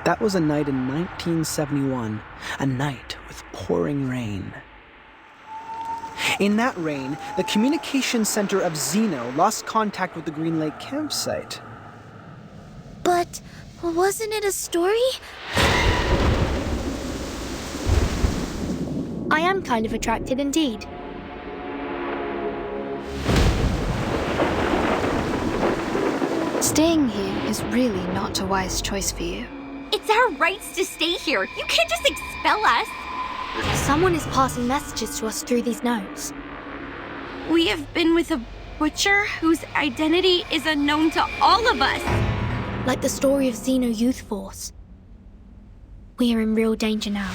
That was a night in 1971, a night with pouring rain. In that rain, the communications center of Zeno lost contact with the Green Lake campsite. But wasn't it a story? I am kind of attracted indeed. Staying here is really not a wise choice for you. It's our rights to stay here. You can't just expel us. Someone is passing messages to us through these notes. We have been with a butcher whose identity is unknown to all of us. Like the story of Xeno Youth Force. We are in real danger now.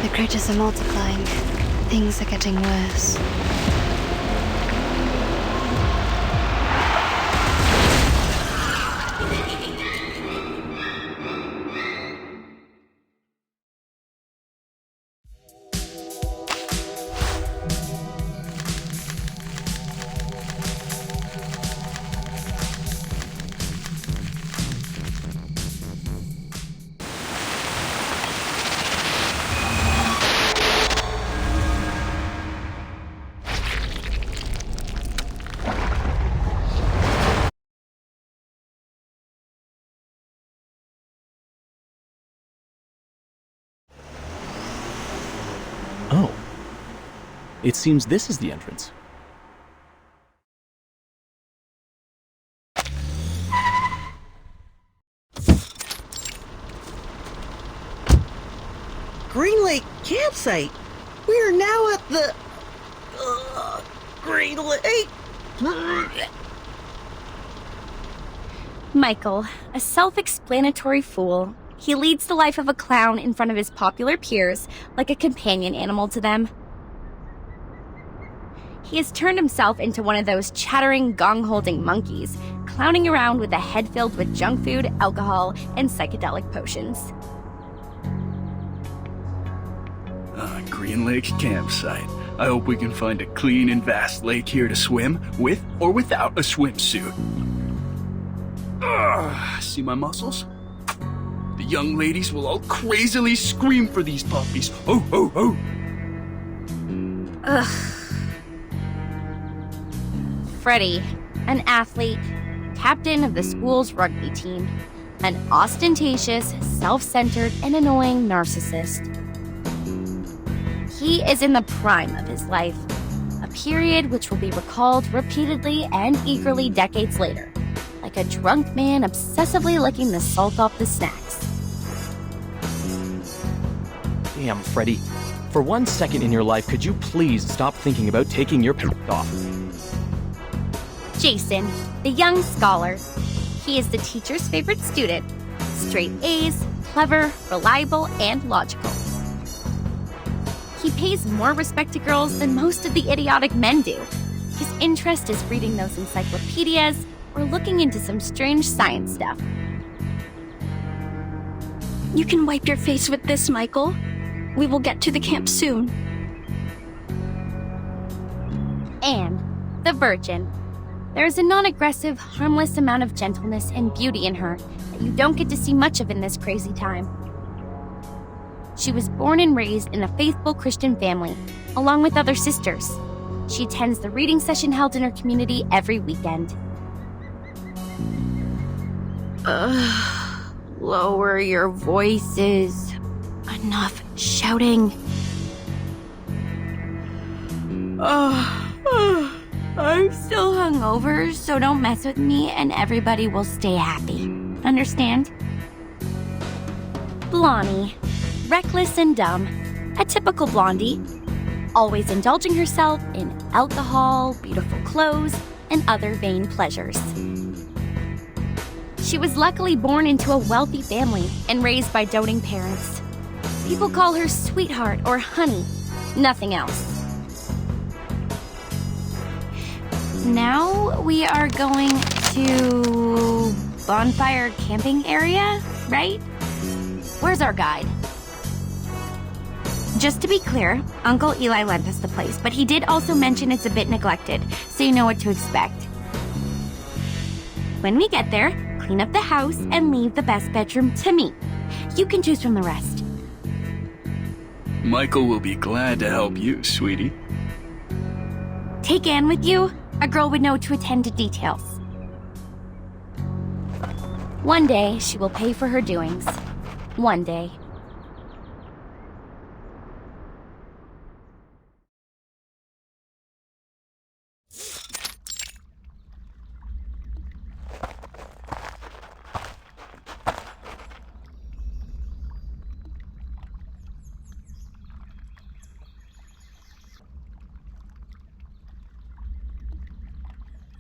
The critters are multiplying. Things are getting worse. Oh. It seems this is the entrance. Green Lake campsite. We are now at the Green Lake. Michael, a self-explanatory fool. He leads the life of a clown in front of his popular peers, like a companion animal to them. He has turned himself into one of those chattering, gong-holding monkeys, clowning around with a head filled with junk food, alcohol, and psychedelic potions. Green Lake campsite. I hope we can find a clean and vast lake here to swim, with or without a swimsuit. See my muscles? The young ladies will all crazily scream for these puppies. Ho, ho, ho! Ugh. Freddie, an athlete, captain of the school's rugby team, an ostentatious, self-centered, and annoying narcissist. He is in the prime of his life, a period which will be recalled repeatedly and eagerly decades later, like a drunk man obsessively licking the salt off the snacks. Damn, Freddie. For 1 second in your life, could you please stop thinking about taking your pants off? Jason, the young scholar. He is the teacher's favorite student. Straight A's, clever, reliable, and logical. He pays more respect to girls than most of the idiotic men do. His interest is reading those encyclopedias or looking into some strange science stuff. You can wipe your face with this, Michael. We will get to the camp soon. Anne, the virgin. There is a non-aggressive, harmless amount of gentleness and beauty in her that you don't get to see much of in this crazy time. She was born and raised in a faithful Christian family, along with other sisters. She attends the reading session held in her community every weekend. Lower your voices. Enough shouting. I'm still hungover, so don't mess with me and everybody will stay happy. Understand? Blondie. Reckless and dumb. A typical blondie. always indulging herself in alcohol, beautiful clothes, and other vain pleasures. She was luckily born into a wealthy family and raised by doting parents. People call her sweetheart or honey, nothing else. Now we are going to bonfire camping area, right? Where's our guide? Just to be clear, Uncle Eli lent us the place, but he did also mention it's a bit neglected, so you know what to expect. When we get there, clean up the house and leave the best bedroom to me. You can choose from the rest. Michael will be glad to help you, sweetie. Take Anne with you. A girl would know to attend to details. One day, she will pay for her doings. One day.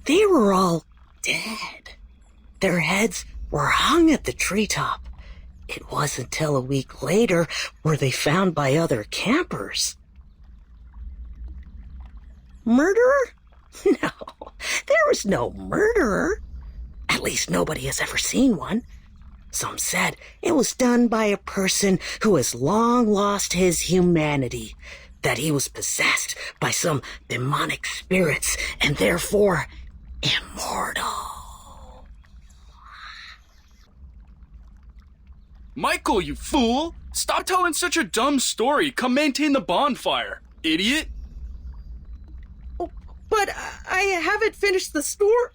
They were all dead. Their heads were hung at the treetop. It wasn't till a week later were they found by other campers. Murderer? No, there was no murderer. At least nobody has ever seen one. Some said it was done by a person who has long lost his humanity, that he was possessed by some demonic spirits and therefore immortal. Michael, you fool! Stop telling such a dumb story. Come maintain the bonfire, idiot. Oh, but I haven't finished the story.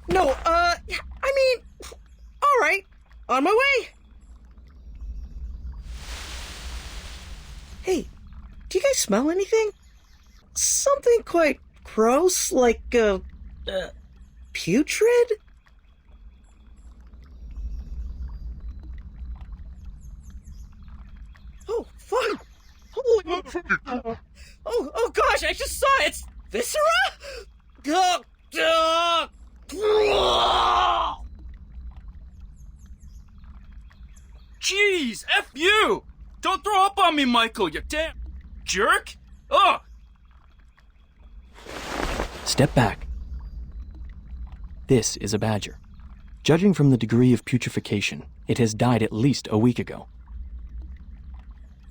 No, I mean, all right, on my way. Hey, do you guys smell anything? Something quite gross, like, putrid? Oh, fuck! Holy... Oh gosh, I just saw it! It's viscera? Jeez, F you! Don't throw up on me, Michael, you damn jerk! Ugh! Step back. This is a badger. Judging from the degree of putrefaction, it has died at least a week ago.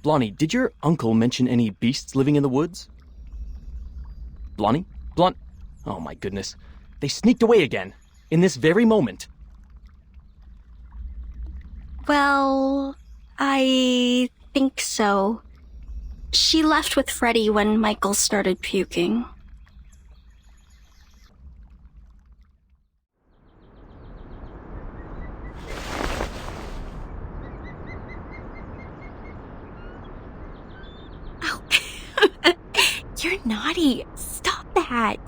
Blondie, did your uncle mention any beasts living in the woods? Blondie? Oh my goodness. They sneaked away again. In this very moment. Well, I think so. She left with Freddy when Michael started puking. Oh, you're naughty. Stop that.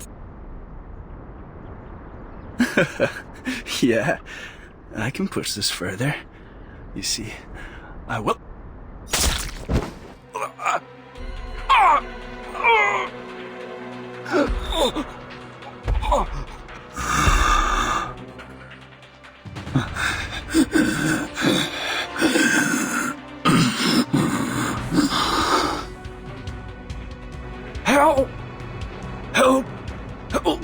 Yeah, I can push this further. You see, I will... Help! Help! Help!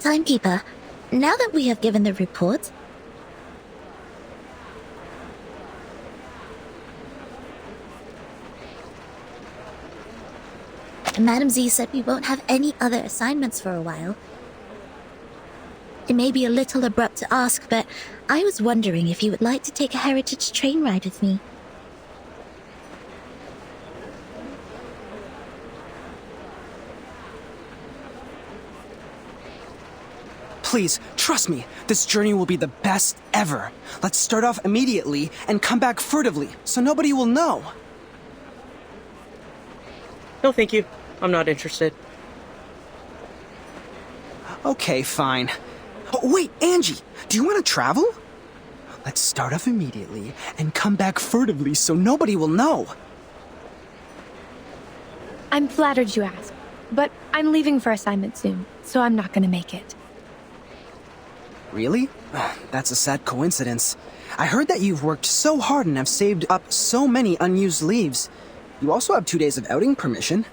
Timekeeper, now that we have given the report, Madam Z said we won't have any other assignments for a while. It may be a little abrupt to ask, but I was wondering if you would like to take a heritage train ride with me. Please, trust me, this journey will be the best ever. Let's start off immediately and come back furtively, so nobody will know. No, thank you. I'm not interested. Okay, fine. Oh, wait, Angie, do you want to travel? Let's start off immediately and come back furtively so nobody will know. I'm flattered you asked, but I'm leaving for assignment soon, so I'm not gonna make it. Really? That's a sad coincidence. I heard that you've worked so hard and have saved up so many unused leaves. You also have 2 days of outing permission.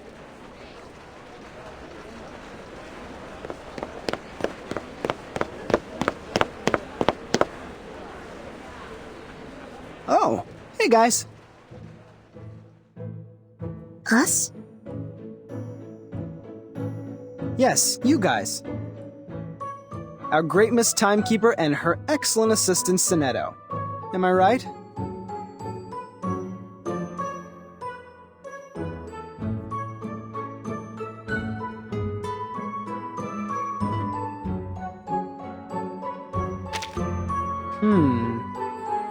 Oh, hey guys. Us? Yes, you guys. Our great Miss Timekeeper and her excellent assistant, Sonetto. Am I right?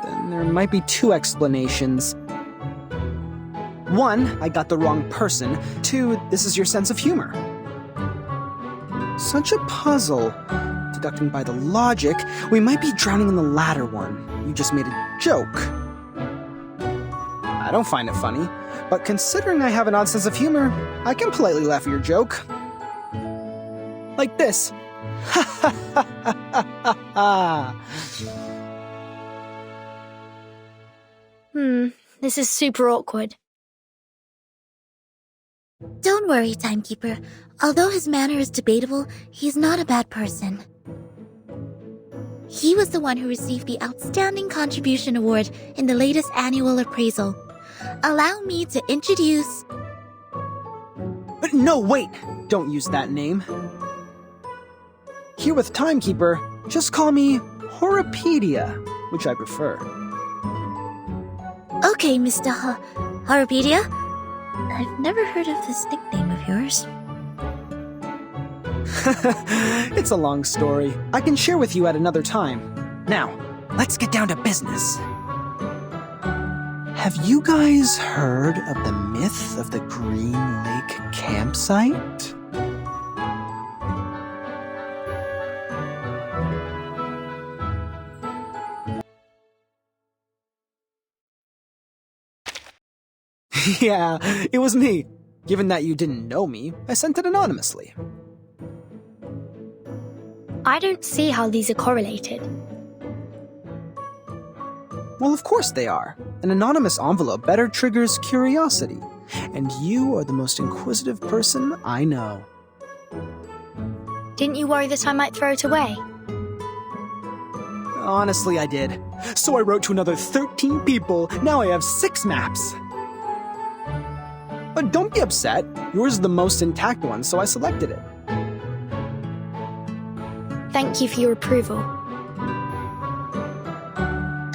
Then there might be 2 explanations. 1, I got the wrong person. 2, this is your sense of humor. Such a puzzle. Deducting by the logic, we might be drowning in the latter one. You just made a joke. I don't find it funny, but considering I have an odd sense of humor, I can politely laugh at your joke. Like this. Ha ha ha ha ha ha. This is super awkward. Don't worry, Timekeeper. Although his manner is debatable, he's not a bad person. He was the one who received the Outstanding Contribution Award in the latest annual appraisal. Allow me to introduce... No, wait! Don't use that name. Here with Timekeeper, just call me Horopedia, which I prefer. Okay, Mr. Horopedia. I've never heard of this nickname of yours. It's a long story. I can share with you at another time. Now, let's get down to business. Have you guys heard of the myth of the Green Lake campsite? Yeah, it was me. Given that you didn't know me, I sent it anonymously. I don't see how these are correlated. Well, of course they are. An anonymous envelope better triggers curiosity. And you are the most inquisitive person I know. Didn't you worry that I might throw it away? Honestly, I did. So I wrote to another 13 people. Now I have 6 maps. But don't be upset. Yours is the most intact one, so I selected it. Thank you for your approval.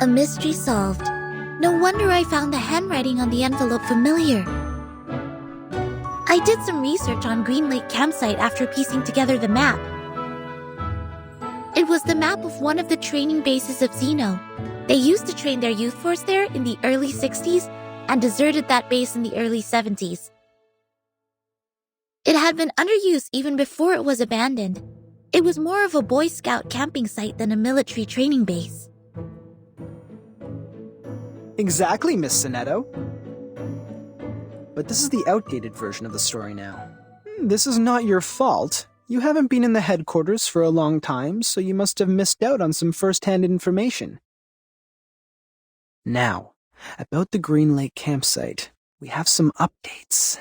A mystery solved. No wonder I found the handwriting on the envelope familiar. I did some research on Green Lake campsite after piecing together the map. It was the map of one of the training bases of Xeno. They used to train their youth force there in the early 60s and deserted that base in the early 70s. It had been under use even before it was abandoned. It was more of a Boy Scout camping site than a military training base. Exactly, Miss Sonetto. But this is the outdated version of the story now. This is not your fault. You haven't been in the headquarters for a long time, so you must have missed out on some first-hand information. Now, about the Green Lake campsite, we have some updates.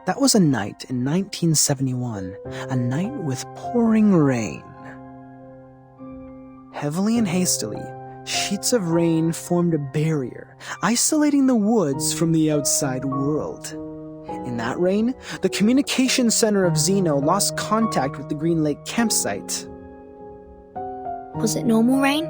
That was a night in 1971, a night with pouring rain. Heavily and hastily, sheets of rain formed a barrier, isolating the woods from the outside world. In that rain, the communication center of Zeno lost contact with the Green Lake campsite. Was it normal rain?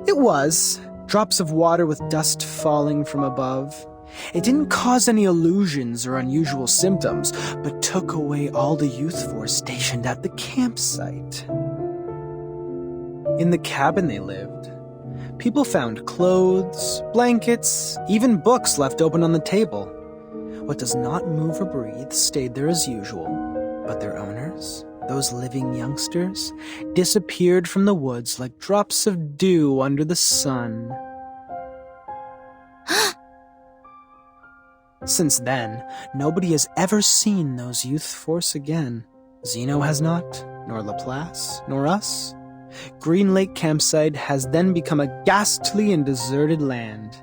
It was. Drops of water with dust falling from above. It didn't cause any illusions or unusual symptoms, but took away all the youth force stationed at the campsite. In the cabin they lived, people found clothes, blankets, even books left open on the table. What does not move or breathe stayed there as usual, but their owners, those living youngsters, disappeared from the woods like drops of dew under the sun. Since then, nobody has ever seen those youth force again. Zeno has not, nor Laplace, nor us. Green Lake Campsite has then become a ghastly and deserted land.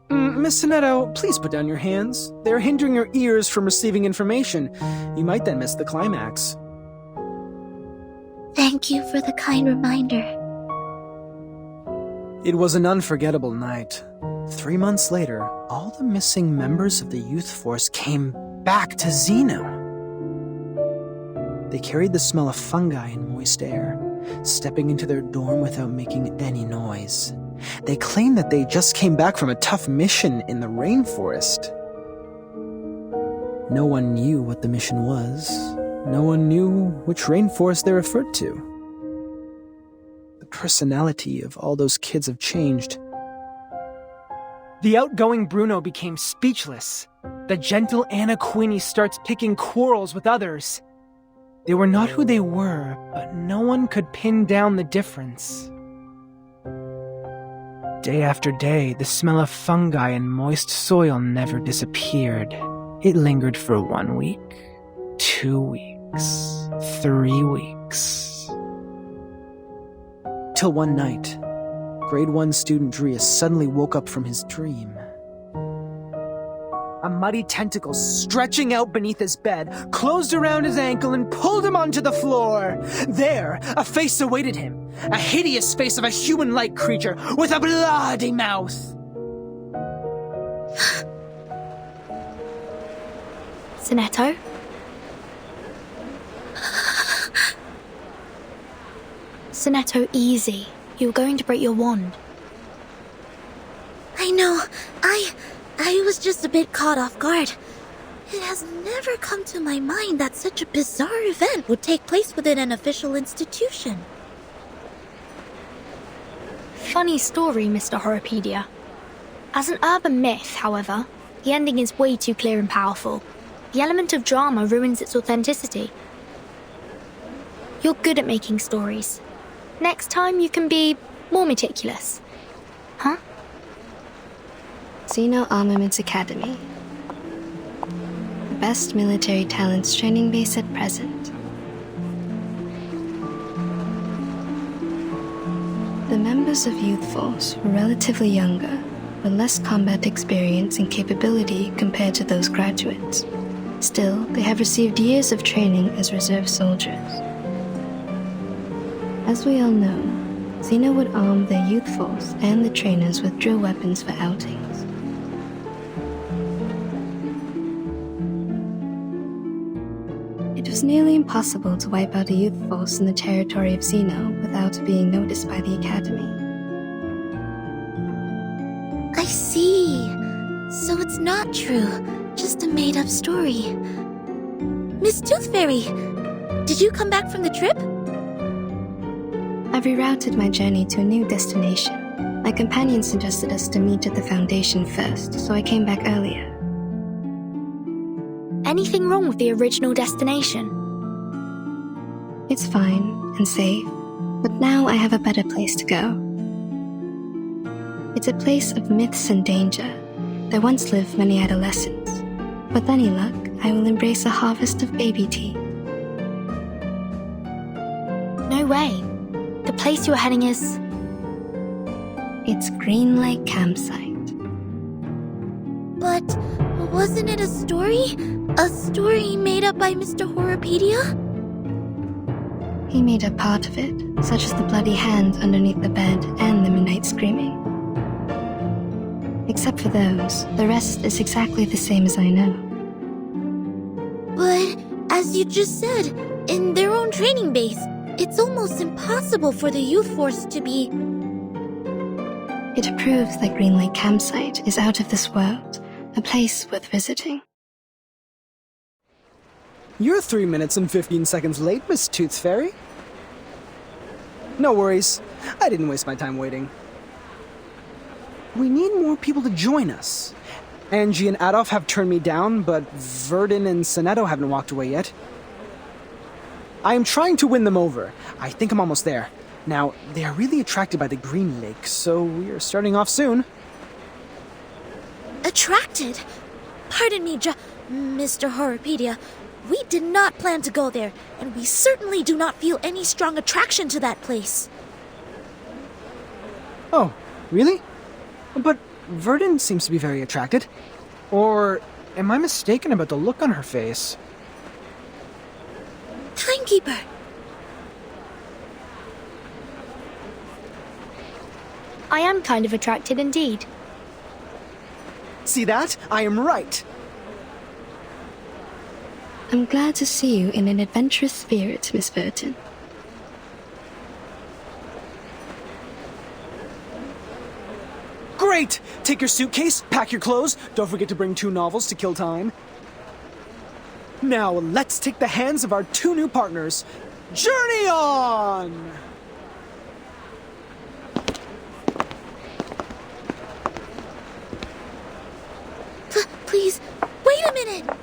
Miss Sonetto, please put down your hands. They are hindering your ears from receiving information. You might then miss the climax. Thank you for the kind reminder. It was an unforgettable night. 3 months later, all the missing members of the youth force came back to Zeno. They carried the smell of fungi and moist air, stepping into their dorm without making any noise. They claimed that they just came back from a tough mission in the rainforest. No one knew what the mission was. No one knew which rainforest they referred to. The personality of all those kids have changed. The outgoing Bruno became speechless. The gentle Anna Queenie starts picking quarrels with others. They were not who they were, but no one could pin down the difference. Day after day, the smell of fungi and moist soil never disappeared. It lingered for 1 week, 2 weeks, 3 weeks. Till one night, grade 1 student Dries suddenly woke up from his dream. A muddy tentacle stretching out beneath his bed closed around his ankle and pulled him onto the floor. There, a face awaited him. A hideous face of a human-like creature with a bloody mouth. Sonetto? Sonetto, easy. You're going to break your wand. I know. I was just a bit caught off guard. It has never come to my mind that such a bizarre event would take place within an official institution. Funny story, Mr. Horopedia. As an urban myth, however, the ending is way too clear and powerful. The element of drama ruins its authenticity. You're good at making stories. Next time you can be more meticulous. Huh? Zeno Armaments Academy. The best military talents training base at present. The members of Youth Force were relatively younger, with less combat experience and capability compared to those graduates. Still, they have received years of training as reserve soldiers. As we all know, Zeno would arm their youth force and the trainers with drill weapons for outings. It was nearly impossible to wipe out a youth force in the territory of Zeno without being noticed by the Academy. I see. So it's not true, just a made-up story. Miss Tooth Fairy, did you come back from the trip? I've rerouted my journey to a new destination. My companion suggested us to meet at the Foundation first, so I came back earlier. Anything wrong with the original destination? It's fine and safe, but now I have a better place to go. It's a place of myths and danger. There once lived many adolescents. With any luck, I will embrace a harvest of baby teeth. No way. The place you are heading is... It's Green Lake Campsite. But Wasn't it a story? A story made up by Mr. Horrorpedia? He made up part of it, such as the bloody hand underneath the bed and the midnight screaming. Except for those, the rest is exactly the same as I know. But, as you just said, in their own training base, it's almost impossible for the youth force to be... It proves that Green Lake Campsite is out of this world, a place worth visiting. You're 3 minutes and 15 seconds late, Miss Tooth Fairy. No worries. I didn't waste my time waiting. We need more people to join us. Angie and Adolf have turned me down, but Verdun and Sonetto haven't walked away yet. I am trying to win them over. I think I'm almost there. Now, they are really attracted by the Green Lake, so we are starting off soon. Attracted? Pardon me, Mr. Horrorpedia. We did not plan to go there, and we certainly do not feel any strong attraction to that place. Oh, really? But Verdun seems to be very attracted. Or am I mistaken about the look on her face? Timekeeper! I am kind of attracted indeed. See that? I am right. I'm glad to see you in an adventurous spirit, Miss Burton. Great! Take your suitcase, pack your clothes, don't forget to bring 2 novels to kill time. Now, let's take the hands of our 2 new partners. Journey on! Please, wait a minute!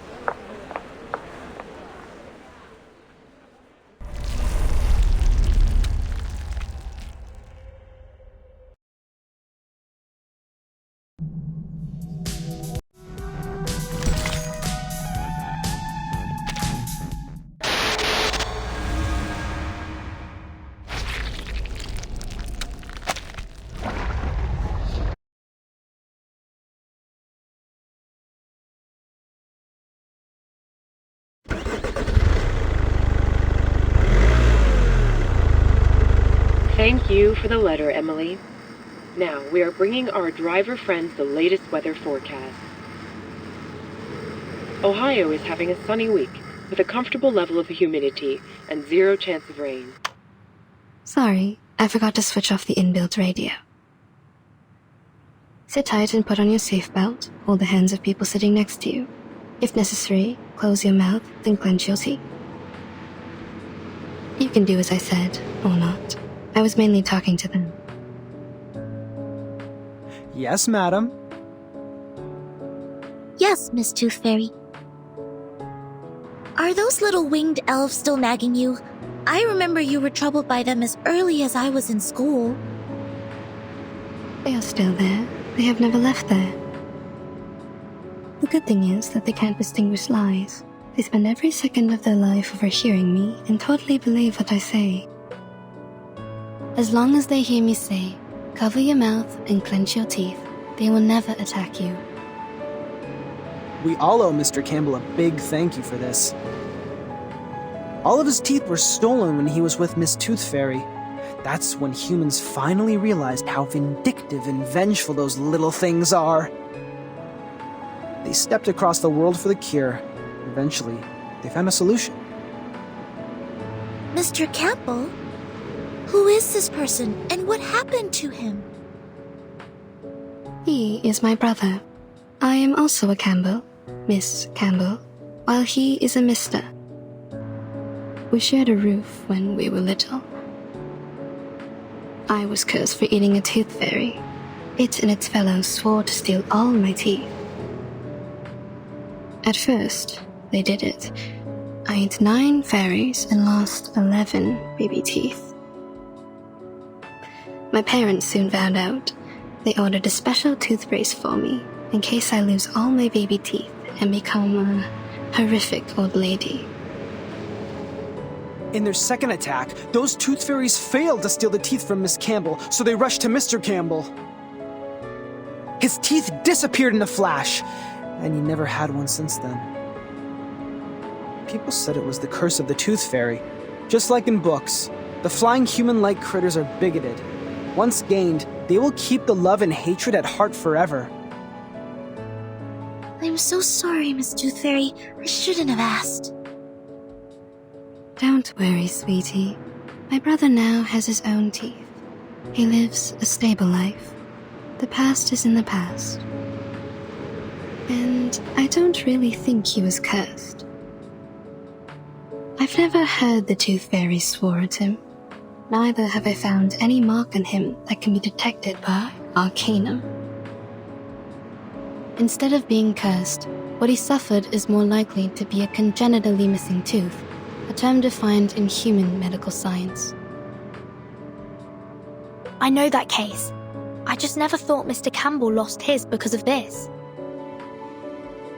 Thank you for the letter, Emily. Now, we are bringing our driver friends the latest weather forecast. Ohio is having a sunny week, with a comfortable level of humidity and 0 chance of rain. Sorry, I forgot to switch off the inbuilt radio. Sit tight and put on your seatbelt. Hold the hands of people sitting next to you. If necessary, close your mouth, then clench your teeth. You can do as I said, or not. I was mainly talking to them. Yes, madam. Yes, Miss Tooth Fairy. Are those little winged elves still nagging you? I remember you were troubled by them as early as I was in school. They are still there. They have never left there. The good thing is that they can't distinguish lies. They spend every second of their life overhearing me and totally believe what I say. As long as they hear me say, cover your mouth and clench your teeth, they will never attack you. We all owe Mr. Campbell a big thank you for this. All of his teeth were stolen when he was with Miss Tooth Fairy. That's when humans finally realized how vindictive and vengeful those little things are. They stepped across the world for the cure. Eventually, they found a solution. Mr. Campbell? Who is this person, and what happened to him? He is my brother. I am also a Campbell, Miss Campbell, while he is a Mr. We shared a roof when we were little. I was cursed for eating a tooth fairy. It and its fellows swore to steal all my teeth. At first, they did it. I ate 9 fairies and lost 11 baby teeth. My parents soon found out. They ordered a special tooth brace for me, in case I lose all my baby teeth and become a horrific old lady. In their second attack, those tooth fairies failed to steal the teeth from Miss Campbell, so they rushed to Mr. Campbell. His teeth disappeared in a flash. and he never had one since then. People said it was the curse of the Tooth Fairy. Just like in books, the flying human-like critters are bigoted. Once gained, they will keep the love and hatred at heart forever. I'm so sorry, Miss Tooth Fairy. I shouldn't have asked. Don't worry, sweetie. My brother now has his own teeth. He lives a stable life. The past is in the past. And I don't really think he was cursed. I've never heard the Tooth Fairy swore at him. Neither have I found any mark on him that can be detected by Arcanum. Instead of being cursed, what he suffered is more likely to be a congenitally missing tooth, a term defined in human medical science. I know that case. I just never thought Mr. Campbell lost his because of this.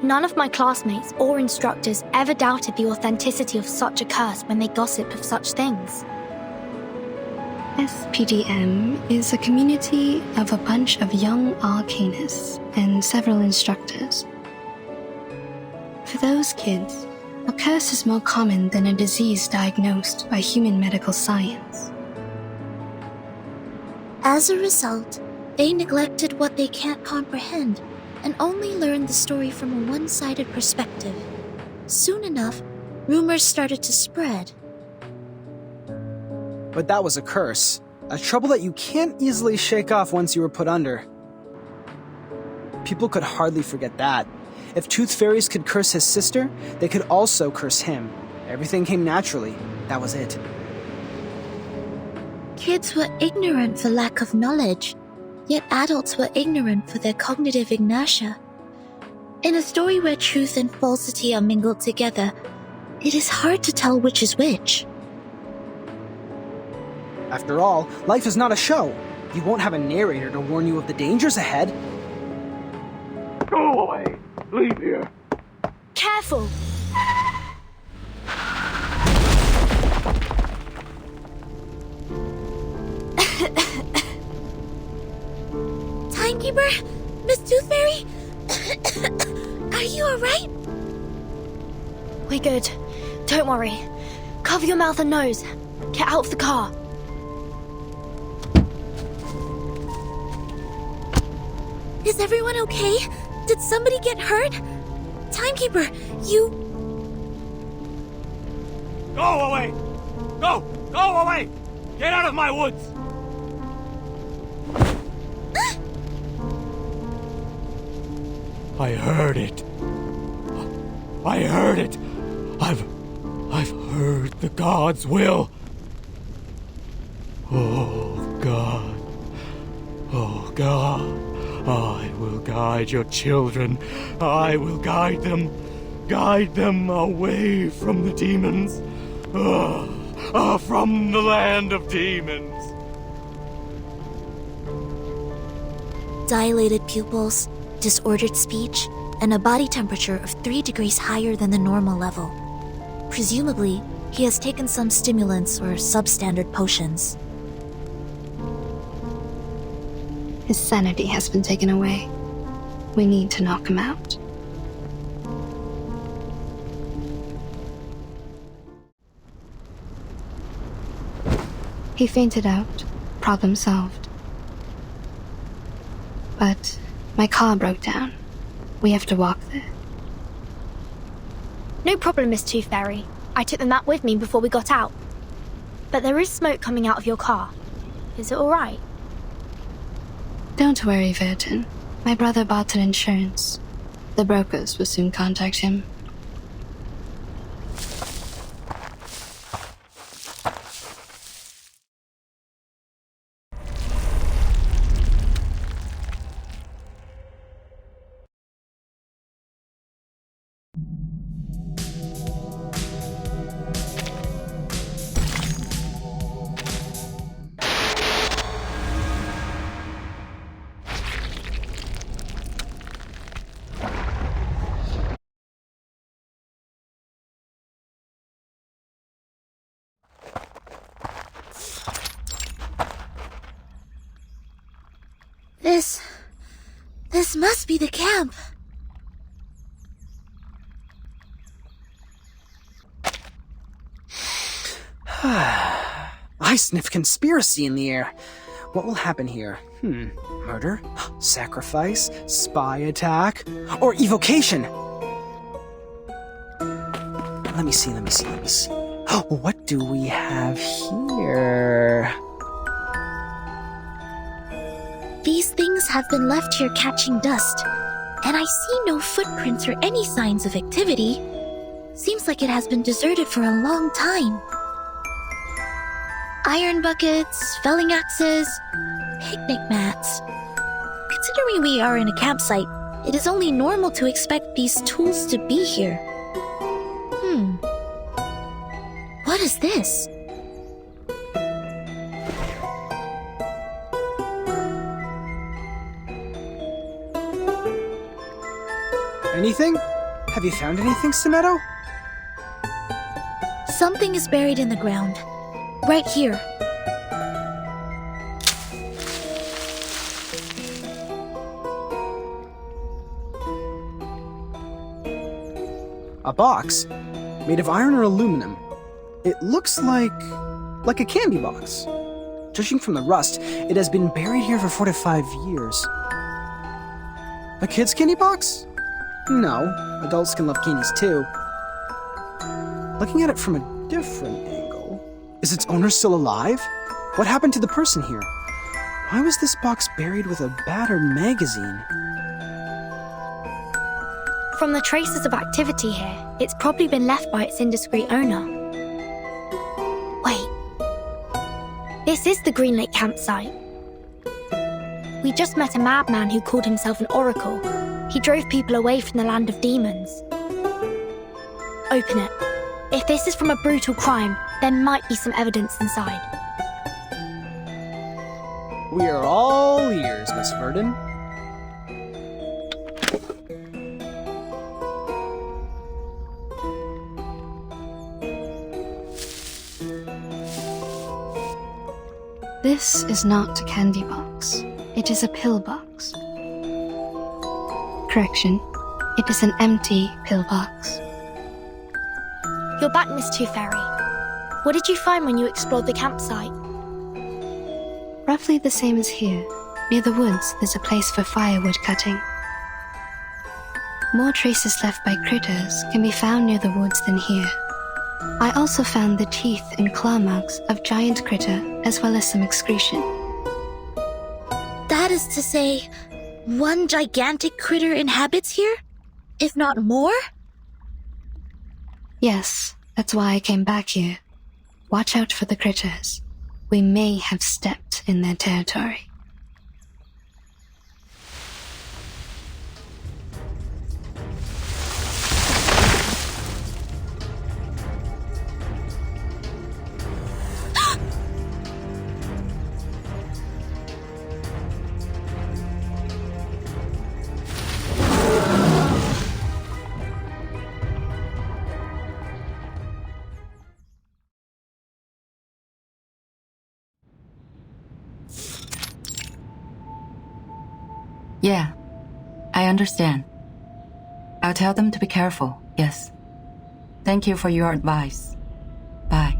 None of my classmates or instructors ever doubted the authenticity of such a curse when they gossip of such things. SPDM is a community of a bunch of young arcanists and several instructors. For those kids, a curse is more common than a disease diagnosed by human medical science. As a result, they neglected what they can't comprehend and only learned the story from a one-sided perspective. Soon enough, rumors started to spread. But that was a curse. A trouble that you can't easily shake off once you were put under. People could hardly forget that. If Tooth Fairies could curse his sister, they could also curse him. Everything came naturally. That was it. Kids were ignorant for lack of knowledge, yet adults were ignorant for their cognitive inertia. In a story where truth and falsity are mingled together, it is hard to tell which is which. After all, life is not a show. You won't have a narrator to warn you of the dangers ahead. Go away! Leave here! Careful! Timekeeper? Miss Tooth Fairy? Are you alright? We're good. Don't worry. Cover your mouth and nose. Get out of the car. Is everyone okay? Did somebody get hurt? Timekeeper, you... Go away! Go! Go away! Get out of my woods! I heard it. I heard it. I've heard the gods' will. Oh, God. Oh, God. I will guide your children. I will guide them. Guide them away from the demons. From the land of demons. Dilated pupils, disordered speech, and a body temperature of 3 degrees higher than the normal level. Presumably, he has taken some stimulants or substandard potions. His sanity has been taken away. We need to knock him out. He fainted out. Problem solved. But my car broke down. We have to walk there. No problem, Miss Tooth Fairy. I took the map with me before we got out. But there is smoke coming out of your car. Is it alright? Don't worry, Virgin. My brother bought an insurance. The brokers will soon contact him. This must be the camp. I sniff conspiracy in the air. What will happen here? Murder? Sacrifice? Spy attack? Or evocation? Let me see. What do we have here? These things have been left here catching dust, and I see no footprints or any signs of activity. Seems like it has been deserted for a long time. Iron buckets, felling axes, picnic mats. Considering we are in a campsite, it is only normal to expect these tools to be here. What is this? Anything? Have you found anything, Sonetto? Something is buried in the ground. Right here. A box? Made of iron or aluminum? It looks like a candy box. Judging from the rust, it has been buried here for 4 to 5 years. A kid's candy box? No, adults can love candies too. Looking at it from a different angle, is its owner still alive? What happened to the person here? Why was this box buried with a battered magazine? From the traces of activity here, it's probably been left by its indiscreet owner. Wait. This is the Green Lake campsite. We just met a madman who called himself an oracle. He drove people away from the land of demons. Open it. If this is from a brutal crime, there might be some evidence inside. We are all ears, Miss Verdon. This is not a candy box. It is a pill box. Correction. It is an empty pill box. You're back, Miss Tooth Fairy. What did you find when you explored the campsite? Roughly the same as here. Near the woods, there's a place for firewood cutting. More traces left by critters can be found near the woods than here. I also found the teeth and claw marks of giant critter, as well as some excretion. That is to say, one gigantic critter inhabits here? If not more? Yes, that's why I came back here. Watch out for the critters. We may have stepped in their territory. Yeah, I understand. I'll tell them to be careful, yes. Thank you for your advice. Bye.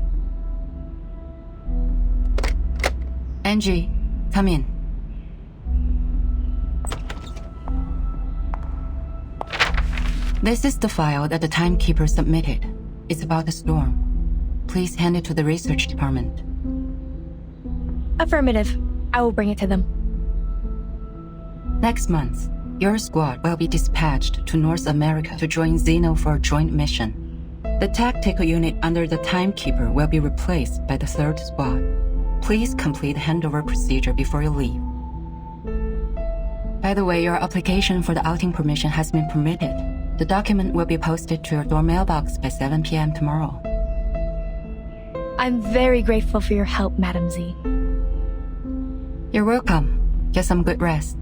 Angie, come in. This is the file that the timekeeper submitted. It's about the storm. Please hand it to the research department. Affirmative. I will bring it to them. Next month, your squad will be dispatched to North America to join Xeno for a joint mission. The tactical unit under the timekeeper will be replaced by the 3rd squad. Please complete handover procedure before you leave. By the way, your application for the outing permission has been permitted. The document will be posted to your door mailbox by 7 p.m. tomorrow. I'm very grateful for your help, Madam Z. You're welcome. Get some good rest.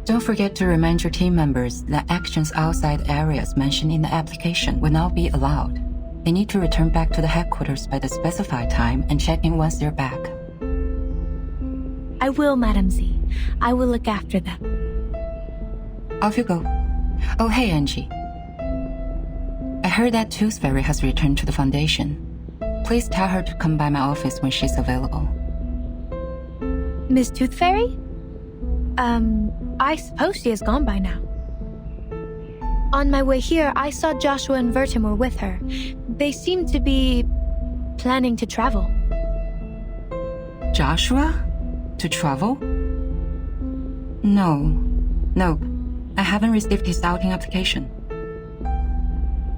Don't forget to remind your team members that actions outside areas mentioned in the application will not be allowed. They need to return back to the headquarters by the specified time and check in once they're back. I will, Madam Z. I will look after them. Off you go. Oh, hey, Angie. I heard that Tooth Fairy has returned to the Foundation. Please tell her to come by my office when she's available. Miss Tooth Fairy? I suppose she is gone by now. On my way here, I saw Joshua and Vertimer with her. They seem to be planning to travel. Joshua? To travel? Nope. I haven't received his outing application.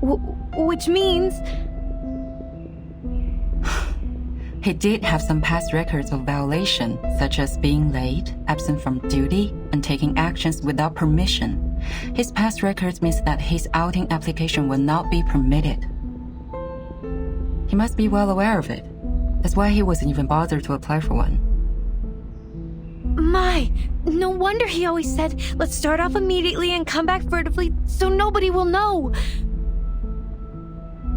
Which means... He did have some past records of violation, such as being late, absent from duty, and taking actions without permission. His past records means that his outing application will not be permitted. He must be well aware of it. That's why he wasn't even bothered to apply for one. My, no wonder he always said, let's start off immediately and come back furtively so nobody will know.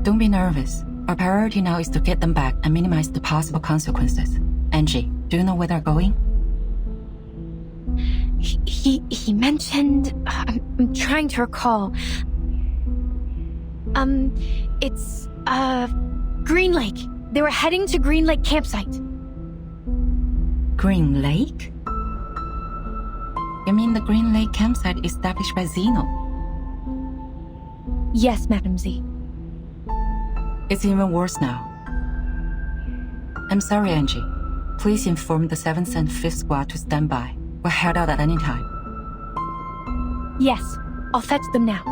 Don't be nervous. Our priority now is to get them back and minimize the possible consequences. Angie, do you know where they're going? He mentioned... I'm trying to recall. It's, Green Lake. They were heading to Green Lake campsite. Green Lake? You mean the Green Lake campsite established by Zeno? Yes, Madam Z. It's even worse now. I'm sorry, Angie. Please inform the 7th and 5th squad to stand by. We'll head out at any time. Yes, I'll fetch them now.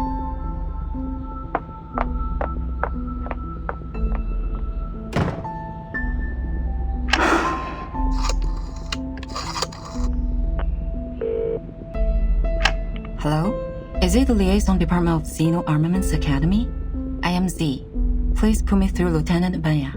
Hello? Is it the Liaison Department of Zeno Armaments Academy? I am Z. Please put me through Lieutenant Banya.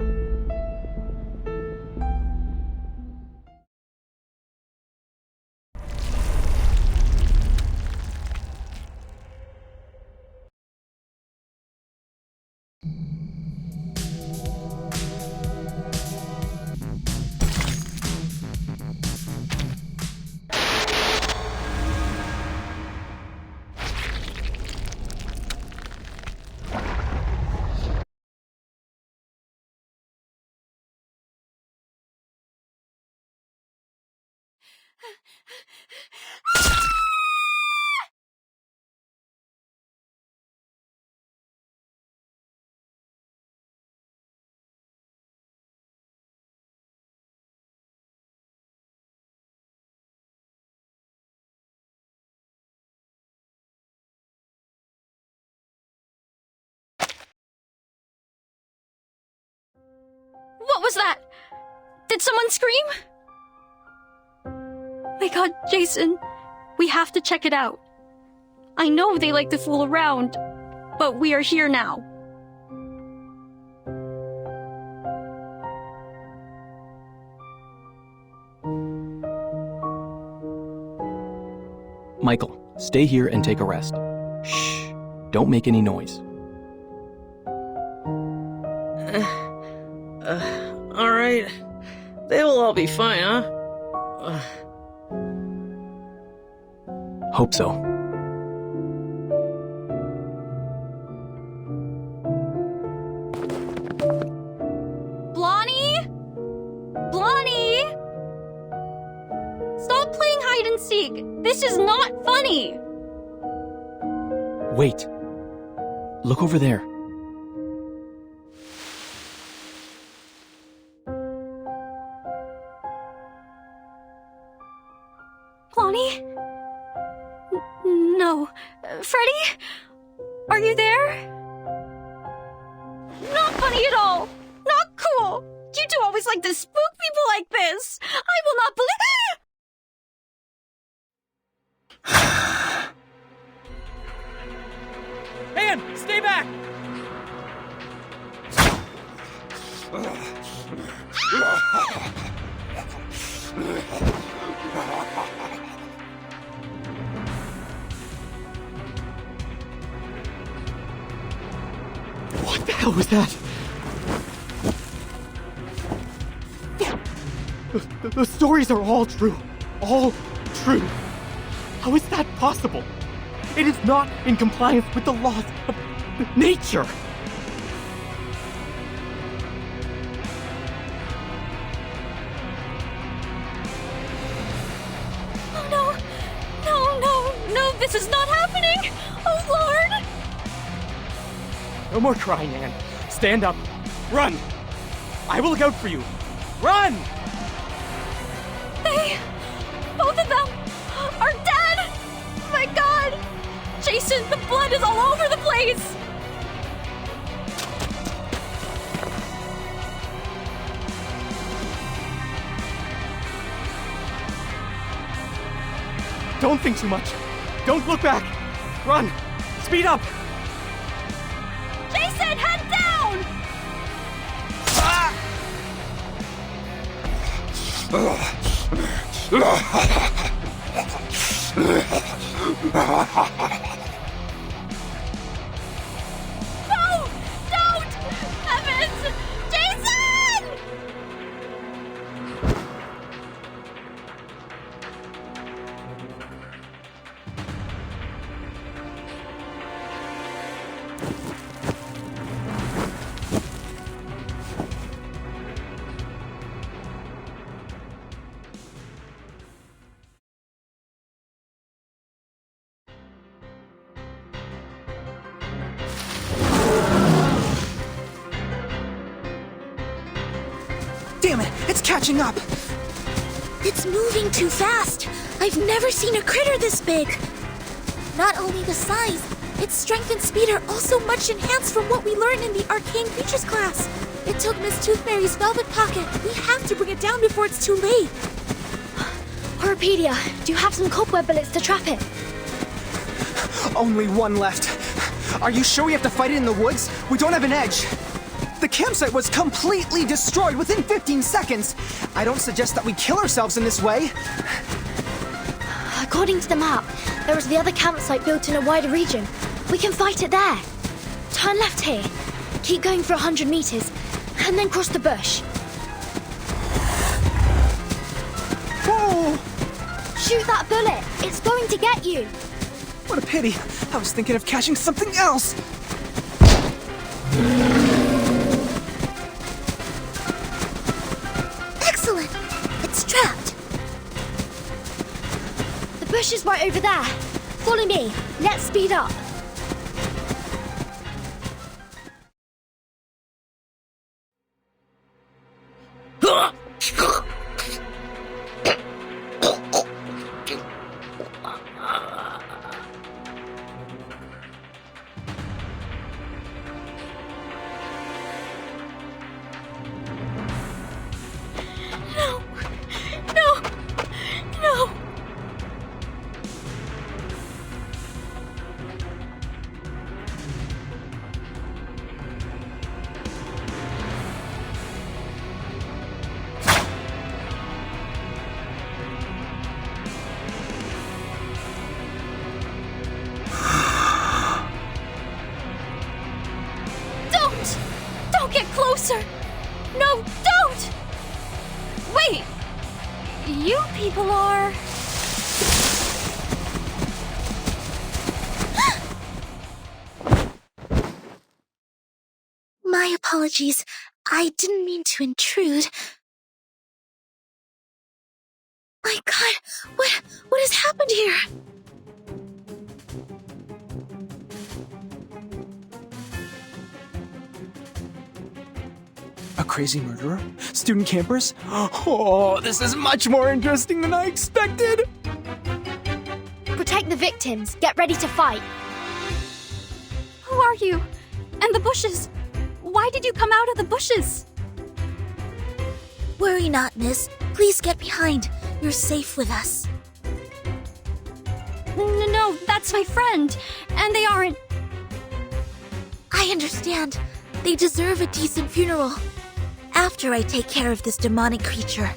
What was that? Did someone scream? My god, Jason. We have to check it out. I know they like to fool around, but we are here now. Michael, stay here and take a rest. Shh. Don't make any noise. All right. They will all be fine, huh? Hope so. Blondie? Blondie? Stop playing hide and seek. This is not funny. Wait. Look over there. Blondie? No. Freddy? Are you there? Not funny at all. Not cool. You two always like to spook people like this. I will not believe... Anne, stay back! What the hell was that? The stories are all true. All true. How is that possible? It is not in compliance with the laws of nature. This is not happening! Oh, Lord! No more crying, Anne. Stand up. Run! I will look out for you. Run! Both of them are dead! My God! Jason, the blood is all over the place! Don't think too much. Don't look back. Run! Speed up! Jason, head down! No! Don't! Evans! Jason! Damn it, it's catching up! It's moving too fast. I've never seen a critter this big. Not only the size, its strength and speed are also much enhanced from what we learned in the Arcane Creatures class. It took Miss Toothmary's velvet pocket. We have to bring it down before it's too late. Horopedia, do you have some cobweb bullets to trap it? Only one left. Are you sure we have to fight it in the woods? We don't have an edge. The campsite was completely destroyed within 15 seconds. I don't suggest that we kill ourselves in this way. According to the map, there is the other campsite built in a wider region. We can fight it there. Turn left here. Keep going for 100 meters, and then cross the bush. Whoa! Shoot that bullet. It's going to get you. What a pity. I was thinking of catching something else. Excellent! It's trapped. The bush is right over there. Follow me. Let's speed up. Don't get closer! No, don't! Wait! You people are... My apologies. I didn't mean to intrude. My God, what has happened here? A crazy murderer? Student campers? Oh, this is much more interesting than I expected! Protect the victims. Get ready to fight. Who are you? And the bushes? Why did you come out of the bushes? Worry not, miss. Please get behind. You're safe with us. No, that's my friend. And they aren't... I understand. They deserve a decent funeral. After I take care of this demonic creature.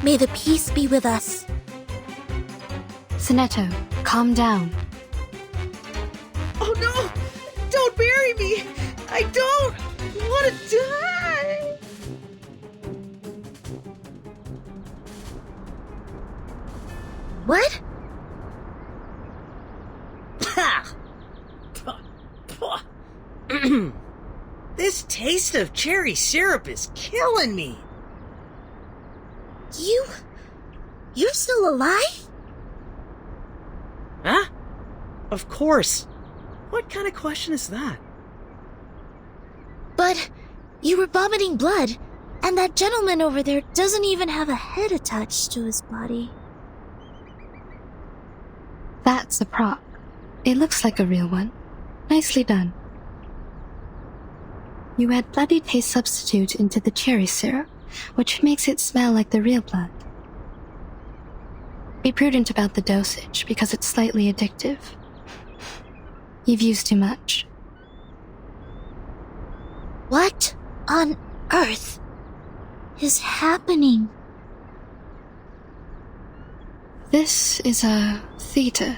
May the peace be with us. Sonetto, calm down. Oh no! Don't bury me! I don't want to die! What? This taste of cherry syrup is killing me. You're still alive? Huh? Of course. What kind of question is that? But you were vomiting blood, and that gentleman over there doesn't even have a head attached to his body. That's a prop. It looks like a real one. Nicely done. You add bloody taste substitute into the cherry syrup, which makes it smell like the real blood. Be prudent about the dosage, because it's slightly addictive. You've used too much. What on earth is happening? This is a theater,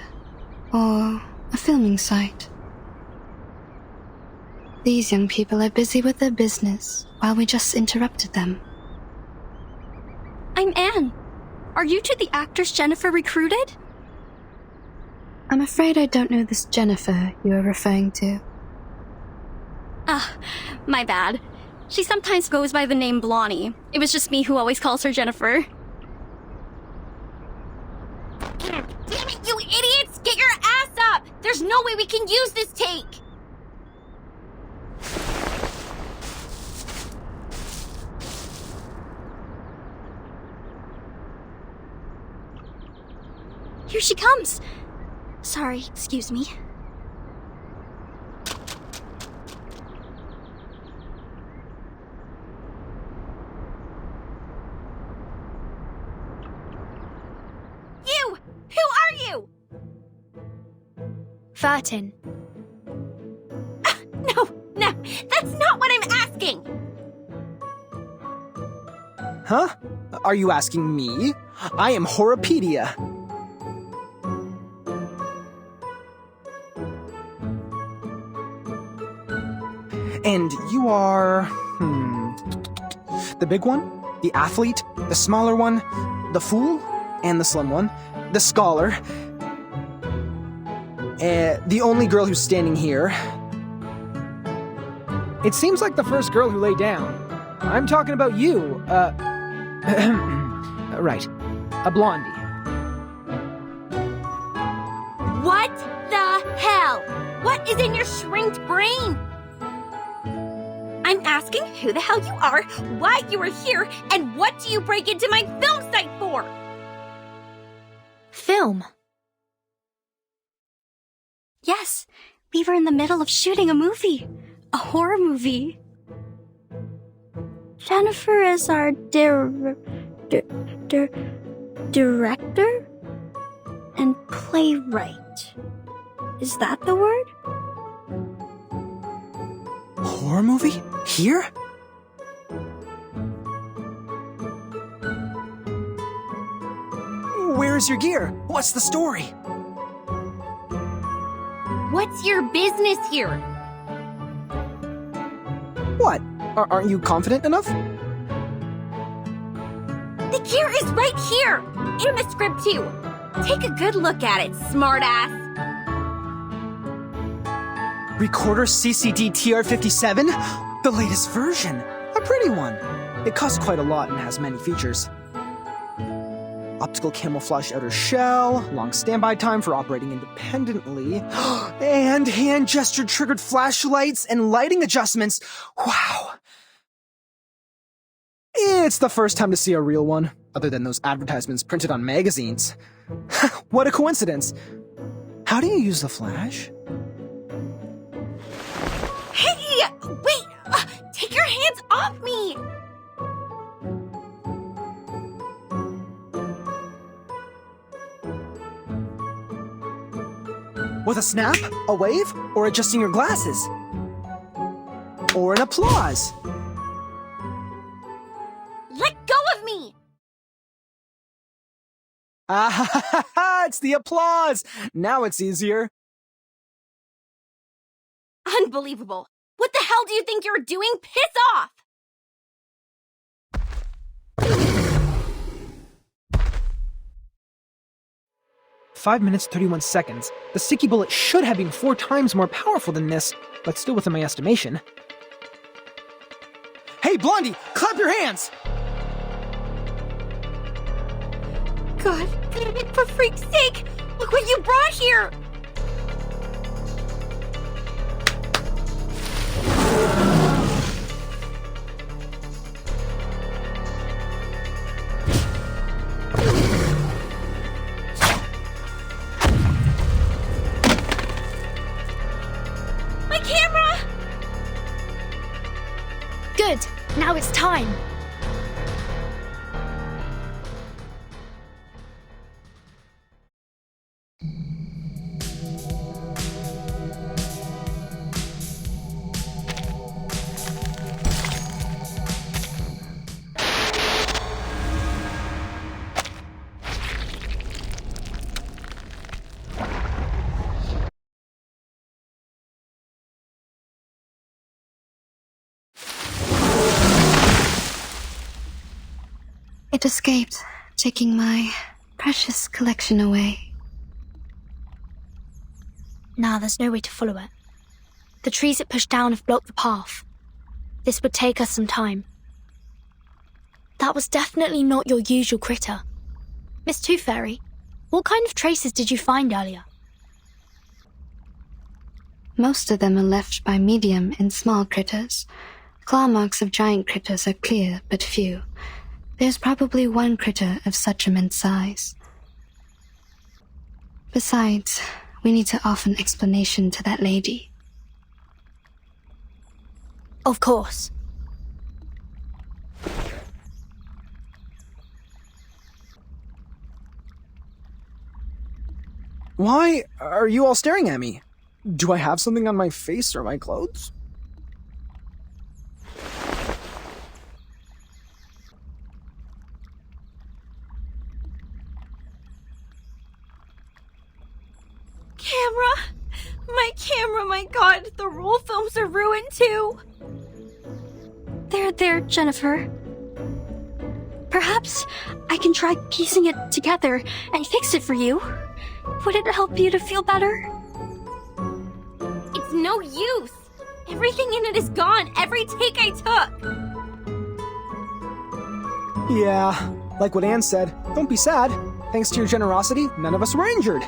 or a filming site. These young people are busy with their business, while we just interrupted them. I'm Anne. Are you two the actress Jennifer recruited? I'm afraid I don't know this Jennifer you are referring to. My bad. She sometimes goes by the name Blondie. It was just me who always calls her Jennifer. Damn it, you idiots! Get your ass up! There's no way we can use this take! Here she comes. Sorry, excuse me. You! Who are you? Vertin. No, that's not what I'm asking! Huh? Are you asking me? I am Horopedia. And you are... the big one, the athlete, the smaller one, the fool, and the slim one, the scholar, the only girl who's standing here. It seems like the first girl who lay down. I'm talking about you, right, a blondie. What the hell? What is in your shrinked brain? I'm asking who the hell you are, why you are here, and what do you break into my film site for? Film? Yes, we were in the middle of shooting a movie. A horror movie. Jennifer is our director and playwright. Is that the word? Horror movie? Here? Where's your gear? What's the story? What's your business here? What? Aren't you confident enough? The gear is right here! In the script, too! Take a good look at it, smartass! Recorder CCD TR57? The latest version. A pretty one. It costs quite a lot and has many features. Optical camouflage outer shell, long standby time for operating independently, and hand gesture triggered flashlights and lighting adjustments. Wow. It's the first time to see a real one, other than those advertisements printed on magazines. What a coincidence. How do you use the flash? Hey! Wait! Take your hands off me! With a snap, a wave, or adjusting your glasses? Or an applause? Let go of me! Ah ha ha ha! It's the applause! Now it's easier. Unbelievable. What the hell do you think you're doing? Piss off! "5 minutes, 31 seconds. The sticky bullet should have been 4 times more powerful than this, but still within my estimation." Hey, Blondie, clap your hands! god, for freak's sake! Look what you brought here! My camera! Good. Now it's time. It escaped, taking my precious collection away. Now there's no way to follow it. The trees it pushed down have blocked the path. This would take us some time. That was definitely not your usual critter. Miss Tooth Fairy, what kind of traces did you find earlier? Most of them are left by medium and small critters. Claw marks of giant critters are clear, but few. There's probably one critter of such immense size. Besides, we need to offer an explanation to that lady. Of course. Why are you all staring at me? Do I have something on my face or my clothes? Camera, my god, the roll films are ruined too. There, Jennifer. Perhaps I can try piecing it together and fix it for you. Would it help you to feel better? It's no use. Everything in it is gone, every take I took. Yeah, like what Anne said, don't be sad. Thanks to your generosity, none of us were injured.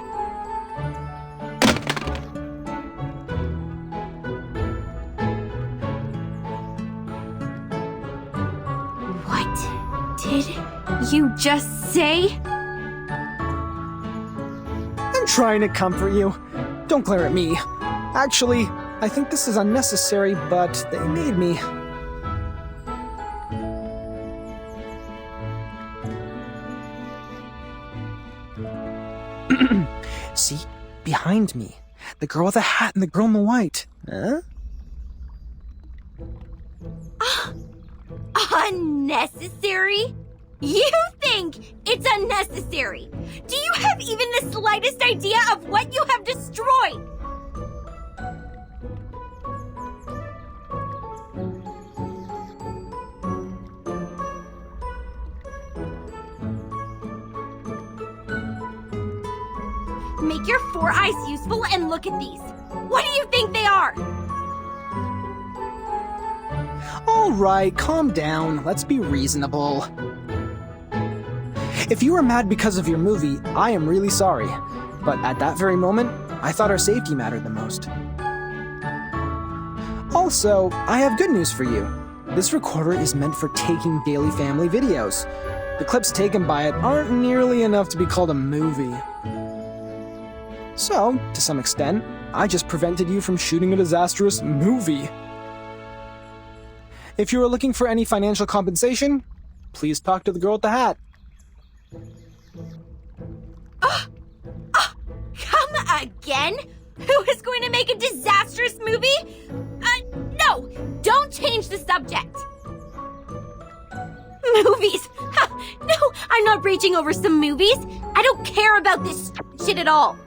You just say? I'm trying to comfort you. Don't glare at me. Actually, I think this is unnecessary, but they made me. See? Behind me. The girl with the hat and the girl in the white. Huh? Unnecessary? You think it's unnecessary? Do you have even the slightest idea of what you have destroyed? Make your four eyes useful and look at these. What do you think they are? All right, calm down. Let's be reasonable. If you were mad because of your movie, I am really sorry. But at that very moment, I thought our safety mattered the most. Also, I have good news for you. This recorder is meant for taking daily family videos. The clips taken by it aren't nearly enough to be called a movie. So, to some extent, I just prevented you from shooting a disastrous movie. If you are looking for any financial compensation, please talk to the girl with the hat. Come again? Who is going to make a disastrous movie? No! Don't change the subject! Movies! No, I'm not raging over some movies! I don't care about this shit at all!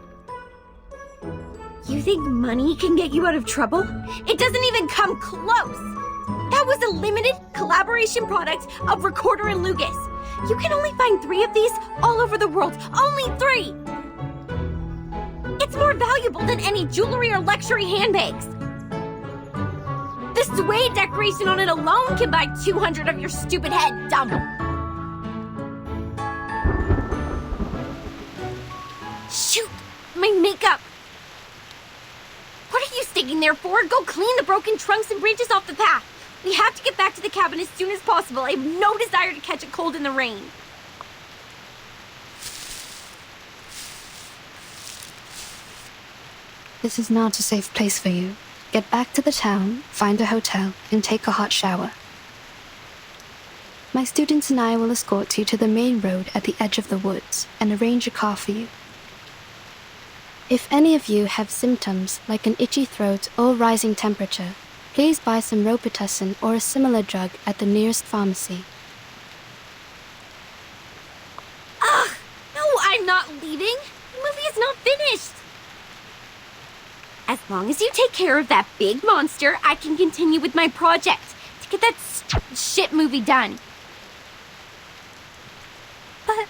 You think money can get you out of trouble? It doesn't even come close! That was a limited collaboration product of Recorder and Lucas. You can only find 3 of these all over the world. Only 3! It's more valuable than any jewelry or luxury handbags. The suede decoration on it alone can buy 200 of your stupid head, dumb. my makeup! What are you sticking there for? Go clean the broken trunks and branches off the path. We have to get back to the cabin as soon as possible. I have no desire to catch a cold in the rain. This is not a safe place for you. Get back to the town, find a hotel, and take a hot shower. My students and I will escort you to the main road at the edge of the woods and arrange a car for you. If any of you have symptoms like an itchy throat or rising temperature, please buy some Robitussin or a similar drug at the nearest pharmacy. Ugh! No, I'm not leaving! The movie is not finished! As long as you take care of that big monster, I can continue with my project to get that shit movie done. But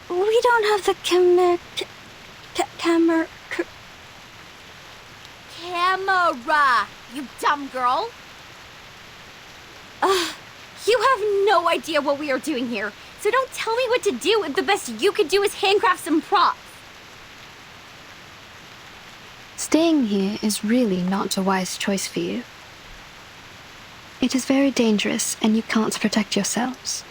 we don't have the camera... Camera, you dumb girl! Ugh, you have no idea what we are doing here, so don't tell me what to do if the best you could do is handcraft some props. Staying here is really not a wise choice for you. It is very dangerous and you can't protect yourselves.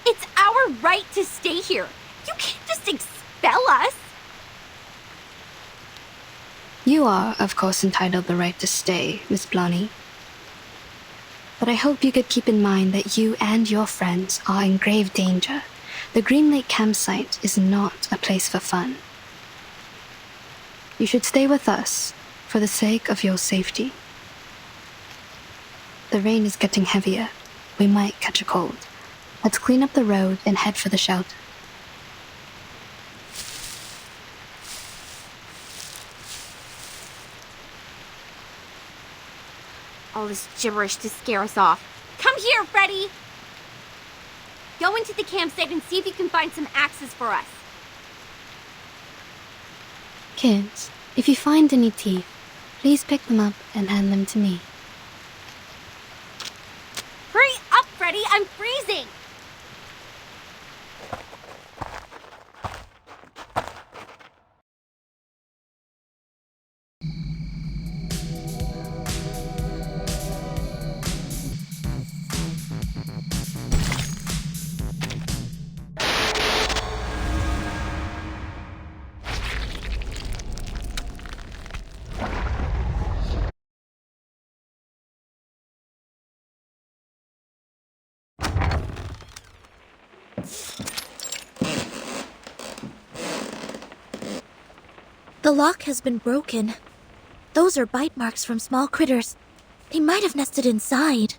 It's our right to stay here. You can't just expel us. You are, of course, entitled the right to stay, Miss Blonny. But I hope you could keep in mind that you and your friends are in grave danger. The Green Lake campsite is not a place for fun. You should stay with us for the sake of your safety. The rain is getting heavier. We might catch a cold. Let's clean up the road and head for the shelter. All this gibberish to scare us off. Come here, Freddy! Go into the campsite and see if you can find some axes for us. Kids, if you find any teeth, please pick them up and hand them to me. Hurry up, Freddy! I'm freezing! The lock has been broken. Those are bite marks from small critters. They might have nested inside.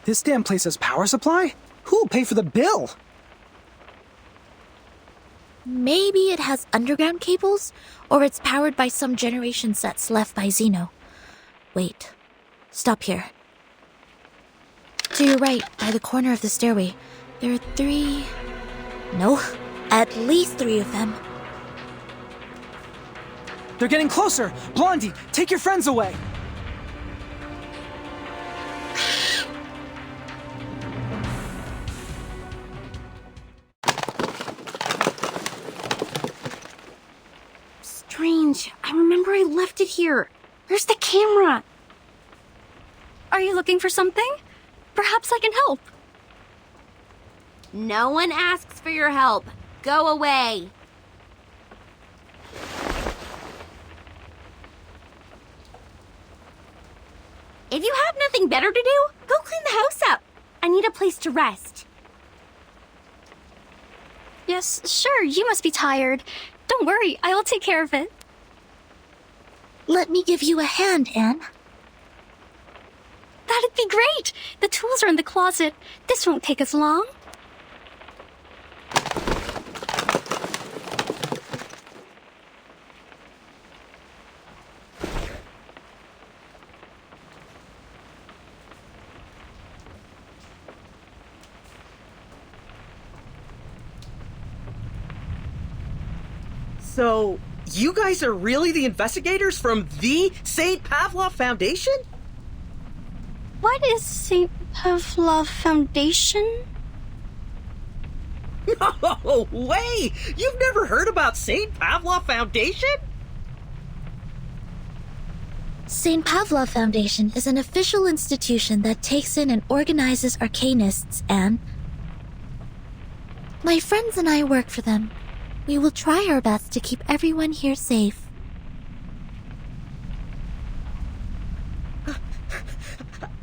This damn place has power supply? Who'll pay for the bill? Maybe it has underground cables, or it's powered by some generation sets left by Zeno. Wait. Stop here. To your right, by the corner of the stairway, there are 3... No, at least 3 of them. They're getting closer! Blondie, take your friends away! Strange. I remember I left it here. Where's the camera? Are you looking for something? Perhaps I can help. No one asks for your help. Go away. If you have nothing better to do, go clean the house up. I need a place to rest. Yes, sure, you must be tired. Don't worry, I will take care of it. Let me give you a hand, Anne. That'd be great! The tools are in the closet. This won't take us long. So, you guys are really the investigators from the St. Pavlov Foundation? What is St. Pavlov Foundation? No way! You've never heard about St. Pavlov Foundation? St. Pavlov Foundation is an official institution that takes in and organizes arcanists, Anne. My friends and I work for them. We will try our best to keep everyone here safe.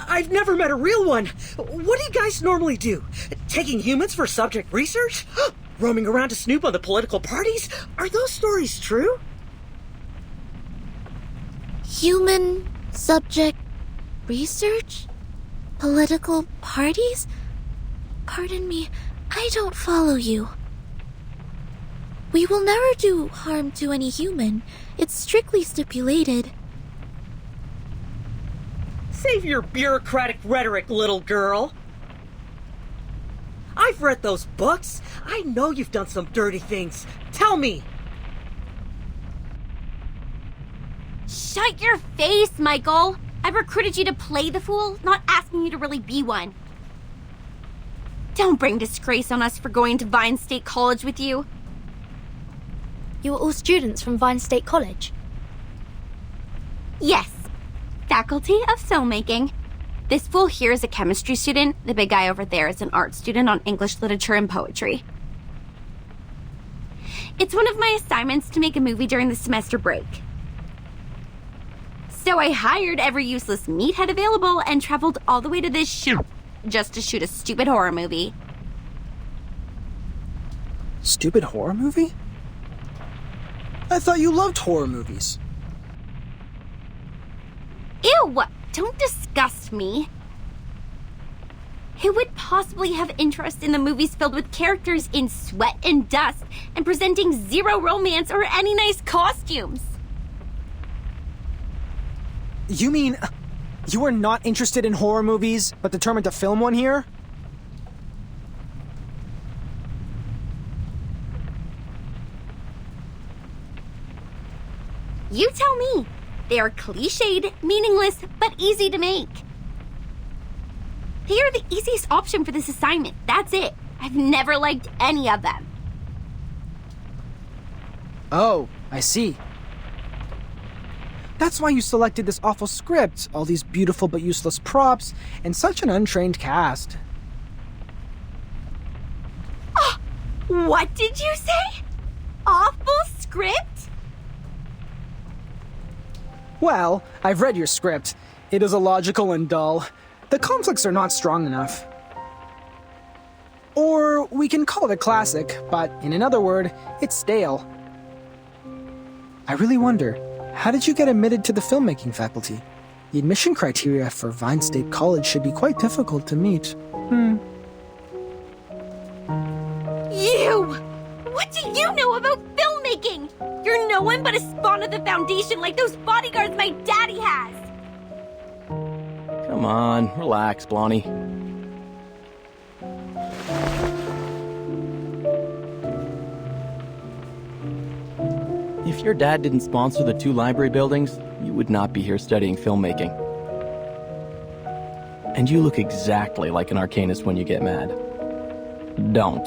I've never met a real one. What do you guys normally do? Taking humans for subject research? Roaming around to snoop on the political parties? Are those stories true? Human subject research? Political parties? Pardon me, I don't follow you. We will never do harm to any human. It's strictly stipulated. Save your bureaucratic rhetoric, little girl. I've read those books. I know you've done some dirty things. Tell me. Shut your face, Michael. I've recruited you to play the fool, not asking you to really be one. Don't bring disgrace on us for going to Vine State College with you. You are all students from Vine State College? Yes. Faculty of Filmmaking. This fool here is a chemistry student. The big guy over there is an art student on English literature and poetry. It's one of my assignments to make a movie during the semester break. So I hired every useless meathead available and traveled all the way to this shoot just to shoot a stupid horror movie. Stupid horror movie? I thought you loved horror movies. Ew! Don't disgust me. Who would possibly have interest in the movies filled with characters in sweat and dust and presenting zero romance or any nice costumes? You mean you are not interested in horror movies, but determined to film one here? You tell me. They are cliched, meaningless, but easy to make. They are the easiest option for this assignment. That's it. I've never liked any of them. Oh, I see. That's why you selected this awful script, all these beautiful but useless props, and such an untrained cast. Oh, what did you say? Awful script? Well, I've read your script. It is illogical and dull. The conflicts are not strong enough. Or we can call it a classic, but in another word, it's stale. I really wonder, how did you get admitted to the filmmaking faculty? The admission criteria for Vine State College should be quite difficult to meet. You! What do you know about filmmaking? You're no one but a spawn of the Foundation like those bodyguards my daddy has! Come on, relax, Blondie. If your dad didn't sponsor the 2 library buildings, you would not be here studying filmmaking. And you look exactly like an arcanist when you get mad. Don't.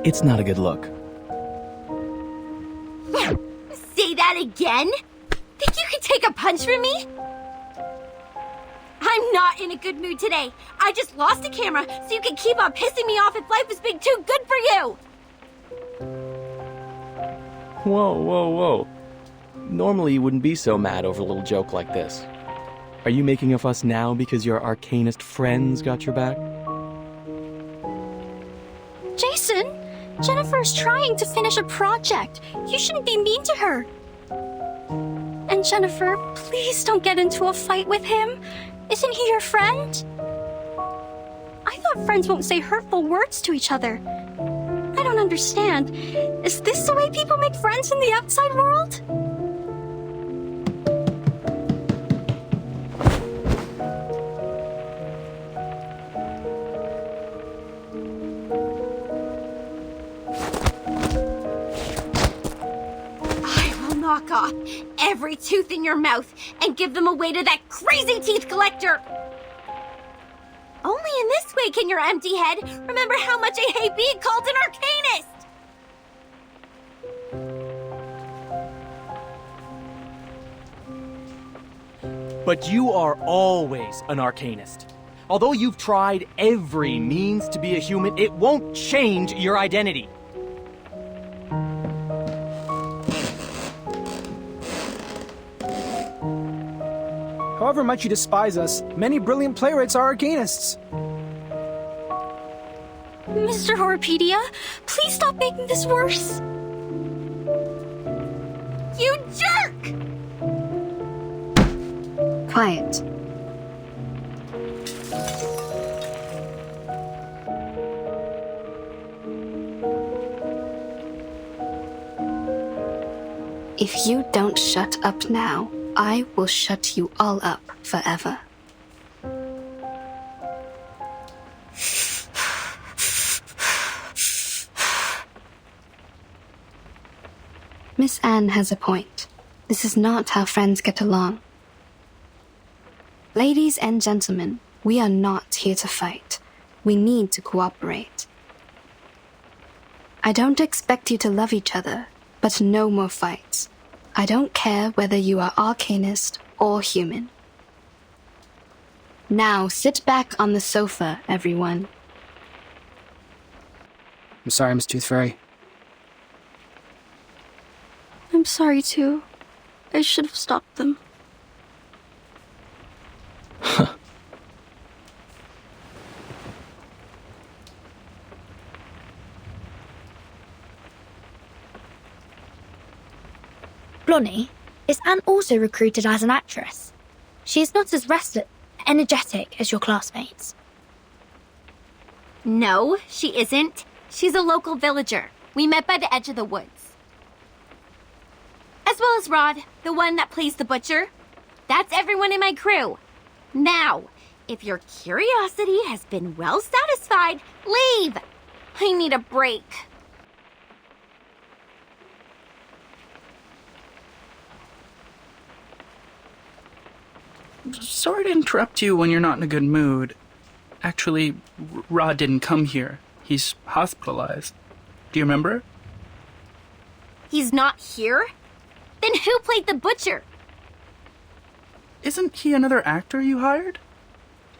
It's not a good look. Say that again? Think you can take a punch from me? I'm not in a good mood today. I just lost a camera, so you can keep on pissing me off if life is being too good for you! Whoa. Normally you wouldn't be so mad over a little joke like this. Are you making a fuss now because your arcanist friends got your back? Jason, Jennifer's trying to finish a project. You shouldn't be mean to her. And Jennifer, please don't get into a fight with him. Isn't he your friend? I thought friends won't say hurtful words to each other. I don't understand. Is this the way people make friends in the outside world? Knock off every tooth in your mouth and give them away to that crazy teeth collector! Only in this way can your empty head remember how much I hate being called an arcanist! But you are always an arcanist. Although you've tried every means to be a human, it won't change your identity. However much you despise us, many brilliant playwrights are arcanists. Mr. Horpedia, please stop making this worse. You jerk! Quiet. If you don't shut up now, I will shut you all up forever. Miss Anne has a point. This is not how friends get along. Ladies and gentlemen, we are not here to fight. We need to cooperate. I don't expect you to love each other, but no more fights. I don't care whether you are arcanist or human. Now sit back on the sofa, everyone. I'm sorry, Miss Tooth Fairy. I'm sorry too. I should have stopped them. Blonnie, is Anne also recruited as an actress? She is not as energetic as your classmates. No, she isn't. She's a local villager. We met by the edge of the woods. As well as Rod, the one that plays the butcher. That's everyone in my crew. Now, if your curiosity has been well satisfied, leave! I need a break. Sorry to interrupt you when you're not in a good mood. Actually, Rod didn't come here. He's hospitalized. Do you remember? He's not here? Then who played the butcher? Isn't he another actor you hired?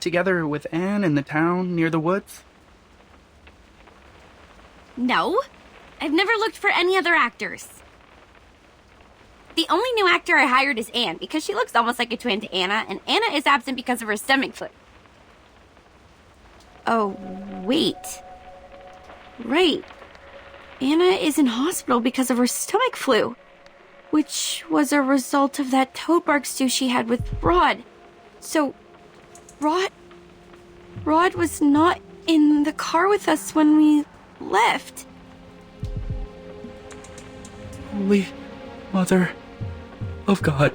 Together with Anne in the town near the woods? No. I've never looked for any other actors. The only new actor I hired is Anne, because she looks almost like a twin to Anna, and Anna is absent because of her stomach flu. Oh, wait. Right. Anna is in hospital because of her stomach flu, which was a result of that toad bark stew she had with Rod. So, Rod was not in the car with us when we left. Holy Mother of God.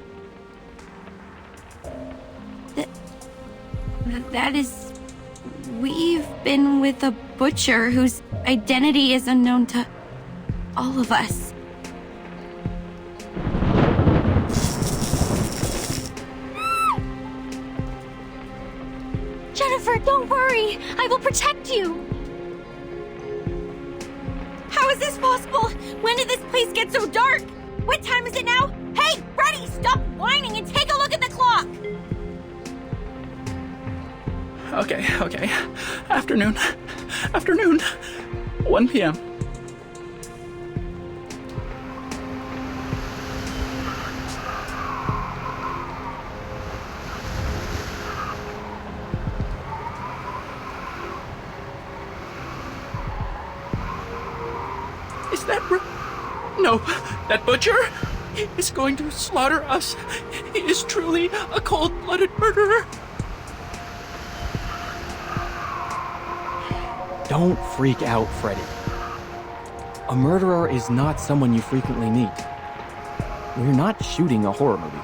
That is... We've been with a butcher whose identity is unknown to all of us. Jennifer, don't worry. I will protect you. How is this possible? When did this place get so dark? What time is it now? Hey, Freddy, stop whining and take a look at the clock. Okay. Afternoon. 1 p.m. Is that No, that butcher is going to slaughter us. He is truly a cold-blooded murderer. Don't freak out, Freddy. A murderer is not someone you frequently meet. We're not shooting a horror movie.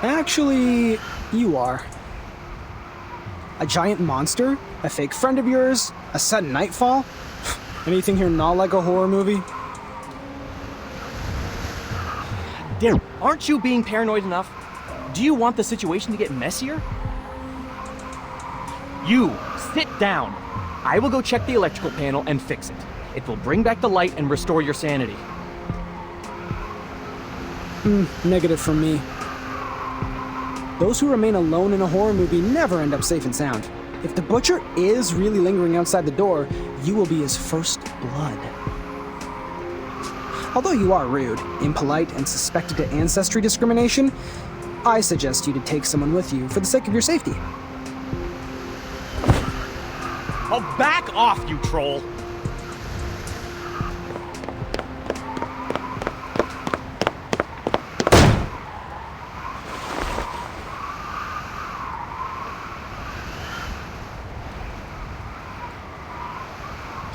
Actually, you are. A giant monster? A fake friend of yours? A sudden nightfall? Anything here not like a horror movie? Darren, aren't you being paranoid enough? Do you want the situation to get messier? You, sit down. I will go check the electrical panel and fix it. It will bring back the light and restore your sanity. Negative from me. Those who remain alone in a horror movie never end up safe and sound. If the butcher is really lingering outside the door, you will be his first blood. Although you are rude, impolite, and suspected of ancestry discrimination, I suggest you to take someone with you for the sake of your safety. Oh, back off, you troll!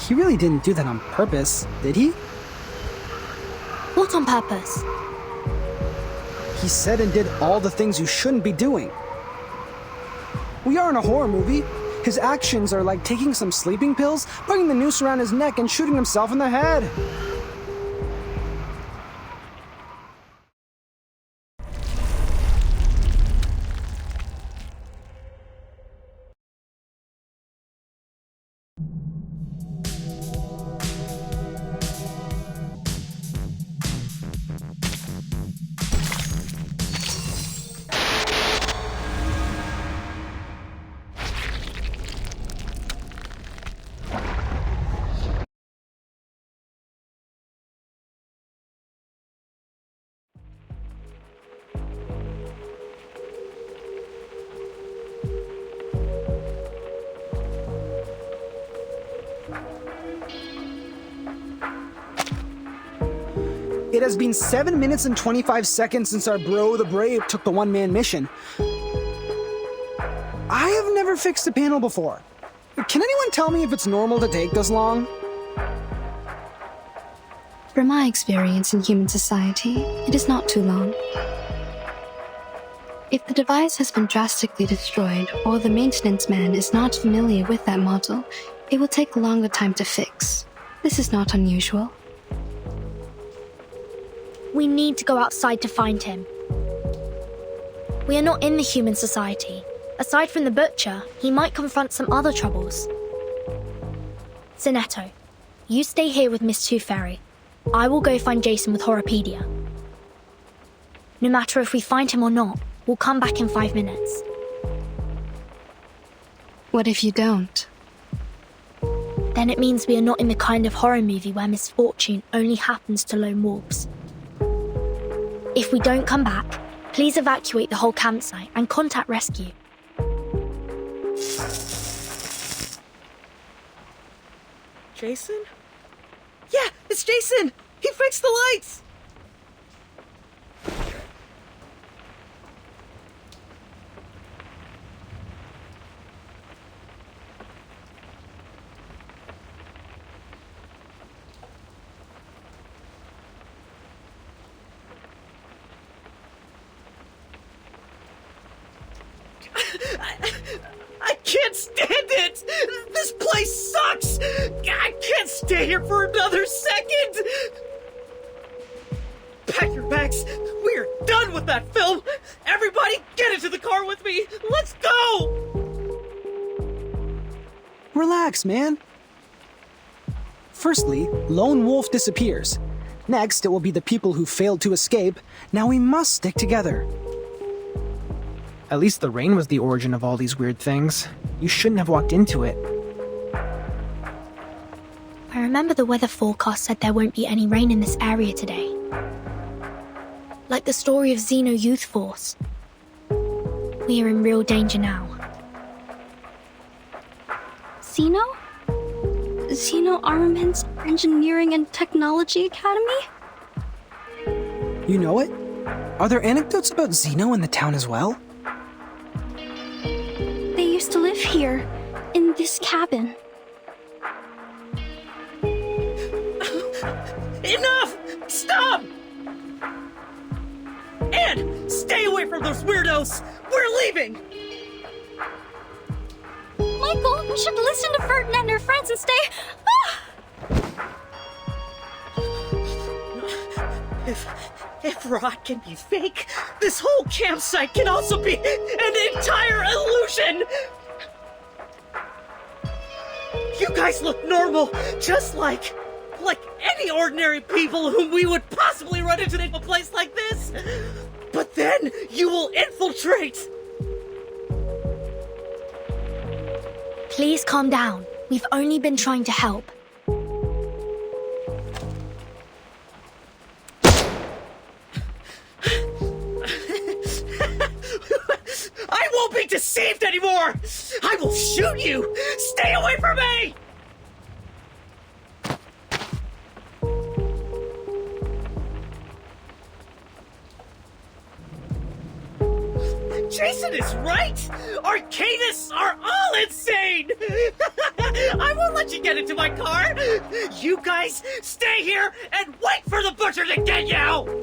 He really didn't do that on purpose, did he? What on purpose? He said and did all the things you shouldn't be doing. We are in a horror movie. His actions are like taking some sleeping pills, putting the noose around his neck, and shooting himself in the head. It has been 7 minutes and 25 seconds since our bro the Brave took the one-man mission. I have never fixed a panel before. Can anyone tell me if it's normal to take this long? From my experience in human society, it is not too long. If the device has been drastically destroyed or the maintenance man is not familiar with that model, it will take a longer time to fix. This is not unusual. We need to go outside to find him. We are not in the human society. Aside from the butcher, he might confront some other troubles. Zinetto, you stay here with Miss Tooth Fairy. I will go find Jason with Horrorpedia. No matter if we find him or not, we'll come back in 5 minutes. What if you don't? Then it means we are not in the kind of horror movie where misfortune only happens to lone wolves. If we don't come back, please evacuate the whole campsite and contact rescue. Jason? Yeah, it's Jason! He fixed the lights! I can't stand it! This place sucks! I can't stay here for another second! Pack your bags. We're done with that film! Everybody get into the car with me! Let's go! Relax, man. Firstly, Lone Wolf disappears. Next, it will be the people who failed to escape. Now we must stick together. At least the rain was the origin of all these weird things. You shouldn't have walked into it. I remember the weather forecast said there won't be any rain in this area today. Like the story of Xeno Youth Force. We are in real danger now. Xeno? Xeno Armaments Engineering and Technology Academy? You know it? Are there anecdotes about Xeno in the town as well? They used to live here, in this cabin. Enough! Stop! Anne, stay away from those weirdos! We're leaving! Michael, you should listen to Ferdinand and her friends and stay... If rot can be fake, this whole campsite can also be an entire illusion! You guys look normal, just like any ordinary people whom we would possibly run into in a place like this. But then you will infiltrate. Please calm down. We've only been trying to help. I won't be deceived anymore! I will shoot you! Stay away from me! Jason is right! Arcadists are all insane! I won't let you get into my car! You guys stay here and wait for the butcher to get you!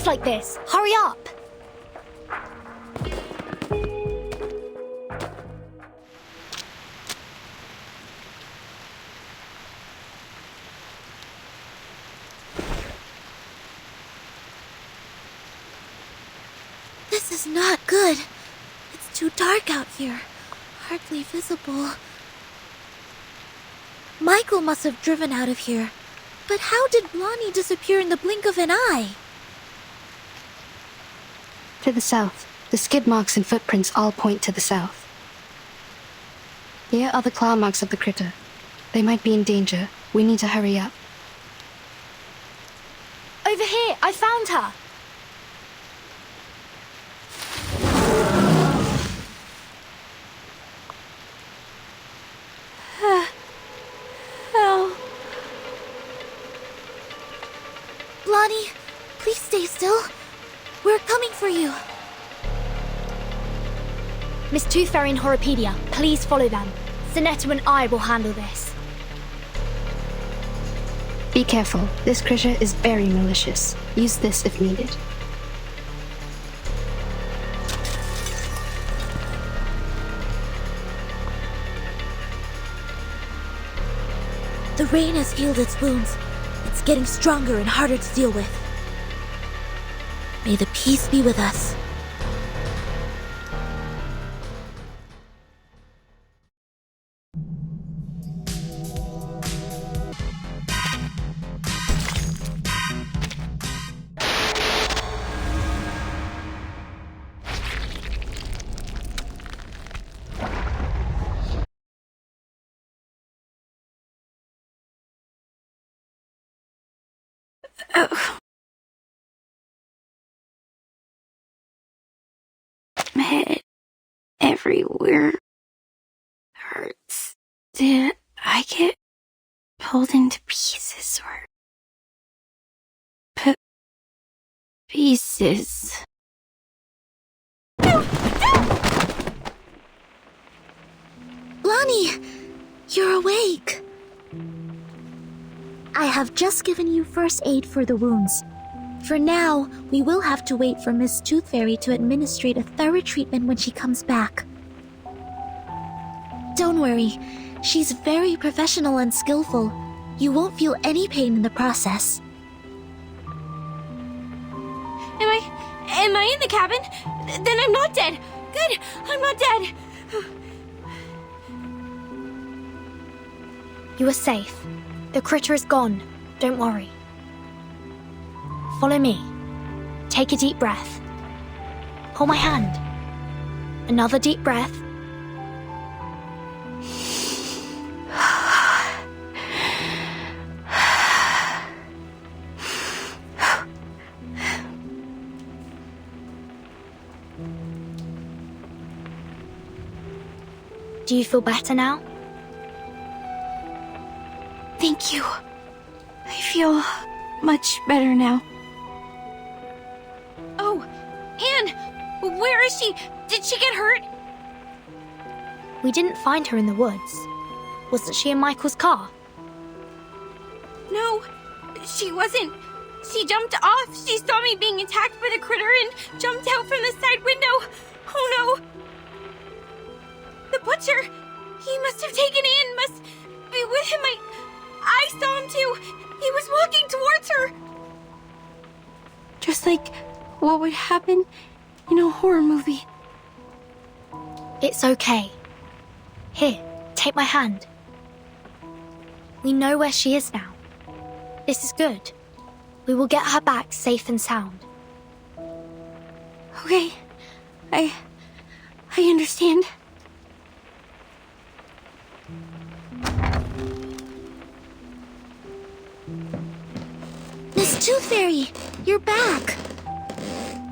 Like this. Hurry up! This is not good. It's too dark out here. Hardly visible. Michael must have driven out of here. But how did Blondie disappear in the blink of an eye? To the south. The skid marks and footprints all point to the south. Here are the claw marks of the critter. They might be in danger. We need to hurry up. Over here! I found her! Oh. Blondie, please stay still. We're coming for you. Miss Tooth Fairy and Horopedia, please follow them. Sonetta and I will handle this. Be careful. This critter is very malicious. Use this if needed. The rain has healed its wounds. It's getting stronger and harder to deal with. May the peace be with us. My head everywhere hurts. Did I get pulled into pieces or pieces? Lonnie, you're awake. I have just given you first aid for the wounds. For now, we will have to wait for Miss Tooth Fairy to administrate a thorough treatment when she comes back. Don't worry, she's very professional and skillful. You won't feel any pain in the process. Am I in the cabin? Then I'm not dead. Good, I'm not dead. You are safe. The critter is gone. Don't worry. Follow me. Take a deep breath. Hold my hand. Another deep breath. Do you feel better now? Thank you. I feel much better now. Oh, Anne! Where is she? Did she get hurt? We didn't find her in the woods. Wasn't she in Michael's car? No, she wasn't. She jumped off. She saw me being attacked by the critter and jumped out from the side window. Oh no! The butcher! He must have taken Anne, must be with him. I saw him too. He was walking towards her. Just like what would happen in a horror movie. It's okay. Here, take my hand. We know where she is now. This is good. We will get her back safe and sound. Okay. I understand. Miss Tooth Fairy, you're back.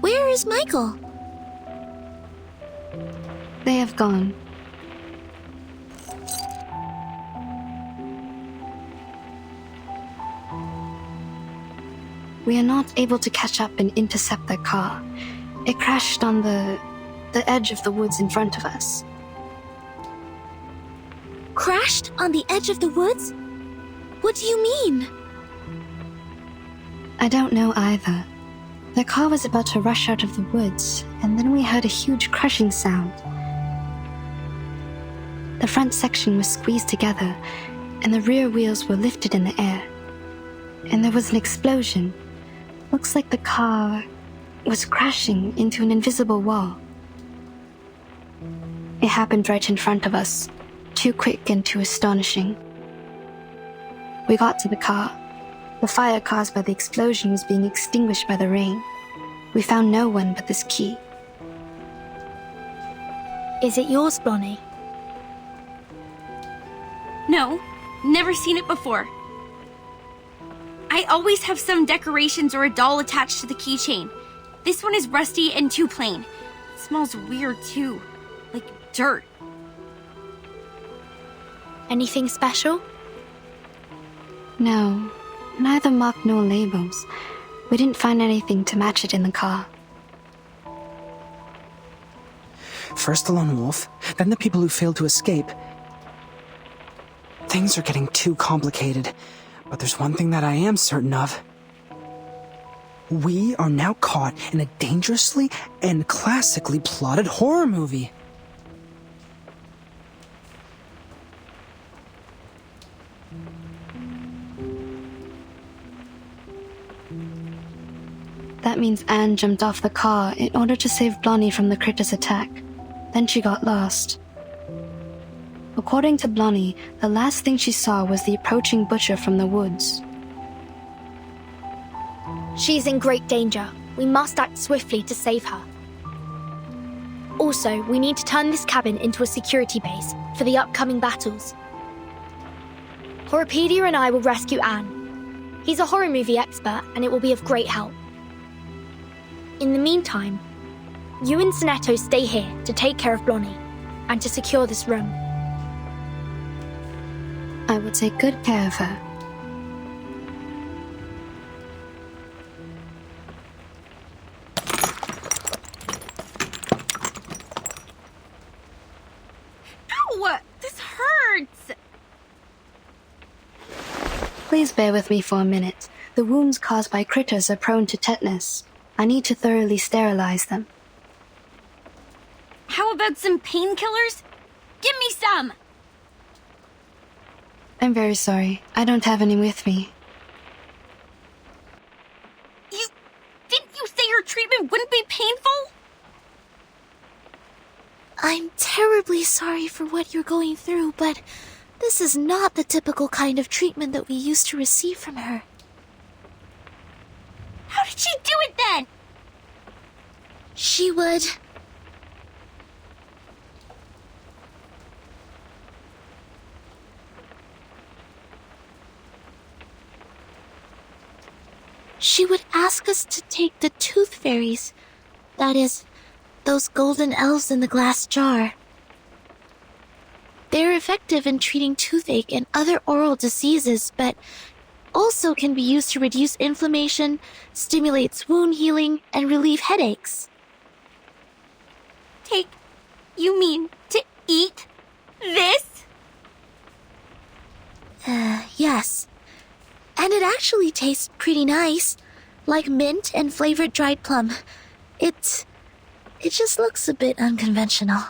Where is Michael? They have gone. We are not able to catch up and intercept their car. It crashed on the edge of the woods in front of us. Crashed on the edge of the woods? What do you mean? I don't know either. The car was about to rush out of the woods, and then we heard a huge crushing sound. The front section was squeezed together, and the rear wheels were lifted in the air. And there was an explosion. Looks like the car was crashing into an invisible wall. It happened right in front of us, too quick and too astonishing. We got to the car. The fire caused by the explosion was being extinguished by the rain. We found no one but this key. Is it yours, Blonnie? No, never seen it before. I always have some decorations or a doll attached to the keychain. This one is rusty and too plain. It smells weird too, like dirt. Anything special? No, neither mark nor labels. We didn't find anything to match it in the car. First the lone wolf, then the people who failed to escape. Things are getting too complicated, but there's one thing that I am certain of. We are now caught in a dangerously and classically plotted horror movie. That means Anne jumped off the car in order to save Blonnie from the critter's attack. Then she got lost. According to Blonnie, the last thing she saw was the approaching butcher from the woods. She's in great danger. We must act swiftly to save her. Also, we need to turn this cabin into a security base for the upcoming battles. Horropedia and I will rescue Anne. He's a horror movie expert, and it will be of great help. In the meantime, you and Sonetto stay here to take care of Blonnie and to secure this room. I will take good care of her. Ow! This hurts! Please bear with me for a minute. The wounds caused by critters are prone to tetanus. I need to thoroughly sterilize them. How about some painkillers? Give me some! I'm very sorry. I don't have any with me. Didn't you say her treatment wouldn't be painful? I'm terribly sorry for what you're going through, but this is not the typical kind of treatment that we used to receive from her. How did she do it then? She would... She would ask us to take the tooth fairies. That is, those golden elves in the glass jar. They're effective in treating toothache and other oral diseases, but also can be used to reduce inflammation, stimulates wound healing, and relieve headaches. You mean to eat this? Yes. And it actually tastes pretty nice, like mint and flavored dried plum. It just looks a bit unconventional.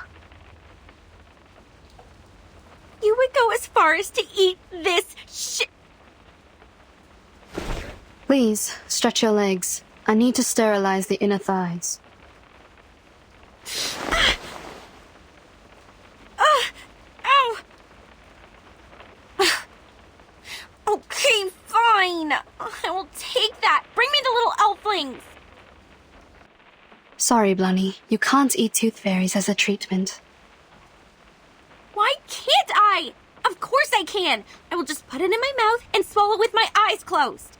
You would go as far as to eat this Please, stretch your legs. I need to sterilize the inner thighs. Ow! Okay, fine. I will take that. Bring me the little elflings. Sorry, Blunny. You can't eat tooth fairies as a treatment. Why can't I? Of course I can. I will just put it in my mouth and swallow with my eyes closed.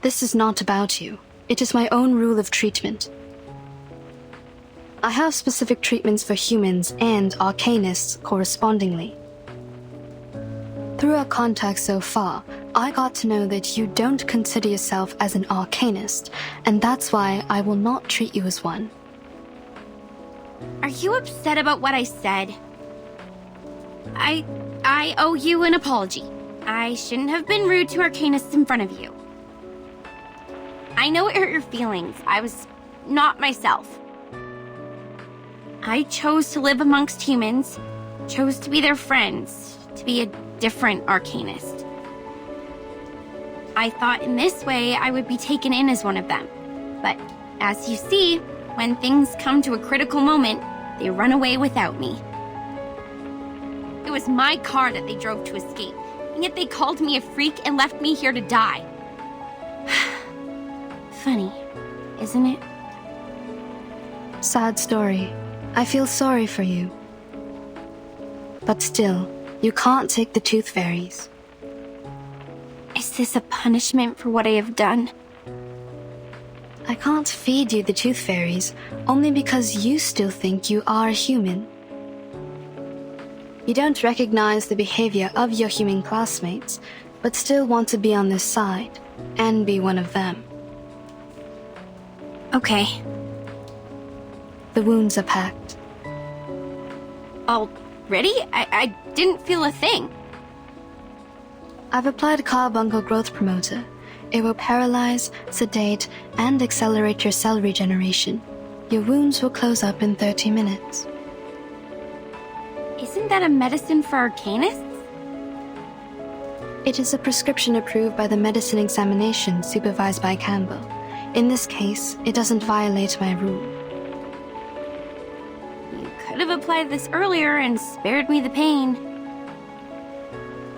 This is not about you. It is my own rule of treatment. I have specific treatments for humans and arcanists correspondingly. Through our contact so far, I got to know that you don't consider yourself as an arcanist, and that's why I will not treat you as one. Are you upset about what I said? I owe you an apology. I shouldn't have been rude to arcanists in front of you. I know it hurt your feelings. I was not myself. I chose to live amongst humans, chose to be their friends, to be a different arcanist. I thought in this way I would be taken in as one of them. But as you see, when things come to a critical moment, they run away without me. It was my car that they drove to escape, and yet they called me a freak and left me here to die. Funny, isn't it? Sad story. I feel sorry for you. But still, you can't take the tooth fairies. Is this a punishment for what I have done? I can't feed you the tooth fairies, only because you still think you are human. You don't recognize the behavior of your human classmates, but still want to be on their side, and be one of them. Okay. The wounds are packed. Already? I didn't feel a thing. I've applied carbuncle growth promoter. It will paralyze, sedate, and accelerate your cell regeneration. Your wounds will close up in 30 minutes. Isn't that a medicine for arcanists? It is a prescription approved by the medicine examination supervised by Campbell. In this case, it doesn't violate my rule. You could have applied this earlier and spared me the pain.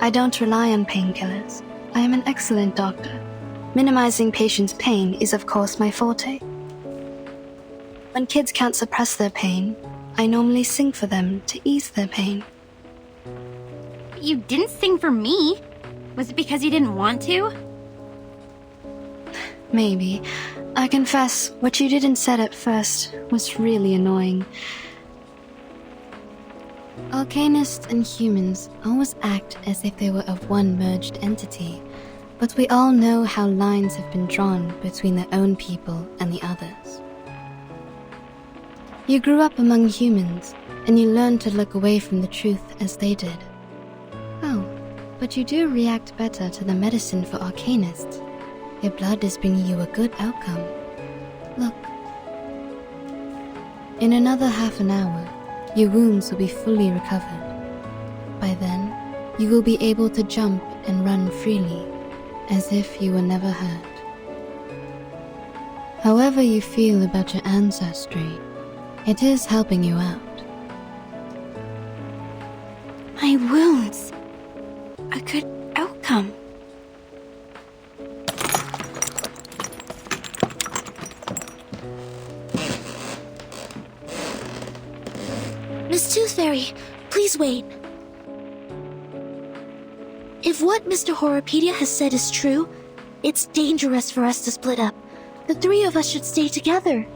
I don't rely on painkillers. I am an excellent doctor. Minimizing patients' pain is of course my forte. When kids can't suppress their pain, I normally sing for them to ease their pain. You didn't sing for me. Was it because you didn't want to? Maybe. I confess, what you did and said at first was really annoying. Arcanists and humans always act as if they were of one merged entity, but we all know how lines have been drawn between their own people and the others. You grew up among humans, and you learned to look away from the truth as they did. Oh, but you do react better to the medicine for arcanists. Your blood is bringing you a good outcome. Look. In another half an hour, your wounds will be fully recovered. By then, you will be able to jump and run freely, as if you were never hurt. However you feel about your ancestry, it is helping you out. My wounds. A good outcome. Miss Tooth Fairy, please wait. If what Mr. Horrorpedia has said is true, it's dangerous for us to split up. The three of us should stay together.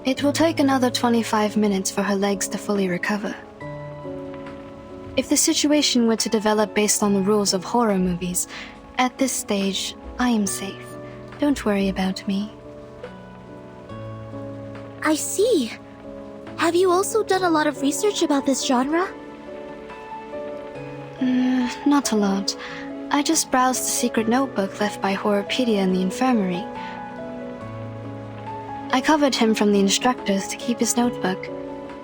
It will take another 25 minutes for her legs to fully recover. If the situation were to develop based on the rules of horror movies, at this stage, I am safe. Don't worry about me. I see. Have you also done a lot of research about this genre? Not a lot. I just browsed the secret notebook left by Horrorpedia in the infirmary. I covered him from the instructors to keep his notebook.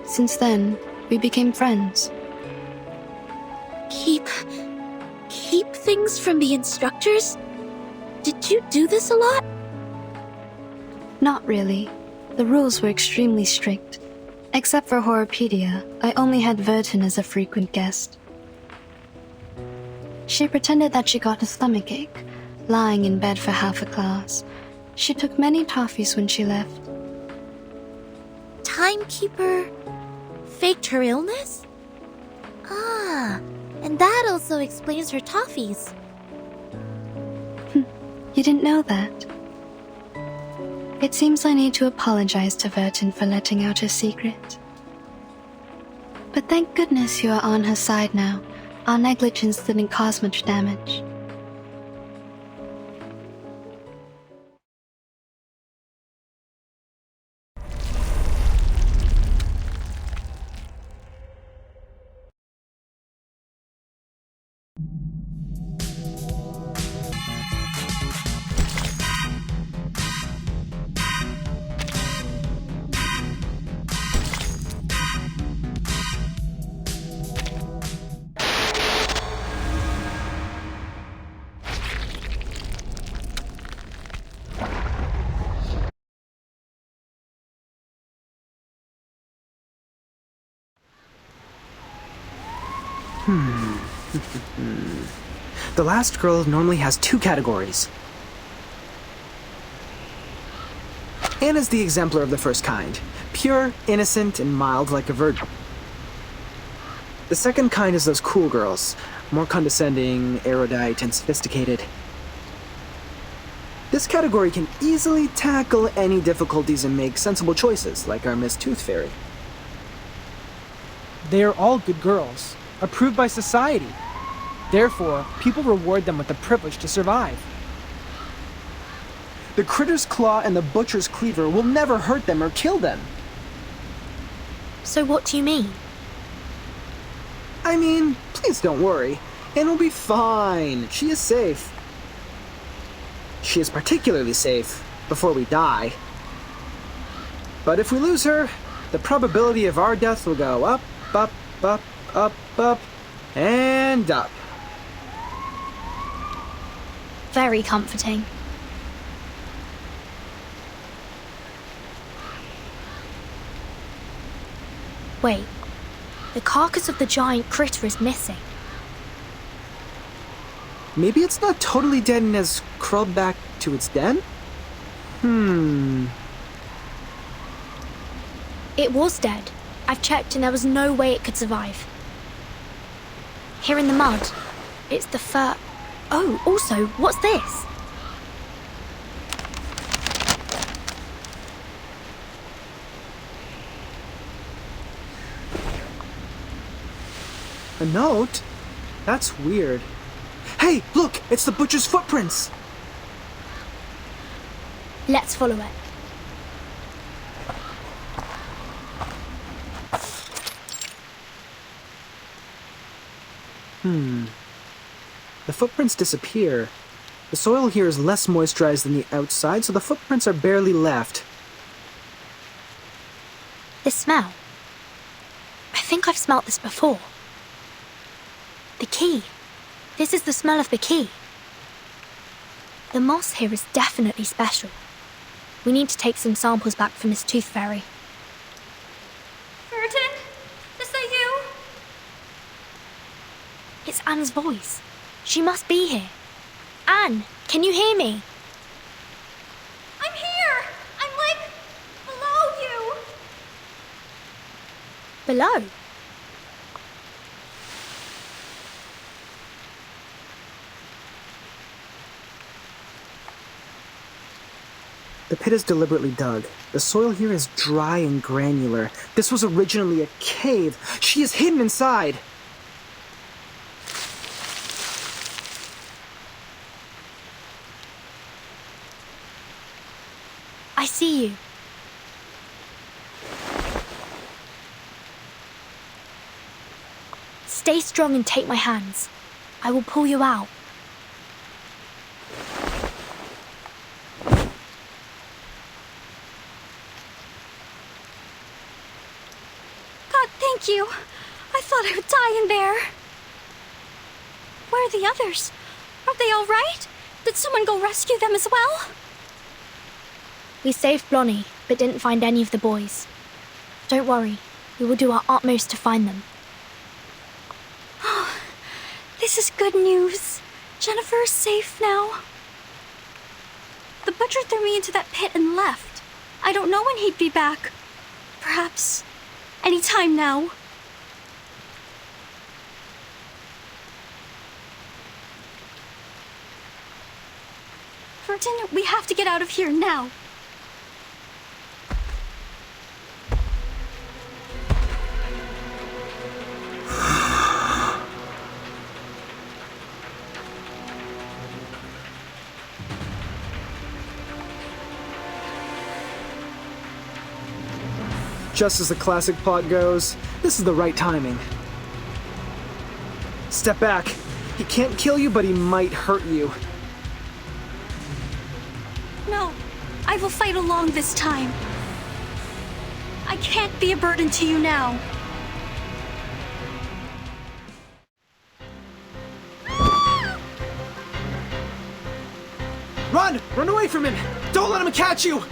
Since then, we became friends. Keep things from the instructors? Did you do this a lot? Not really. The rules were extremely strict. Except for Horrorpedia, I only had Vertin as a frequent guest. She pretended that she got a stomachache, lying in bed for half a class. She took many toffees when she left. Timekeeper faked her illness? Ah, and that also explains her toffees. You didn't know that? It seems I need to apologize to Vertin for letting out her secret. But thank goodness you are on her side now. Our negligence didn't cause much damage. The last girl normally has 2 categories. Anna's the exemplar of the first kind. Pure, innocent, and mild like a virgin. The second kind is those cool girls. More condescending, erudite, and sophisticated. This category can easily tackle any difficulties and make sensible choices, like our Miss Tooth Fairy. They are all good girls, approved by society. Therefore, people reward them with the privilege to survive. The Critter's Claw and the Butcher's Cleaver will never hurt them or kill them. So what do you mean? I mean, please don't worry. Anne will be fine. She is safe. She is particularly safe before we die. But if we lose her, the probability of our death will go up, up, up, up, up, and up. Very comforting. Wait, the carcass of the giant critter is missing. Maybe it's not totally dead and has crawled back to its den? It was dead. I've checked and there was no way it could survive. Here in the mud, it's the fur. Oh, also, what's this? A note? That's weird. Hey, look! It's the butcher's footprints! Let's follow it. The footprints disappear. The soil here is less moisturized than the outside, so the footprints are barely left. This smell. I think I've smelt this before. The key. This is the smell of the key. The moss here is definitely special. We need to take some samples back for Miss Tooth Fairy. Burton? Is that you? It's Anne's voice. She must be here. Anne, can you hear me? I'm here! I'm like below you! Below? The pit is deliberately dug. The soil here is dry and granular. This was originally a cave. She is hidden inside. I see you. Stay strong and take my hands. I will pull you out. God, thank you. I thought I would die in there. Where are the others? Are they all right? Did someone go rescue them as well? We saved Blonnie, but didn't find any of the boys. Don't worry, we will do our utmost to find them. Oh, this is good news. Jennifer is safe now. The butcher threw me into that pit and left. I don't know when he'd be back. Perhaps any time now. Burton, we have to get out of here now. Just as the classic plot goes, this is the right timing. Step back. He can't kill you, but he might hurt you. No, I will fight along this time. I can't be a burden to you now. Run! Run away from him! Don't let him catch you!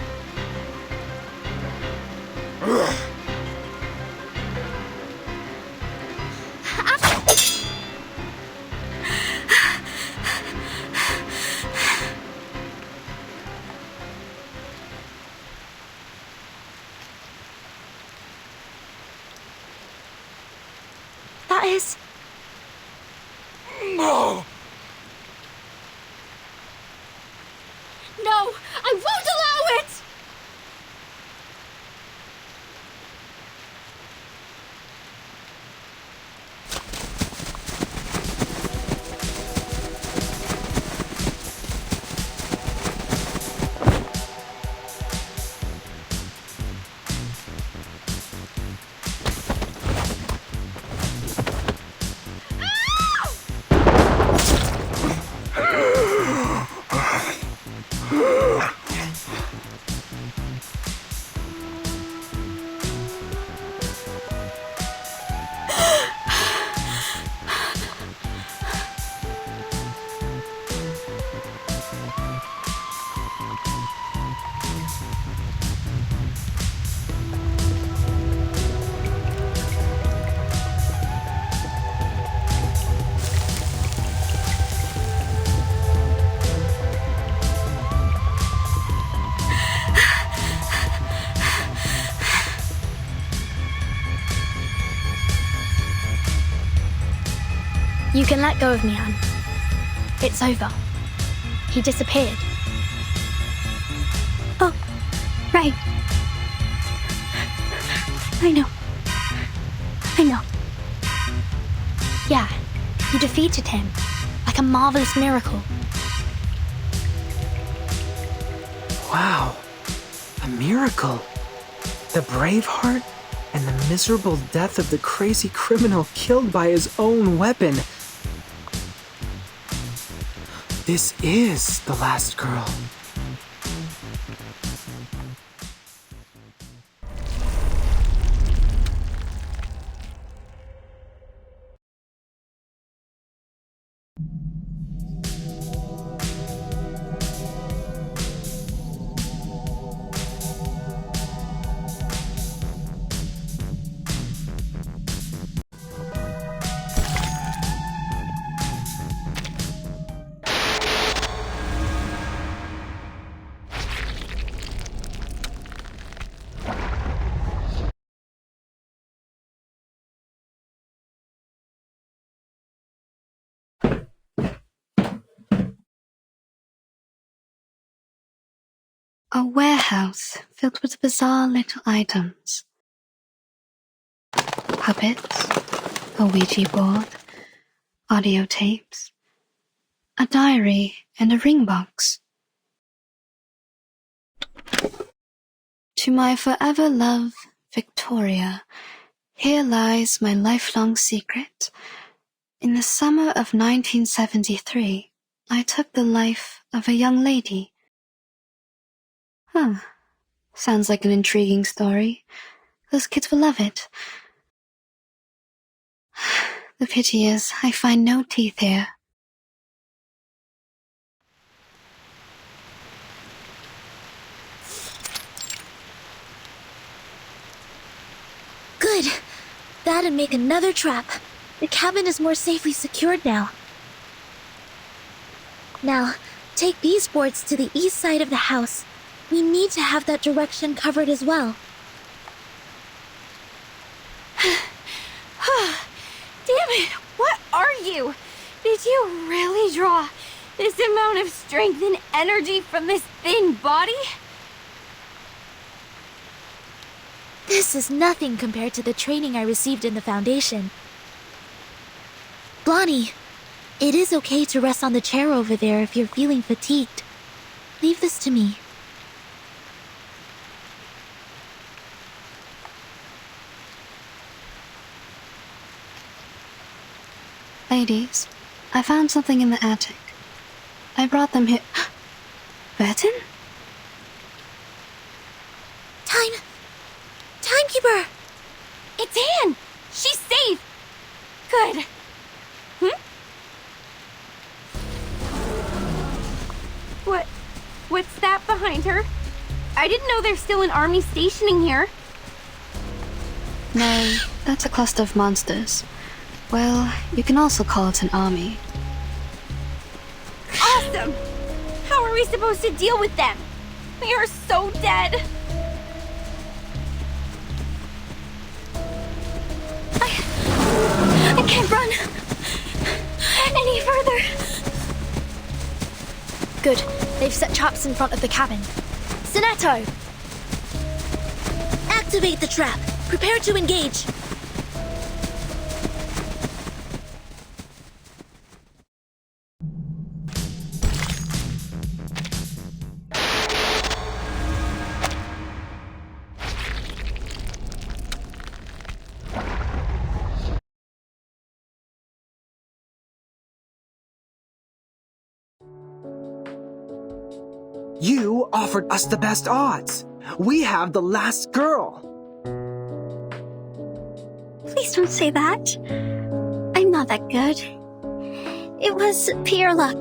That is... No! No, I won't allow it! You can let go of me, Anne. It's over. He disappeared. Oh, right. I know. Yeah, you defeated him. Like a marvelous miracle. Wow. A miracle. The Braveheart and the miserable death of the crazy criminal killed by his own weapon. This is the last girl. A warehouse filled with bizarre little items. Puppets, a Ouija board, audio tapes, a diary, and a ring box. To my forever love, Victoria, here lies my lifelong secret. In the summer of 1973, I took the life of a young lady. Sounds like an intriguing story. Those kids will love it. The pity is, I find no teeth here. Good. That'd make another trap. The cabin is more safely secured now. Now, take these boards to the east side of the house. We need to have that direction covered as well. Damn it! What are you? Did you really draw this amount of strength and energy from this thin body? This is nothing compared to the training I received in the Foundation. Blondie, it is okay to rest on the chair over there if you're feeling fatigued. Leave this to me. Ladies, I found something in the attic. I brought them here. Burton? Timekeeper! It's Anne! She's safe! Good. What's that behind her? I didn't know there's still an army stationing here. No, that's a cluster of monsters. Well, you can also call it an army. Awesome! How are we supposed to deal with them? We are so dead. I can't run any further. Good. They've set traps in front of the cabin. Sonetto! Activate the trap. Prepare to engage. You offered us the best odds. We have the last girl. Please don't say that. I'm not that good. It was pure luck.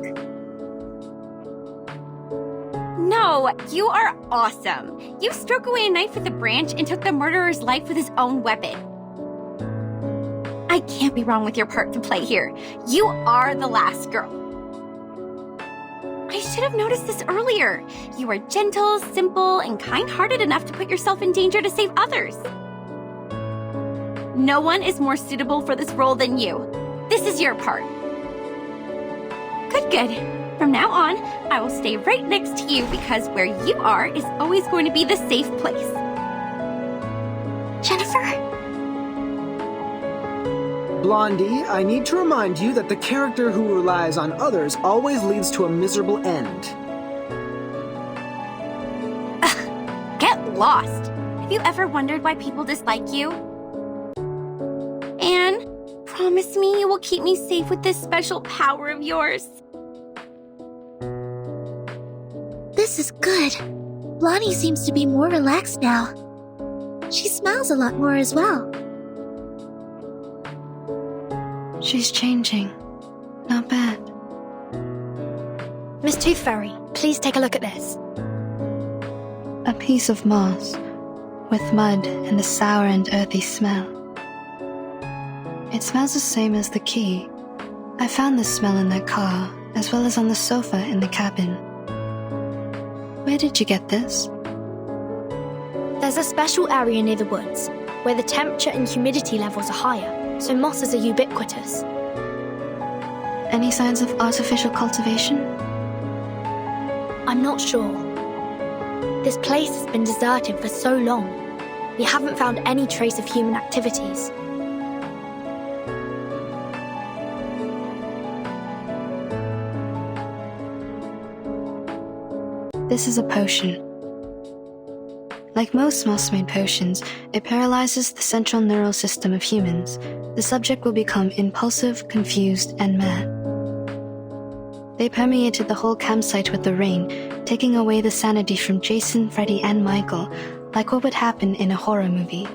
No, you are awesome. You struck away a knife with a branch and took the murderer's life with his own weapon. I can't be wrong with your part to play here. You are the last girl. I should have noticed this earlier. You are gentle, simple, and kind-hearted enough to put yourself in danger to save others. No one is more suitable for this role than you. This is your part. Good. From now on, I will stay right next to you because where you are is always going to be the safe place. Jennifer? Blondie, I need to remind you that the character who relies on others always leads to a miserable end. Get lost. Have you ever wondered why people dislike you? Anne, promise me you will keep me safe with this special power of yours. This is good. Blondie seems to be more relaxed now. She smiles a lot more as well. She's changing. Not bad. Miss Tooth Fairy, please take a look at this. A piece of moss, with mud and a sour and earthy smell. It smells the same as the key. I found this smell in their car, as well as on the sofa in the cabin. Where did you get this? There's a special area near the woods, where the temperature and humidity levels are higher, so mosses are ubiquitous. Any signs of artificial cultivation? I'm not sure. This place has been deserted for so long. We haven't found any trace of human activities. This is a potion. Like most moss-made potions, it paralyzes the central neural system of humans. The subject will become impulsive, confused, and mad. They permeated the whole campsite with the rain, taking away the sanity from Jason, Freddy, and Michael, like what would happen in a horror movie.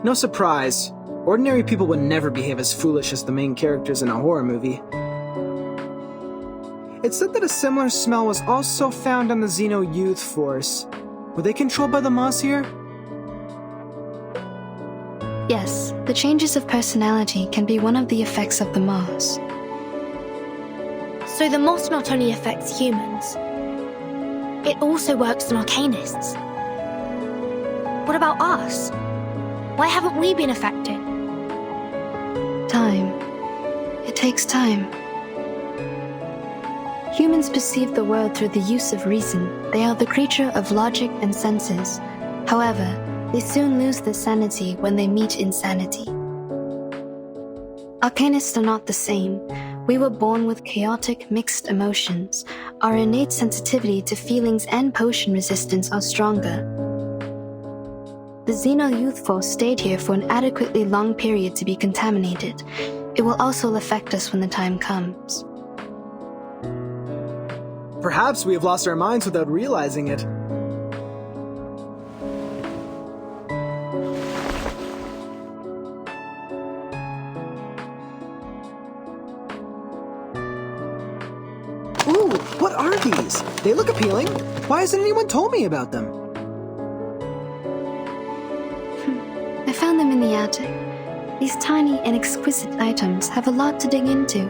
No surprise. Ordinary people would never behave as foolish as the main characters in a horror movie. It said that a similar smell was also found on the Xeno Youth Force. Were they controlled by the moss here? Yes, the changes of personality can be one of the effects of the moss. So the moss not only affects humans, it also works on arcanists. What about us? Why haven't we been affected? Time. It takes time. Humans perceive the world through the use of reason. They are the creature of logic and senses. However, they soon lose their sanity when they meet insanity. Arcanists are not the same. We were born with chaotic, mixed emotions. Our innate sensitivity to feelings and potion resistance are stronger. The Xeno Youth Force stayed here for an adequately long period to be contaminated. It will also affect us when the time comes. Perhaps we have lost our minds without realizing it. Ooh, what are these? They look appealing. Why hasn't anyone told me about them? I found them in the attic. These tiny and exquisite items have a lot to dig into.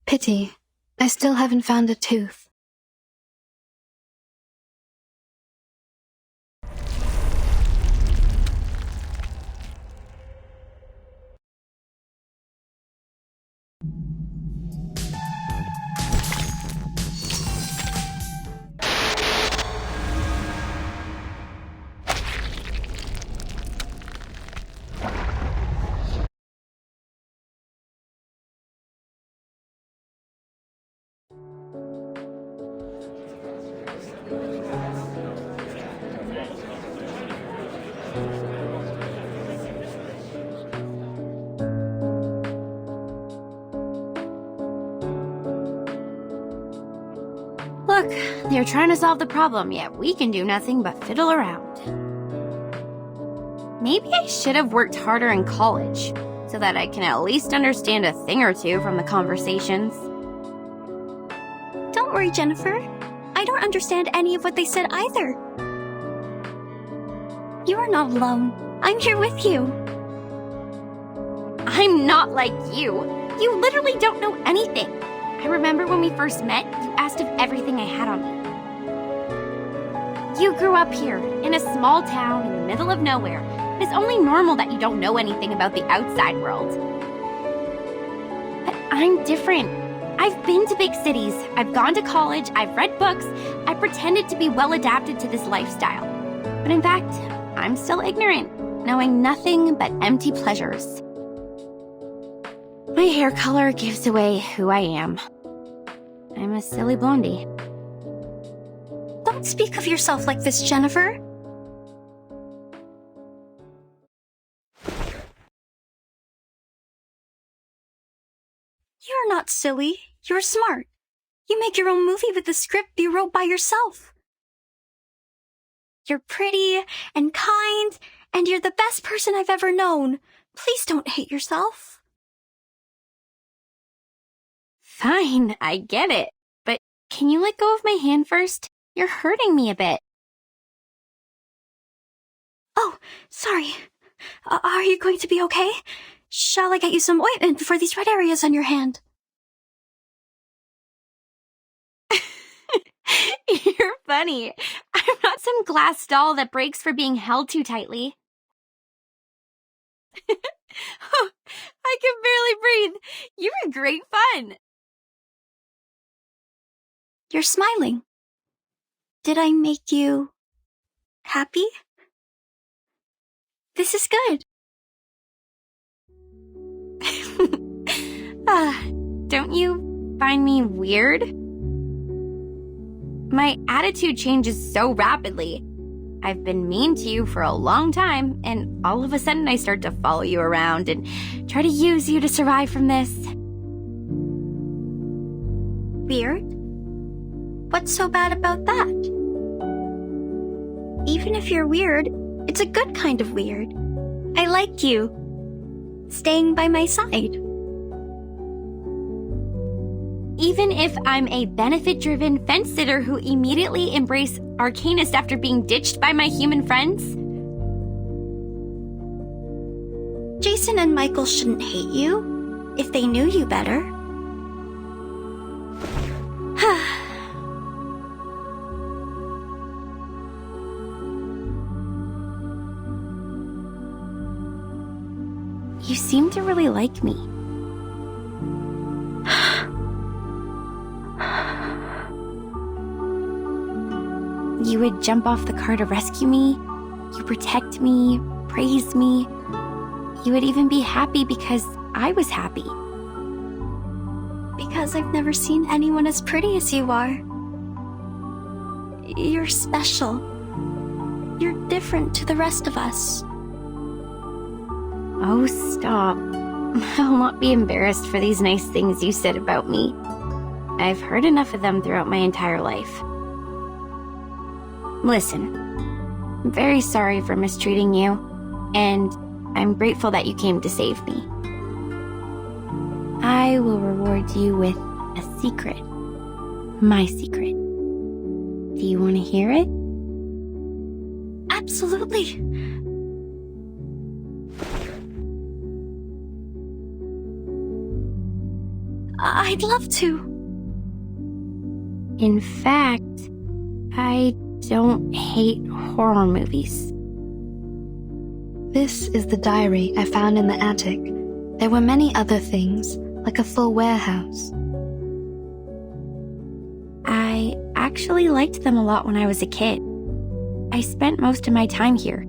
Pity, I still haven't found a tooth. Look, they're trying to solve the problem, yet we can do nothing but fiddle around. Maybe I should have worked harder in college, so that I can at least understand a thing or two from the conversations. Don't worry, Jennifer. I don't understand any of what they said either. You are not alone. I'm here with you. I'm not like you. You literally don't know anything. I remember when we first met, you asked if everything I had on me. You grew up here, in a small town in the middle of nowhere. It's only normal that you don't know anything about the outside world. But I'm different. I've been to big cities, I've gone to college, I've read books, I pretended to be well adapted to this lifestyle. But in fact, I'm still ignorant, knowing nothing but empty pleasures. My hair color gives away who I am. I'm a silly blondie. Don't speak of yourself like this, Jennifer. You're not silly. You're smart. You make your own movie with the script you wrote by yourself. You're pretty and kind, and you're the best person I've ever known. Please don't hate yourself. Fine, I get it. But can you let go of my hand first? You're hurting me a bit. Oh, sorry. Are you going to be okay? Shall I get you some ointment for these red areas on your hand? You're funny. I'm not some glass doll that breaks for being held too tightly. I can barely breathe. You were great fun. You're smiling. Did I make you happy? This is good. Don't you find me weird? My attitude changes so rapidly. I've been mean to you for a long time, and all of a sudden I start to follow you around and try to use you to survive from this. Weird? What's so bad about that? Even if you're weird, it's a good kind of weird. I like you staying by my side. Even if I'm a benefit-driven fence-sitter who immediately embraced Arcanist after being ditched by my human friends? Jason and Michael shouldn't hate you if they knew you better. You seem to really like me. You would jump off the car to rescue me. You protect me, praise me. You would even be happy because I was happy. Because I've never seen anyone as pretty as you are. You're special. You're different to the rest of us. Oh, stop. I'll not be embarrassed for these nice things you said about me. I've heard enough of them throughout my entire life. Listen, I'm very sorry for mistreating you, and I'm grateful that you came to save me. I will reward you with a secret. My secret. Do you want to hear it? Absolutely. I'd love to. In fact, I don't hate horror movies. This is the diary I found in the attic. There were many other things, like a full warehouse. I actually liked them a lot when I was a kid. I spent most of my time here,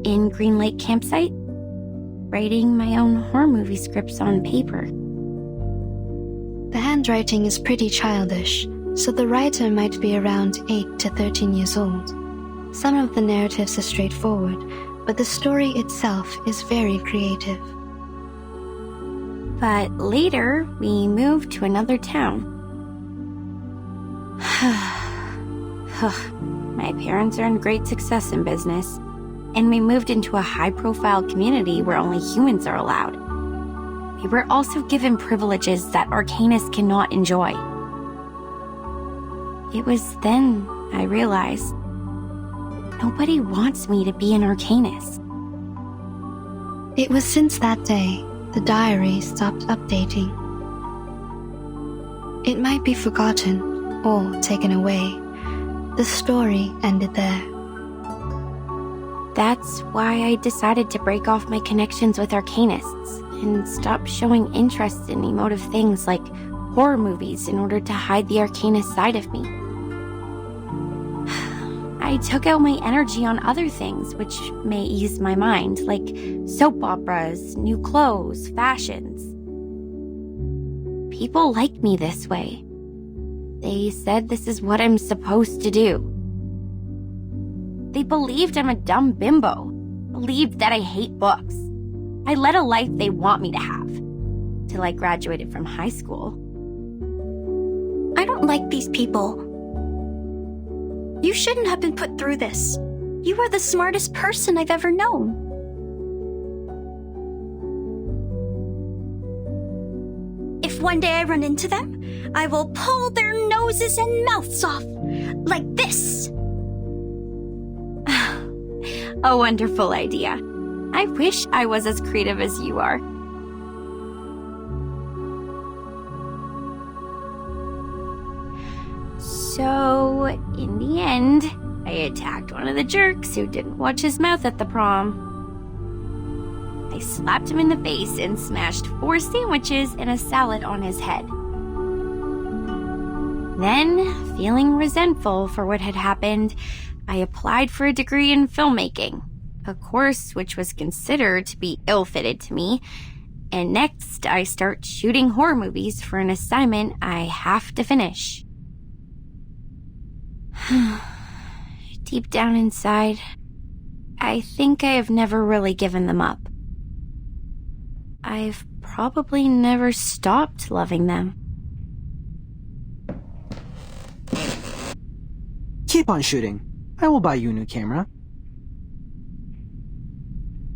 in Green Lake Campsite, writing my own horror movie scripts on paper. The handwriting is pretty childish, so the writer might be around 8 to 13 years old. Some of the narratives are straightforward, but the story itself is very creative. But later, we moved to another town. My parents earned great success in business, and we moved into a high-profile community where only humans are allowed. We were also given privileges that Arcanists cannot enjoy. It was then I realized nobody wants me to be an Arcanist. It was since that day the diary stopped updating. It might be forgotten or taken away. The story ended there. That's why I decided to break off my connections with Arcanists and stop showing interest in emotive things like horror movies in order to hide the Arcanist side of me. I took out my energy on other things which may ease my mind, like soap operas, new clothes, fashions. People like me this way. They said this is what I'm supposed to do. They believed I'm a dumb bimbo, believed that I hate books. I led a life they want me to have, till I graduated from high school. I don't like these people. You shouldn't have been put through this. You are the smartest person I've ever known. If one day I run into them, I will pull their noses and mouths off, like this. A wonderful idea. I wish I was as creative as you are. So, in the end, I attacked one of the jerks who didn't watch his mouth at the prom. I I slapped him in the face and smashed 4 sandwiches and a salad on his head. Then, feeling resentful for what had happened, I applied for a degree in filmmaking, a course which was considered to be ill-fitted to me, and next I start shooting horror movies for an assignment I have to finish. Deep down inside, I think I have never really given them up. I've probably never stopped loving them. Keep on shooting. I will buy you a new camera.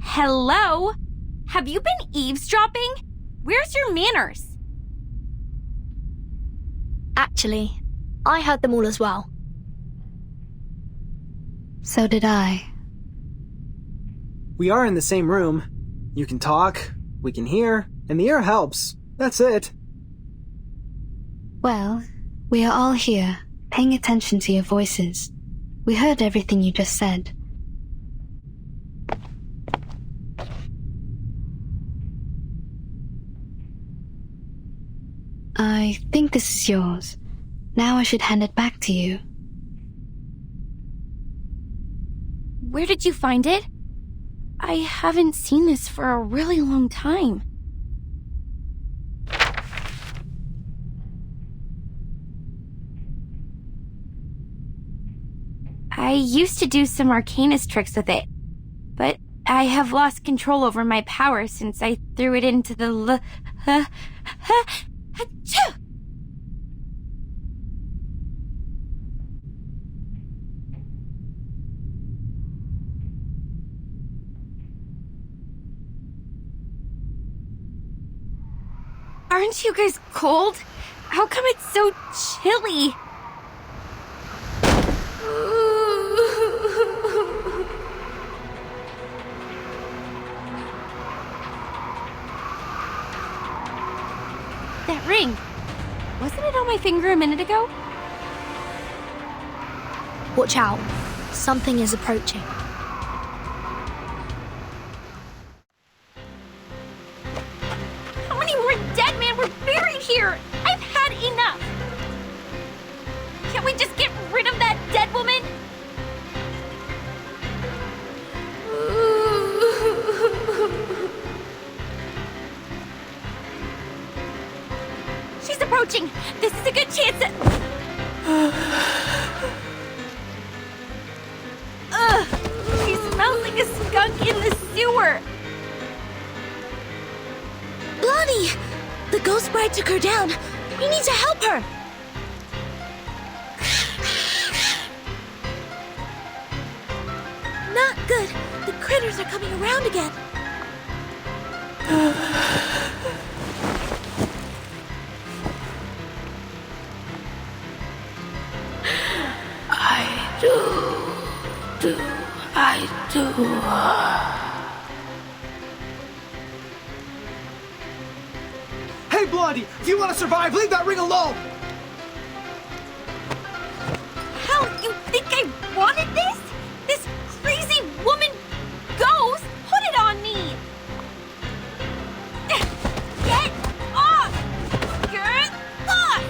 Hello? Have you been eavesdropping? Where's your manners? Actually, I heard them all as well. So did I. We are in the same room. You can talk, we can hear, and the air helps. That's it. Well, we are all here, paying attention to your voices. We heard everything you just said. I think this is yours. Now I should hand it back to you. Where did you find it? I haven't seen this for a really long time. I used to do some arcanist tricks with it, but I have lost control over my power since I threw it into the Aren't you guys cold? How come it's so chilly? That ring. Wasn't it on my finger a minute ago? Watch out. Something is approaching. How many more dead men were buried here? I've had enough. Can't we just get rid of that dead woman? She's approaching. This is a good chance to... Ugh! She smells like a skunk in the sewer. Blondie! The ghost bride took her down. We need to help her. Not good. The critters are coming around again. I do. Hey, Blondie! If you want to survive, leave that ring alone! Hell, you think I wanted this? This crazy woman ghost put it on me! Get off! Get off!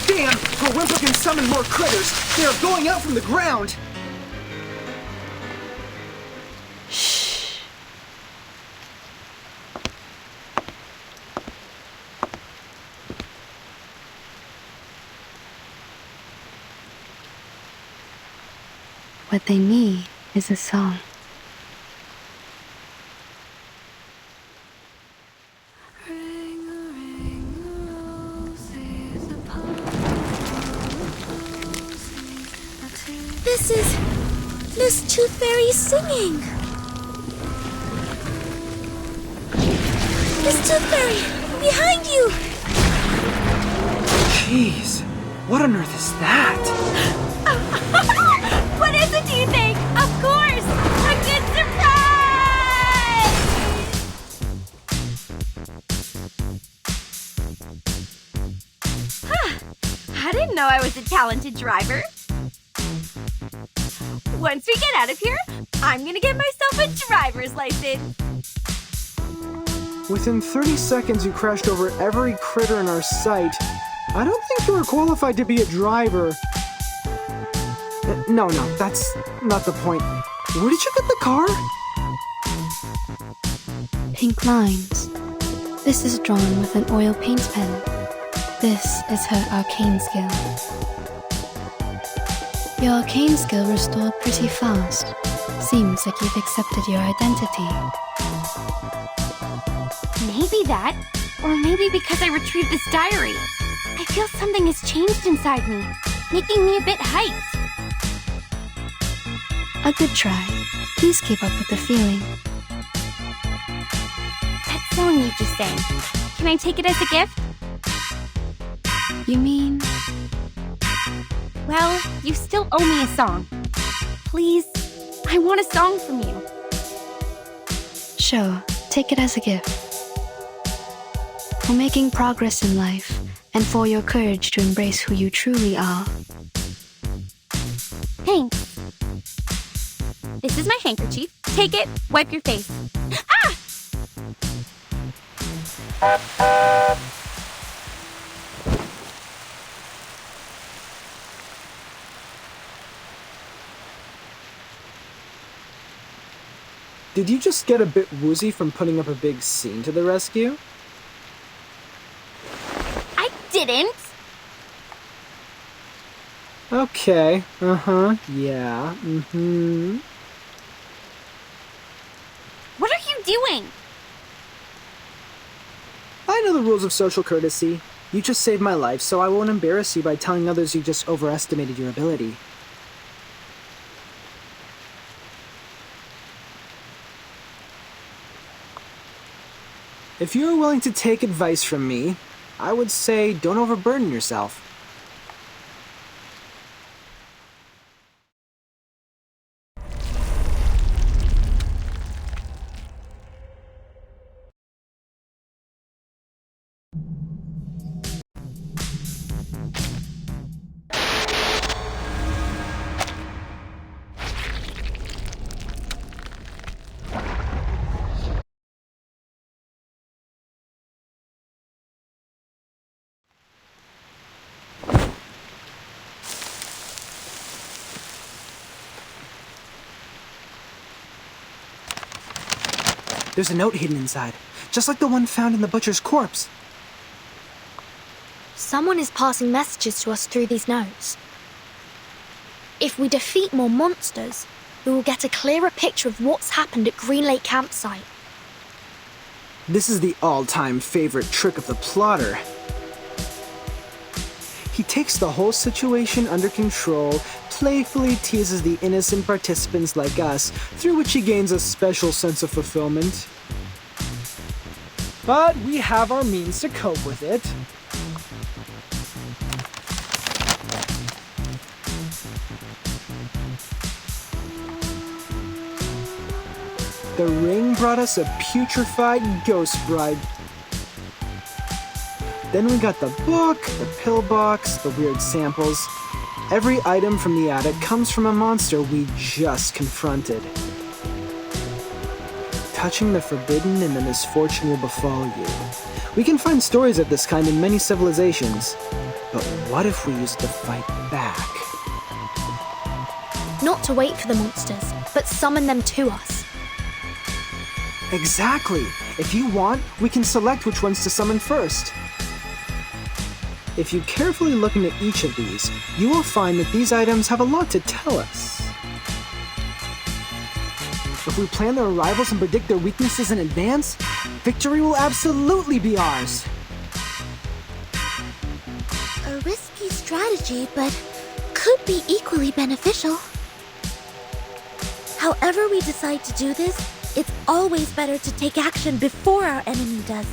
Damn! Her whimper can summon more critters! They are going out from the ground! What they need is a song. This is Miss Tooth Fairy singing. Miss Tooth Fairy, behind you! Jeez, what on earth is that? What is it, do you think? Of course! A good surprise! I didn't know I was a talented driver. Once we get out of here, I'm gonna get myself a driver's license. Within 30 seconds, you crashed over every critter in our sight. I don't think you were qualified to be a driver. No, that's not the point. Where did you get the car? Pink lines. This is drawn with an oil paint pen. This is her arcane skill. Your arcane skill restored pretty fast. Seems like you've accepted your identity. Maybe that, or maybe because I retrieved this diary. I feel something has changed inside me, making me a bit hyped. A good try. Please keep up with the feeling. That song you just sang, can I take it as a gift? You mean? Well, you still owe me a song. Please, I want a song from you. Sure, take it as a gift. For making progress in life, and for your courage to embrace who you truly are. Thanks. This is my handkerchief. Take it, wipe your face. Ah! Did you just get a bit woozy from putting up a big scene to the rescue? I didn't. Okay, yeah, What are you doing? I know the rules of social courtesy. You just saved my life, so I won't embarrass you by telling others you just overestimated your ability. If you're willing to take advice from me, I would say don't overburden yourself. There's a note hidden inside, just like the one found in the butcher's corpse. Someone is passing messages to us through these notes. If we defeat more monsters, we will get a clearer picture of what's happened at Green Lake Campsite. This is the all-time favorite trick of the plotter. He takes the whole situation under control, playfully teases the innocent participants like us, through which he gains a special sense of fulfillment. But we have our means to cope with it. The ring brought us a putrefied ghost bride. Then we got the book, the pillbox, the weird samples. Every item from the attic comes from a monster we just confronted. Touching the forbidden and the misfortune will befall you. We can find stories of this kind in many civilizations. But what if we use it to fight back? Not to wait for the monsters, but summon them to us. Exactly! If you want, we can select which ones to summon first. If you carefully look into each of these, you will find that these items have a lot to tell us. If we plan their arrivals and predict their weaknesses in advance, victory will absolutely be ours. A risky strategy, but could be equally beneficial. However we decide to do this, it's always better to take action before our enemy does.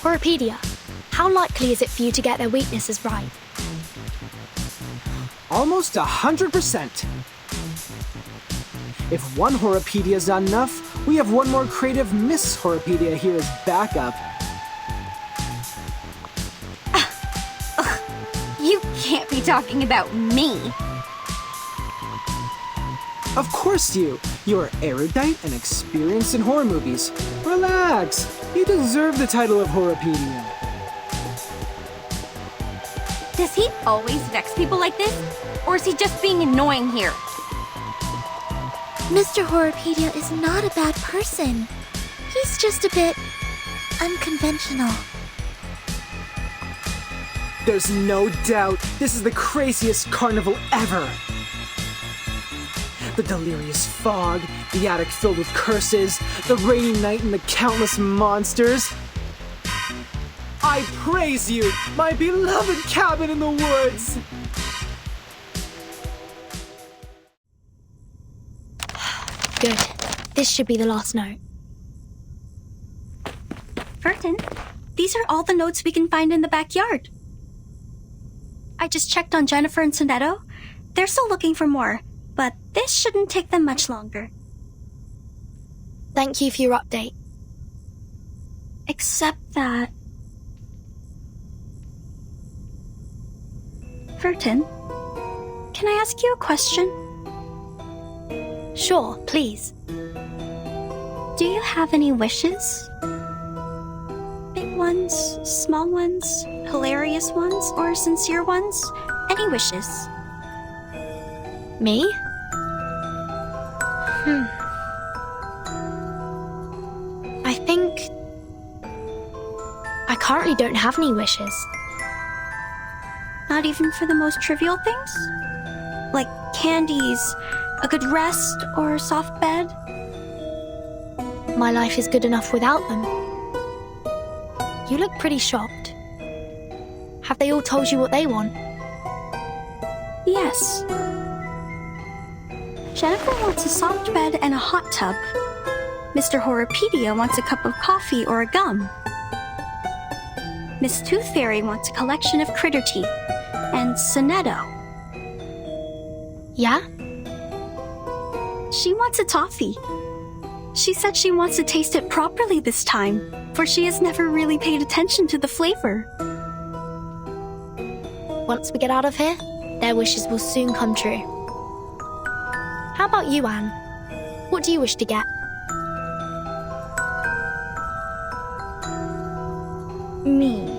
Horpedia, How likely is it for you to get their weaknesses right? Almost 100%. If one Horopedia is not enough, we have one more creative Miss Horopedia here as backup. You can't be talking about me. Of course you. You are erudite and experienced in horror movies. Relax. You deserve the title of Horopedia. Does he always vex people like this? Or is he just being annoying here? Mr. Horopedia is not a bad person. He's just a bit unconventional. There's no doubt this is the craziest carnival ever. The delirious fog, the attic filled with curses, the rainy night and the countless monsters. I praise you, my beloved cabin in the woods! Good. This should be the last note. Burton, these are all the notes we can find in the backyard. I just checked on Jennifer and Sonetto. They're still looking for more, but this shouldn't take them much longer. Thank you for your update. Except that... Burton, can I ask you a question? Sure, please. Do you have any wishes? Big ones, small ones, hilarious ones, or sincere ones? Any wishes? Me? I think... I currently don't have any wishes. Not even for the most trivial things? Like candies, a good rest, or a soft bed? My life is good enough without them. You look pretty shocked. Have they all told you what they want? Yes. Jennifer wants a soft bed and a hot tub. Mr. Horopedia wants a cup of coffee or a gum. Miss Tooth Fairy wants a collection of critter teeth. And Sonetto. Yeah? She wants a toffee. She said she wants to taste it properly this time, for she has never really paid attention to the flavor. Once we get out of here, their wishes will soon come true. How about you, Anne? What do you wish to get? Me.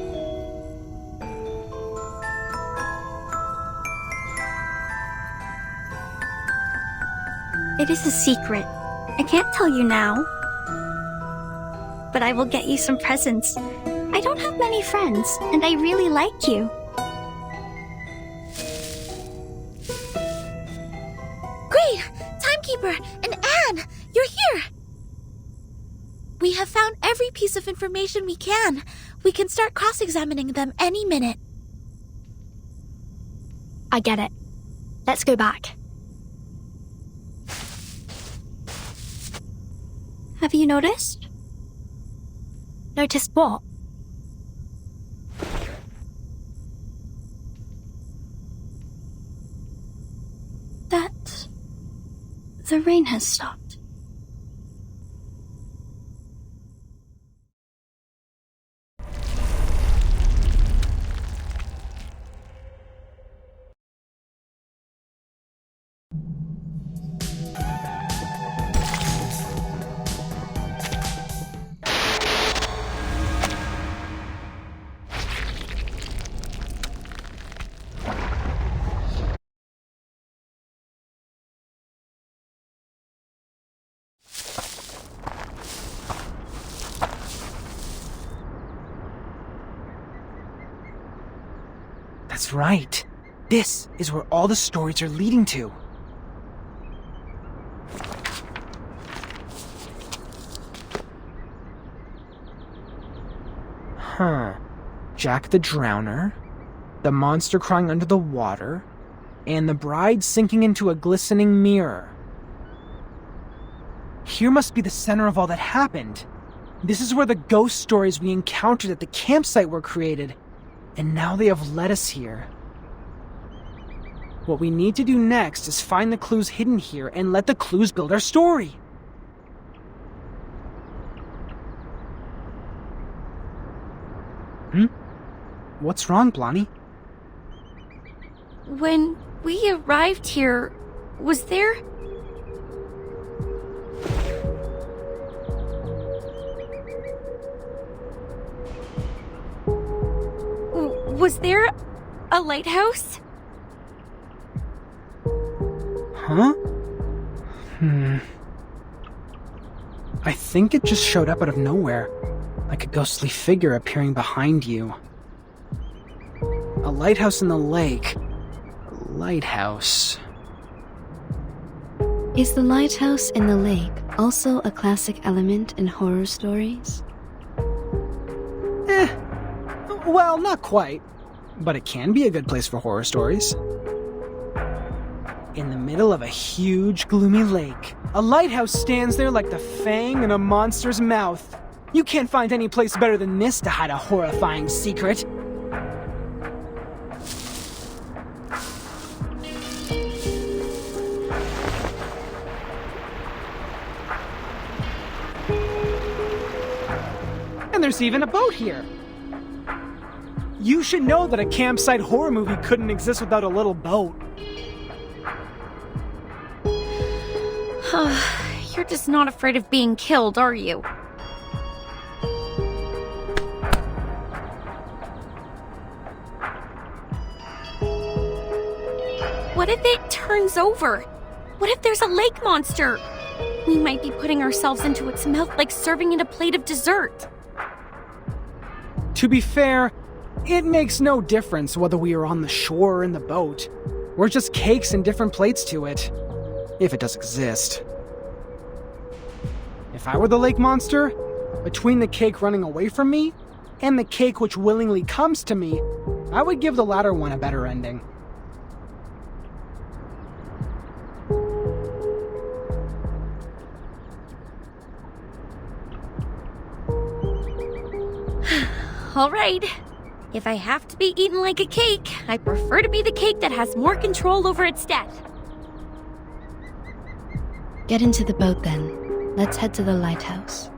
It is a secret. I can't tell you now. But I will get you some presents. I don't have many friends, and I really like you. Great! Timekeeper and Anne, you're here! We have found every piece of information we can. We can start cross-examining them any minute. I get it. Let's go back. Have you noticed? Noticed what? That the rain has stopped. That's right. This is where all the stories are leading to. Huh. Jack the Drowner, the monster crying under the water, and the bride sinking into a glistening mirror. Here must be the center of all that happened. This is where the ghost stories we encountered at the campsite were created, and now they have led us here. What we need to do next is find the clues hidden here and let the clues build our story. What's wrong, Blondie? When we arrived here, was there... Was there a lighthouse? Huh? I think it just showed up out of nowhere, like a ghostly figure appearing behind you. A lighthouse in the lake. A lighthouse. Is the lighthouse in the lake also a classic element in horror stories? Well, not quite. But it can be a good place for horror stories. In the middle of a huge, gloomy lake, a lighthouse stands there like the fang in a monster's mouth. You can't find any place better than this to hide a horrifying secret. And there's even a boat here. You should know that a campsite horror movie couldn't exist without a little boat. You're just not afraid of being killed, are you? What if it turns over? What if there's a lake monster? We might be putting ourselves into its mouth like serving it a plate of dessert. To be fair, it makes no difference whether we are on the shore or in the boat. We're just cakes and different plates to it. If it does exist. If I were the lake monster, between the cake running away from me and the cake which willingly comes to me, I would give the latter one a better ending. All right. If I have to be eaten like a cake, I prefer to be the cake that has more control over its death. Get into the boat then. Let's head to the lighthouse.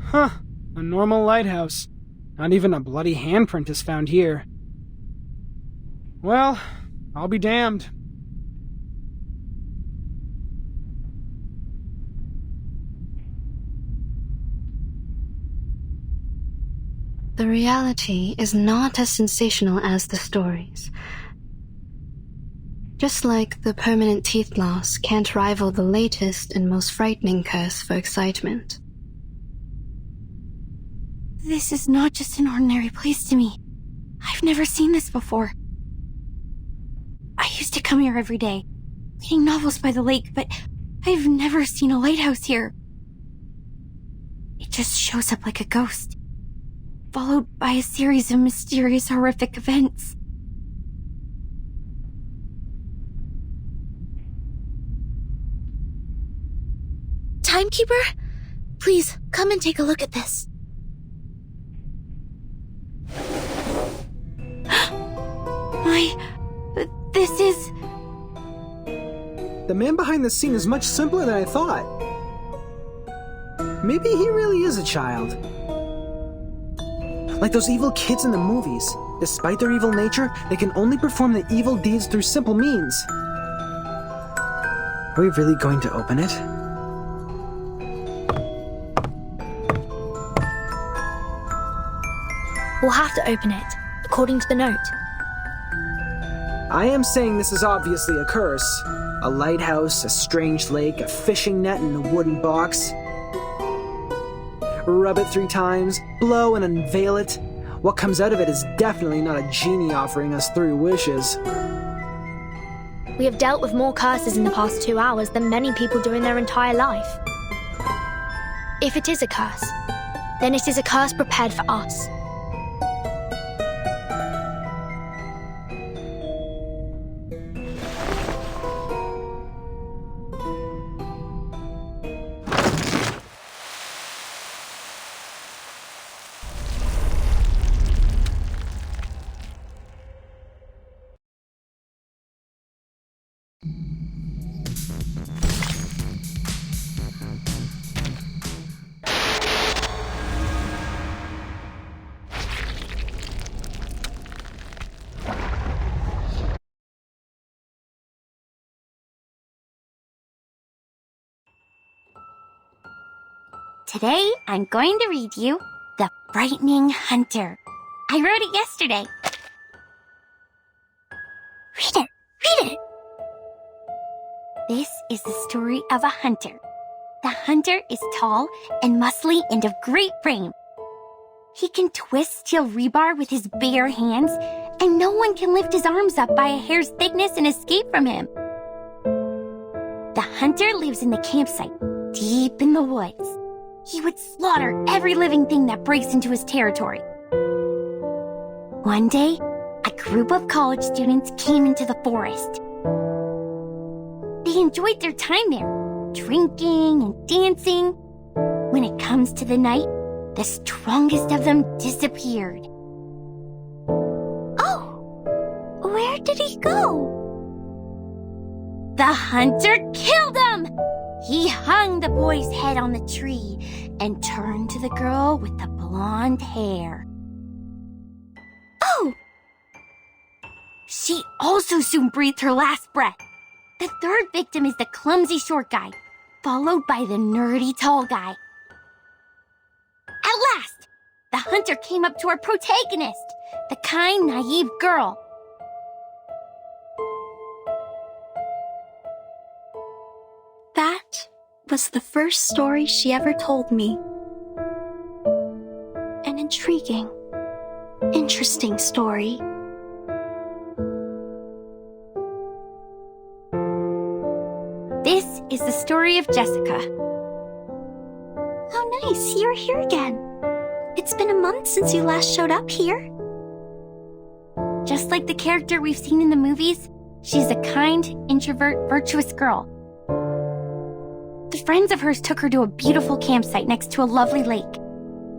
Huh. A normal lighthouse. Not even a bloody handprint is found here. Well, I'll be damned. The reality is not as sensational as the stories. Just like the permanent teeth loss can't rival the latest and most frightening curse for excitement. This is not just an ordinary place to me. I've never seen this before. I used to come here every day, reading novels by the lake, but I've never seen a lighthouse here. It just shows up like a ghost, followed by a series of mysterious, horrific events. Timekeeper, please come and take a look at this. This is... The man behind the scene is much simpler than I thought. Maybe he really is a child. Like those evil kids in the movies. Despite their evil nature, they can only perform the evil deeds through simple means. Are we really going to open it? We'll have to open it, according to the note. I am saying this is obviously a curse. A lighthouse, a strange lake, a fishing net, and a wooden box. Rub it 3 times, blow and unveil it. What comes out of it is definitely not a genie offering us 3 wishes. We have dealt with more curses in the past 2 hours than many people do in their entire life. If it is a curse, then it is a curse prepared for us. Today, I'm going to read you The Frightening Hunter. I wrote it yesterday. Read it! This is the story of a hunter. The hunter is tall and muscly and of great frame. He can twist steel rebar with his bare hands, and no one can lift his arms up by a hair's thickness and escape from him. The hunter lives in the campsite, deep in the woods. He would slaughter every living thing that breaks into his territory. One day, a group of college students came into the forest. They enjoyed their time there, drinking and dancing. When it comes to the night, the strongest of them disappeared. Oh, where did he go? The hunter killed him! He hung the boy's head on the tree and turned to the girl with the blonde hair. Oh! She also soon breathed her last breath. The third victim is the clumsy short guy, followed by the nerdy tall guy. At last, the hunter came up to our protagonist, the kind, naive girl. That was the first story she ever told me. An intriguing, interesting story. This is the story of Jessica. How nice, you're here again. It's been a month since you last showed up here. Just like the character we've seen in the movies, she's a kind, introvert, virtuous girl. The friends of hers took her to a beautiful campsite next to a lovely lake.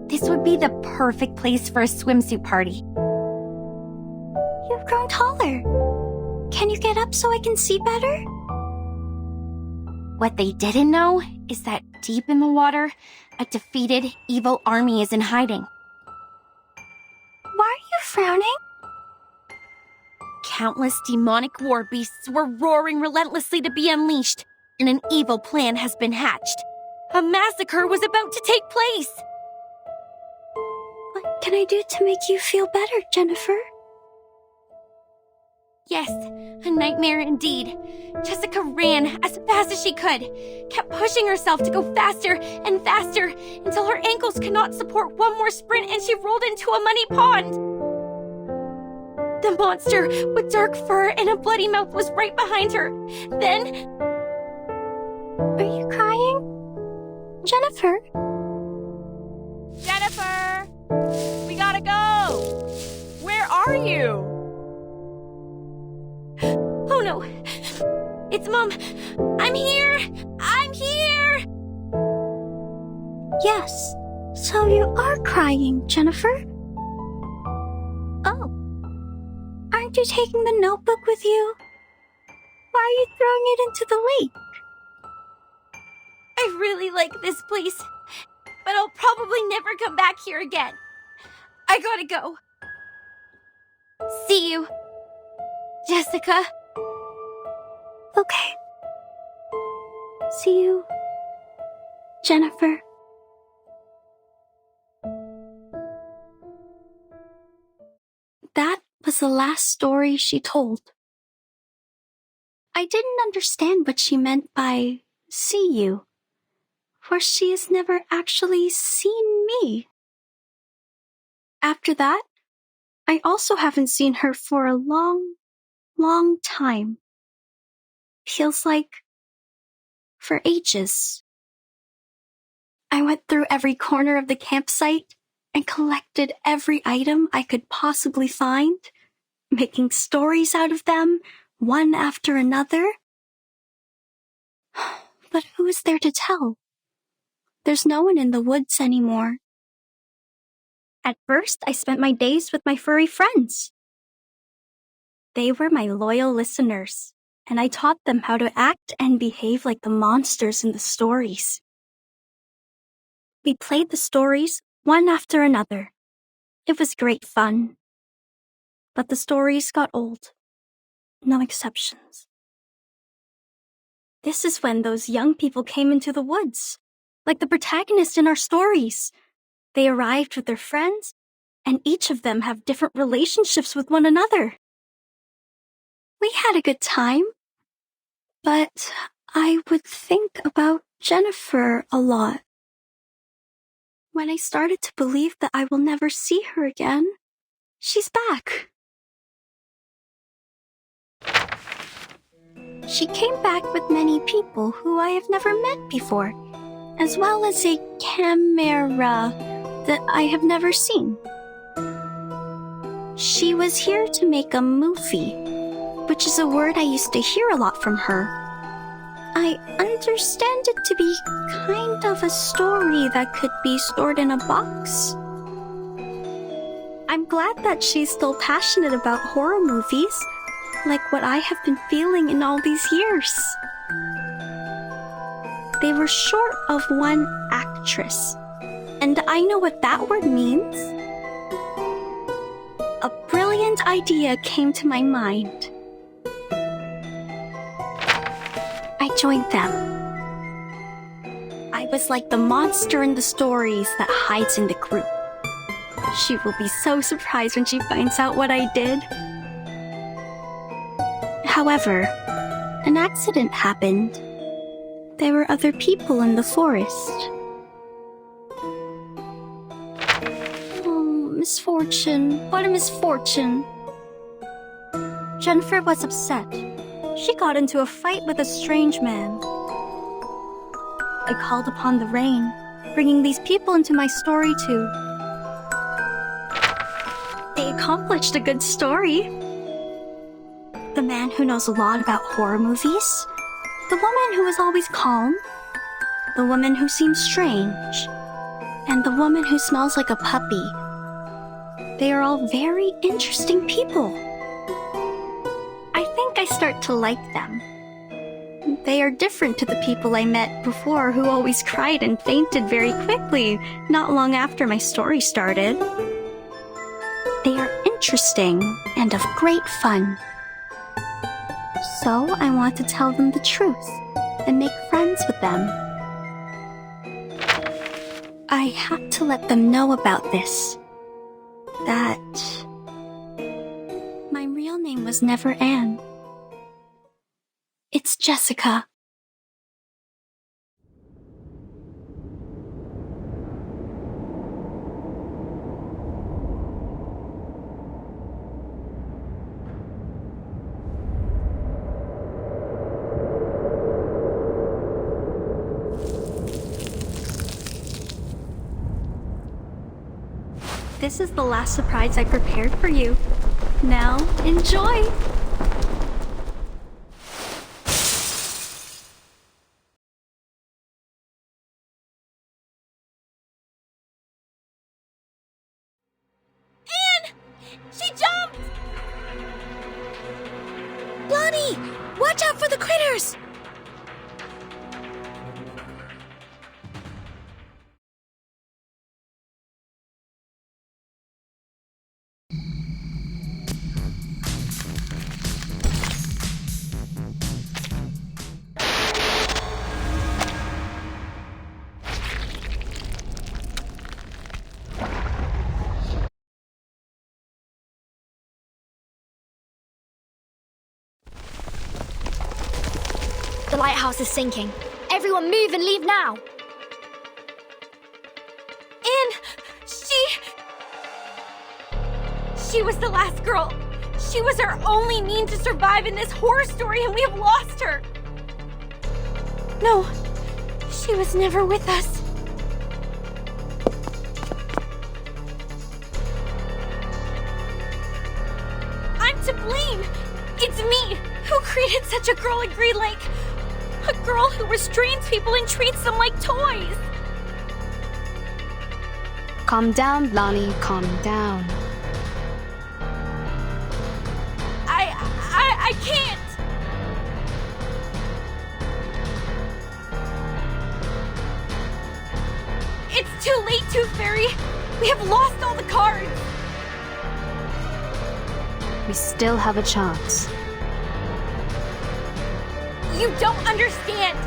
This would be the perfect place for a swimsuit party. You've grown taller. Can you get up so I can see better? What they didn't know is that deep in the water, a defeated, evil army is in hiding. Why are you frowning? Countless demonic war beasts were roaring relentlessly to be unleashed, and an evil plan has been hatched. A massacre was about to take place. What can I do to make you feel better, Jennifer? Yes, a nightmare indeed. Jessica ran as fast as she could, kept pushing herself to go faster and faster until her ankles could not support one more sprint and she rolled into a muddy pond. The monster with dark fur and a bloody mouth was right behind her. Then... Are you crying? Jennifer? Jennifer! We gotta go! Where are you? Oh no! It's Mom! I'm here! I'm here! Yes, so you are crying, Jennifer. Oh. Aren't you taking the notebook with you? Why are you throwing it into the lake? I really like this place, but I'll probably never come back here again. I gotta go. See you, Jessica. Okay. See you, Jennifer. That was the last story she told. I didn't understand what she meant by see you, for she has never actually seen me. After that, I also haven't seen her for a long, long time. Feels like for ages. I went through every corner of the campsite and collected every item I could possibly find, making stories out of them, one after another. But who is there to tell? There's no one in the woods anymore. At first, I spent my days with my furry friends. They were my loyal listeners, and I taught them how to act and behave like the monsters in the stories. We played the stories one after another. It was great fun. But the stories got old. No exceptions. This is when those young people came into the woods. like the protagonists in our stories. They arrived with their friends, and each of them have different relationships with one another. We had a good time, but I would think about Jennifer a lot. When I started to believe that I will never see her again, she's back. She came back with many people who I have never met before, as well as a camera that I have never seen. She was here to make a movie, which is a word I used to hear a lot from her. I understand it to be kind of a story that could be stored in a box. I'm glad that she's still passionate about horror movies, like what I have been feeling in all these years. They were short of one actress, and I know what that word means. A brilliant idea came to my mind. I joined them. I was like the monster in the stories that hides in the group. She will be so surprised when she finds out what I did. However, an accident happened. There were other people in the forest. Oh, misfortune. What a misfortune. Jennifer was upset. She got into a fight with a strange man. I called upon the rain, bringing these people into my story too. They accomplished a good story. The man who knows a lot about horror movies, the woman who is always calm, the woman who seems strange, and the woman who smells like a puppy. They are all very interesting people. I think I start to like them. They are different to the people I met before who always cried and fainted very quickly, not long after my story started. They are interesting and of great fun. So I want to tell them the truth and make friends with them. I have to let them know about this. That my real name was never Anne. It's Jessica. This is the last surprise I prepared for you. Now, enjoy! Anne! She jumped! Blondie! Watch out for the critters! The lighthouse is sinking. Everyone move and leave now. Anne! She was the last girl. She was our only means to survive in this horror story, and we have lost her. No, she was never with us. I'm to blame. It's me who created such a girl at Green Lake. A girl who restrains people and treats them like toys. Calm down, Blondie, calm down. I can't. It's too late, Tooth Fairy. We have lost all the cards. We still have a chance. You don't understand.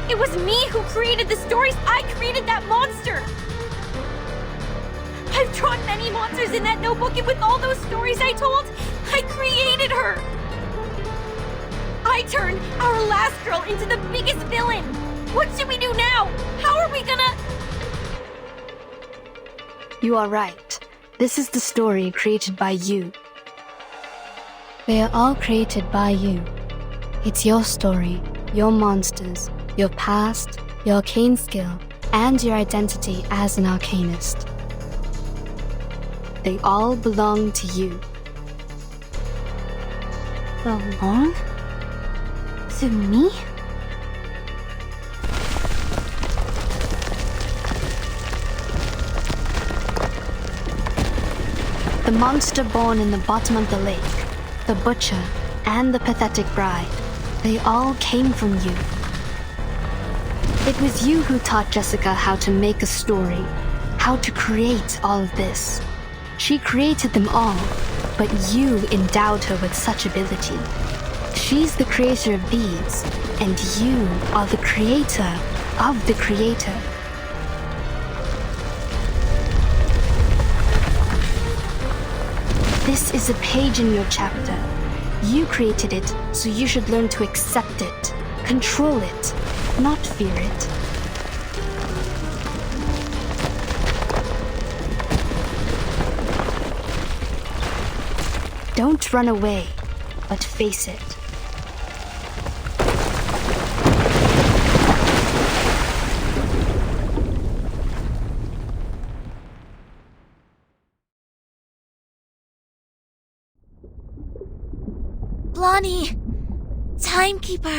It was me who created the stories. I created that monster. I've drawn many monsters in that notebook, and with all those stories I told, I created her. I turned our last girl into the biggest villain. What should we do now? How are we gonna... You are right. This is the story created by you. They are all created by you. It's your story, your monsters, your past, your arcane skill, and your identity as an arcanist. They all belong to you. Belong? To me? The monster born in the bottom of the lake, the butcher, and the pathetic bride, they all came from you. It was you who taught Jessica how to make a story, how to create all of this. She created them all, but you endowed her with such ability. She's the creator of these, and you are the creator of the creator. This is a page in your chapter. You created it, so you should learn to accept it, control it, not fear it. Don't run away, but face it. Blondie! Timekeeper!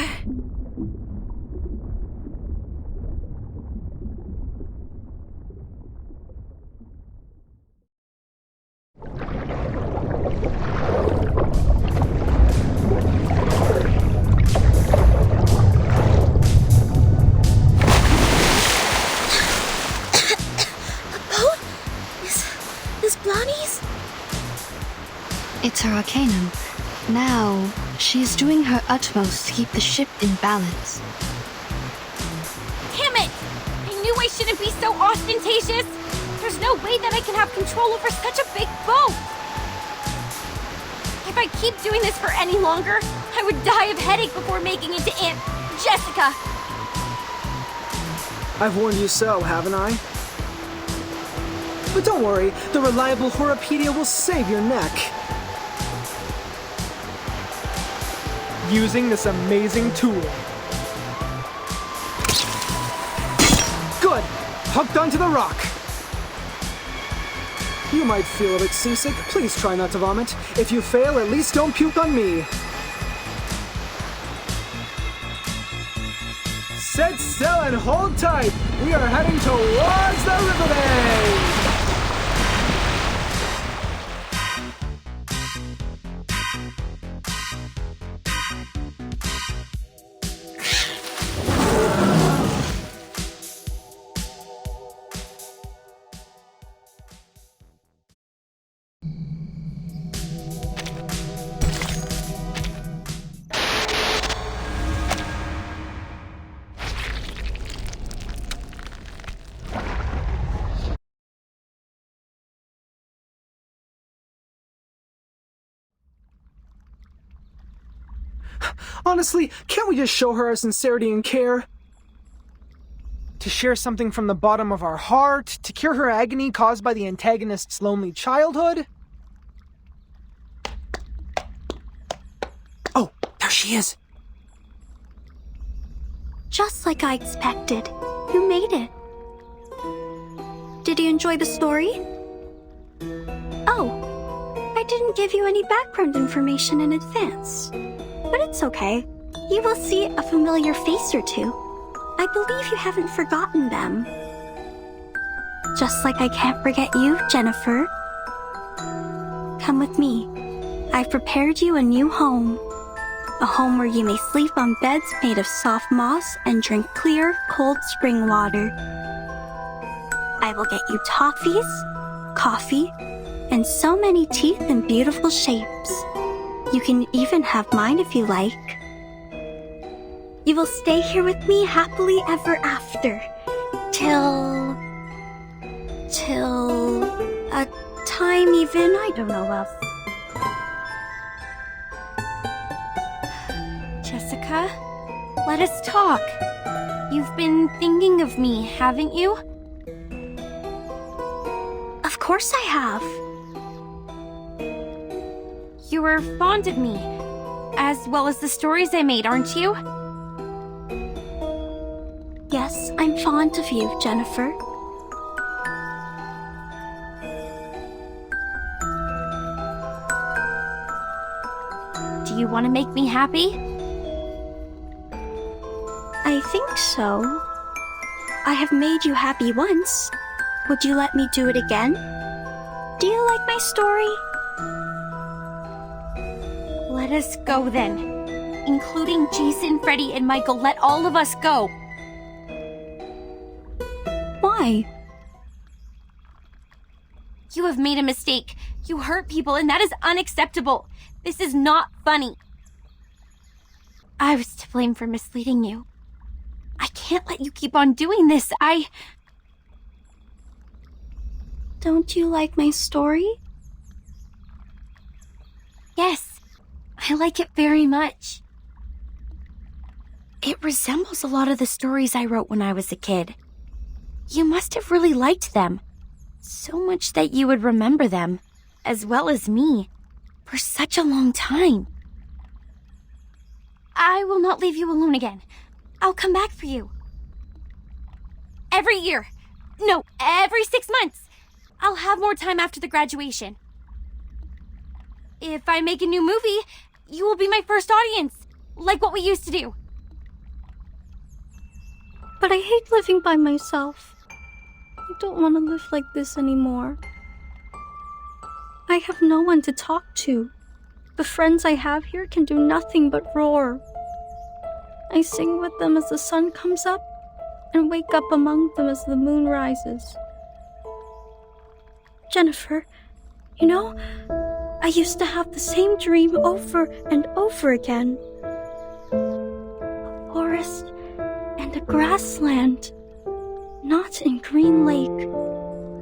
It's her arcanum. Now, she's doing her utmost to keep the ship in balance. Damn it! I knew I shouldn't be so ostentatious! There's no way that I can have control over such a big boat! If I keep doing this for any longer, I would die of headache before making it to Aunt Jessica! I've warned you so, haven't I? But don't worry, the reliable Horopedia will save your neck. Using this amazing tool. Good! Hooked onto the rock! You might feel a bit seasick. Please try not to vomit. If you fail, at least don't puke on me. Sit still and hold tight! We are heading towards the riverbed! Honestly, can't we just show her our sincerity and care? To share something from the bottom of our heart, to cure her agony caused by the antagonist's lonely childhood? Oh, there she is! Just like I expected, you made it. Did you enjoy the story? Oh, I didn't give you any background information in advance. But it's okay. You will see a familiar face or two. I believe you haven't forgotten them. Just like I can't forget you, Jennifer. Come with me. I've prepared you a new home. A home where you may sleep on beds made of soft moss and drink clear, cold spring water. I will get you toffees, coffee, and so many teeth in beautiful shapes. You can even have mine if you like. You will stay here with me happily ever after. Till a time even I don't know of. Jessica, let us talk. You've been thinking of me, haven't you? Of course I have. You were fond of me, as well as the stories I made, aren't you? Yes, I'm fond of you, Jennifer. Do you want to make me happy? I think so. I have made you happy once. Would you let me do it again? Do you like my story? Let us go then. Including Jason, Freddy, and Michael, let all of us go. Why? You have made a mistake. You hurt people, and that is unacceptable. This is not funny. I was to blame for misleading you. I can't let you keep on doing this. Don't you like my story? Yes, I like it very much. It resembles a lot of the stories I wrote when I was a kid. You must have really liked them. So much that you would remember them, as well as me, for such a long time. I will not leave you alone again. I'll come back for you. Every year. No, every 6 months. I'll have more time after the graduation. If I make a new movie, you will be my first audience, like what we used to do. But I hate living by myself. I don't want to live like this anymore. I have no one to talk to. The friends I have here can do nothing but roar. I sing with them as the sun comes up and wake up among them as the moon rises. Jennifer, you know, I used to have the same dream over and over again. A forest and a grassland, not in Green Lake,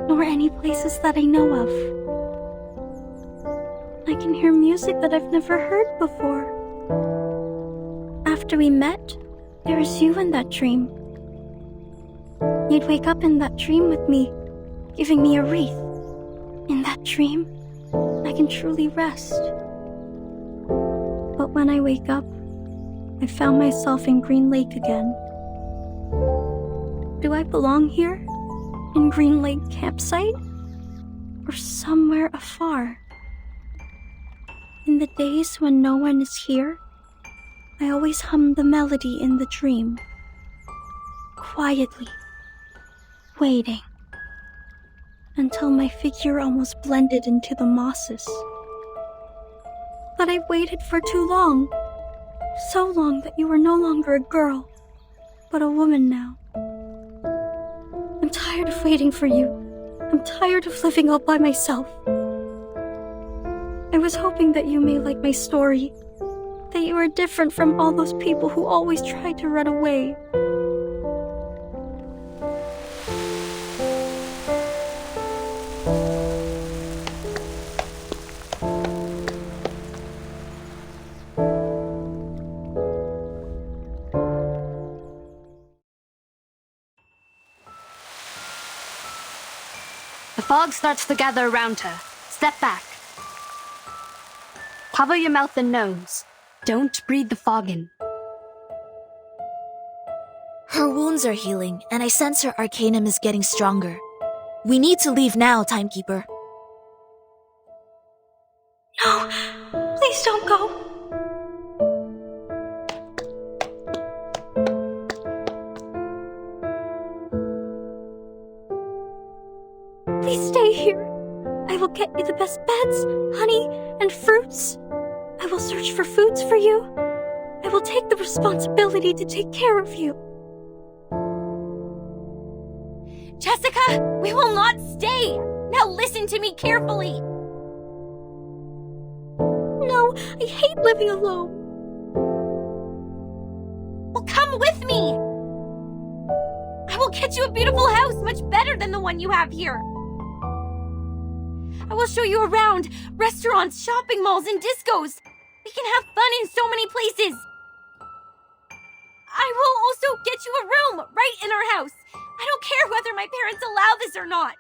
nor any places that I know of. I can hear music that I've never heard before. After we met, there was you in that dream. You'd wake up in that dream with me, giving me a wreath. In that dream, I can truly rest. But when I wake up, I found myself in Green Lake again. Do I belong here? In Green Lake campsite? Or somewhere afar? In the days when no one is here, I always hum the melody in the dream. Quietly, waiting, until my figure almost blended into the mosses. But I've waited for too long. So long that you are no longer a girl, but a woman now. I'm tired of waiting for you. I'm tired of living all by myself. I was hoping that you may like my story, that you are different from all those people who always try to run away. The fog starts to gather around her. Step back. Cover your mouth and nose. Don't breathe the fog in. Her wounds are healing, and I sense her arcanum is getting stronger. We need to leave now, Timekeeper. No! Please don't go! Please stay here. I will get you the best beds, honey, and fruits. I will search for foods for you. I will take the responsibility to take care of you. Jessica, we will not stay. Now listen to me carefully. No, I hate living alone. Well, come Come with me! I will get you a beautiful house, much better than the one you have here. I will show you around restaurants, shopping malls, and discos. We can have fun in so many places. I will also get you a room right in our house. I don't care whether my parents allow this or not.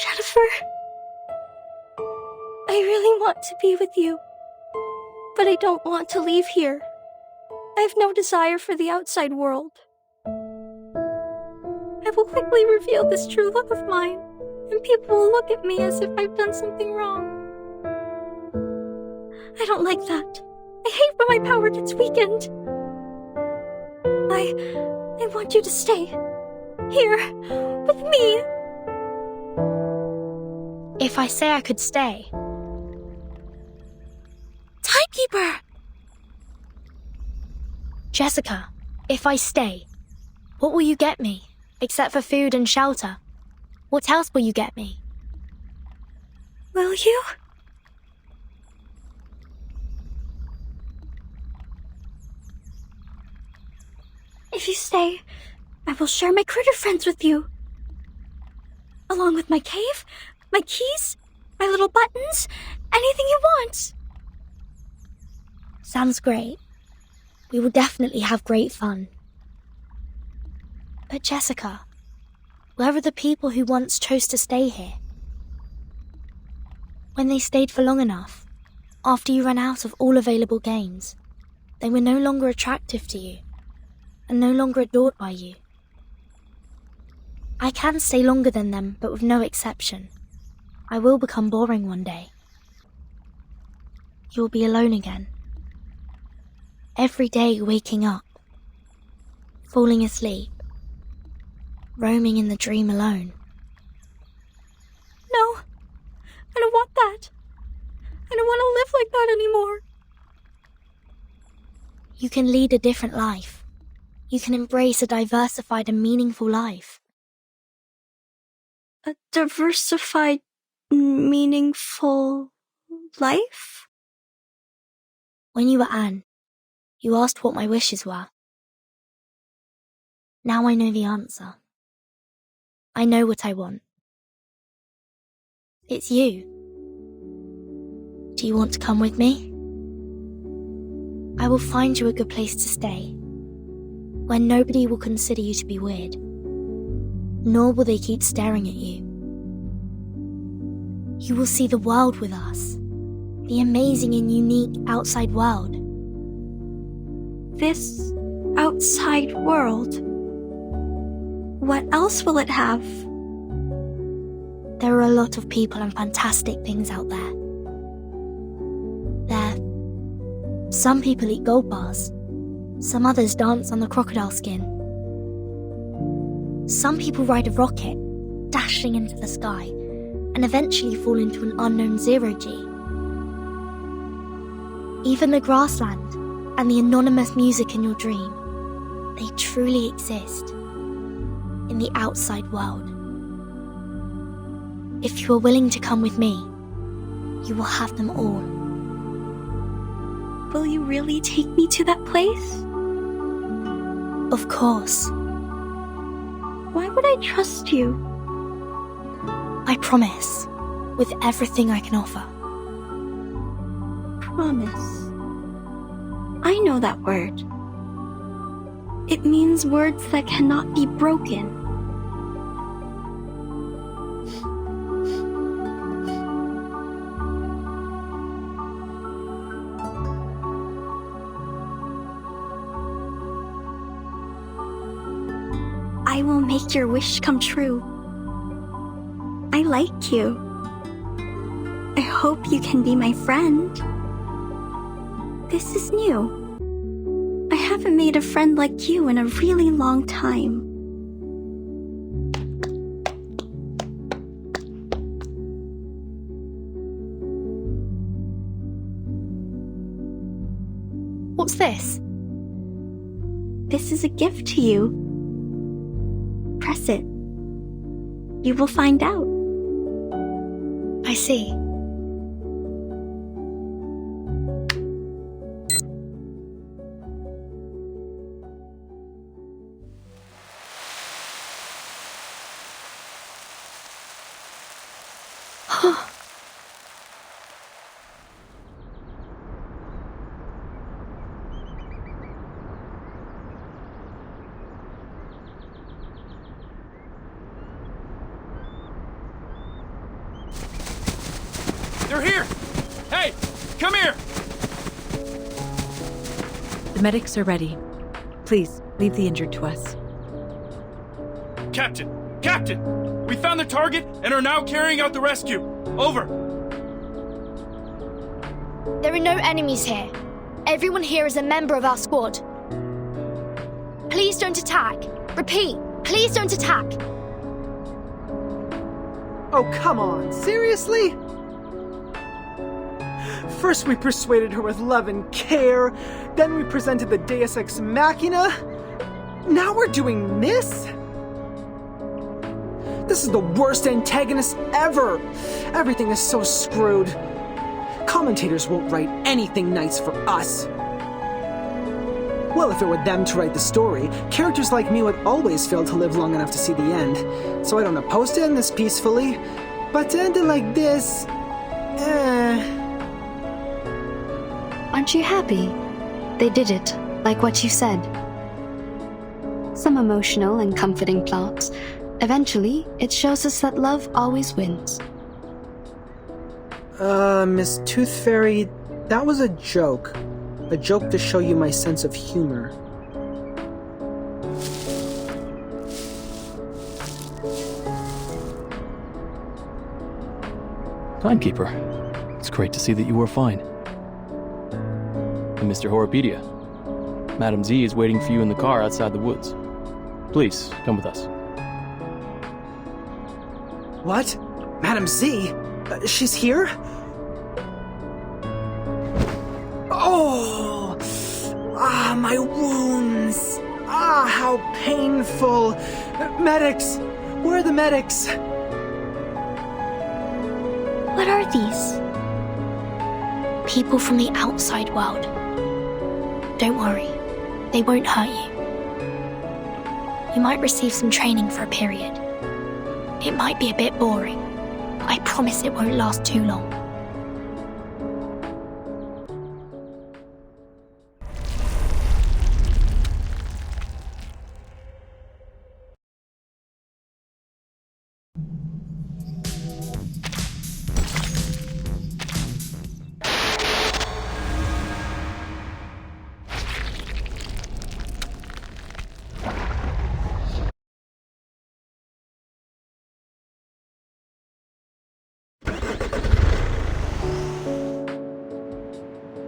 Jennifer, I really want to be with you, but I don't want to leave here. I have no desire for the outside world. I will quickly reveal this true love of mine, and people will look at me as if I've done something wrong. I don't like that. I hate when my power gets weakened. I want you to stay here with me. If I say I could stay... Timekeeper! Jessica, if I stay, what will you get me, except for food and shelter? What else will you get me? Will you? If you stay, I will share my critter friends with you. Along with my cave, my keys, my little buttons, anything you want. Sounds great. We will definitely have great fun. But Jessica, where are the people who once chose to stay here? When they stayed for long enough, after you ran out of all available games, they were no longer attractive to you, and no longer adored by you. I can stay longer than them, but with no exception. I will become boring one day. You will be alone again. Every day waking up, falling asleep, roaming in the dream alone. No, I don't want that. I don't want to live like that anymore. You can lead a different life. You can embrace a diversified and meaningful life. A diversified, meaningful life? When you were Anne, you asked what my wishes were. Now I know the answer. I know what I want. It's you. Do you want to come with me? I will find you a good place to stay, where nobody will consider you to be weird, nor will they keep staring at you. You will see the world with us, the amazing and unique outside world. This outside world? What else will it have? There are a lot of people and fantastic things out there. Some people eat gold bars. Some others dance on the crocodile skin. Some people ride a rocket, dashing into the sky, and eventually fall into an unknown zero-G. Even the grassland and the anonymous music in your dream, they truly exist in the outside world. If you are willing to come with me, you will have them all. Will you really take me to that place? Of course. Why would I trust you? I promise, with everything I can offer. Promise. I know that word. It means words that cannot be broken. I will make your wish come true. I like you. I hope you can be my friend. This is new. I haven't made a friend like you in a really long time. What's this? This is a gift to you. Press it. You will find out. I see. They're here! Hey, come here! The medics are ready. Please, leave the injured to us. Captain! Captain! We found the target and are now carrying out the rescue. Over. There are no enemies here. Everyone here is a member of our squad. Please don't attack. Repeat, please don't attack. Oh, come on. Seriously? First we persuaded her with love and care, then we presented the Deus Ex Machina. Now we're doing this? This is the worst antagonist ever. Everything is so screwed. Commentators won't write anything nice for us. Well, if it were them to write the story, characters like me would always fail to live long enough to see the end. So I don't oppose to end this peacefully, but to end it like this... Aren't you happy? They did it, like what you said. Some emotional and comforting plots. Eventually, it shows us that love always wins. Miss Tooth Fairy, that was a joke. A joke to show you my sense of humor. Timekeeper, it's great to see that you are fine. And Mr. Horopedia, Madam Z is waiting for you in the car outside the woods. Please, come with us. What? Madam Z? She's here? Oh! Ah, my wounds! Ah, how painful! Medics! Where are the medics? What are these? People from the outside world. Don't worry, they won't hurt you. You might receive some training for a period. It might be a bit boring. I promise it won't last too long.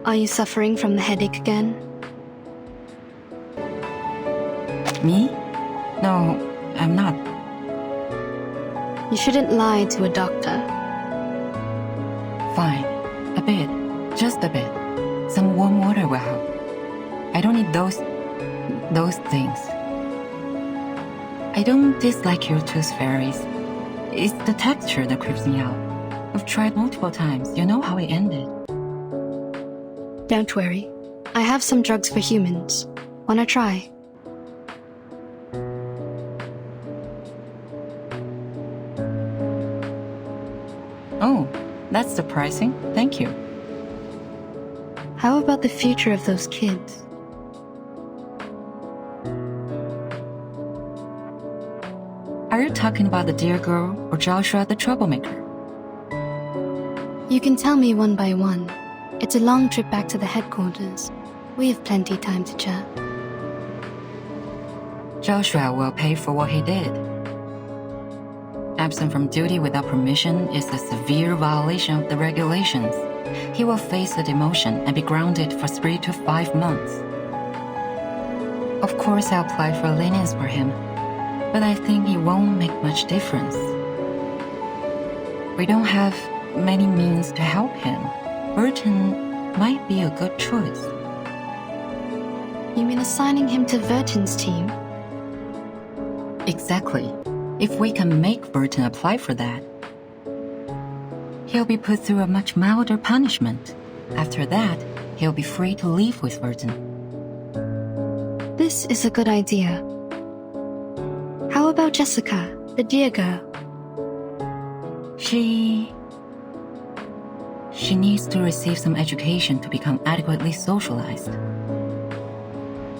Are you suffering from the headache again? Me? No, I'm not. You shouldn't lie to a doctor. Fine. A bit. Just a bit. Some warm water will help. I don't need those things. I don't dislike your tooth fairies. It's the texture that creeps me out. I've tried multiple times. You know how it ended. Don't worry. I have some drugs for humans. Wanna try? Oh, that's surprising. Thank you. How about the future of those kids? Are you talking about the dear girl or Joshua the troublemaker? You can tell me one by one. It's a long trip back to the headquarters. We have plenty time to chat. Joshua will pay for what he did. Absent from duty without permission is a severe violation of the regulations. He will face a demotion and be grounded for 3 to 5 months. Of course, I'll apply for lenience for him, but I think it won't make much difference. We don't have many means to help him. Burton might be a good choice. You mean assigning him to Verton's team? Exactly. If we can make Burton apply for that, he'll be put through a much milder punishment. After that, he'll be free to leave with Burton. This is a good idea. How about Jessica, the dear girl? She she needs to receive some education to become adequately socialized.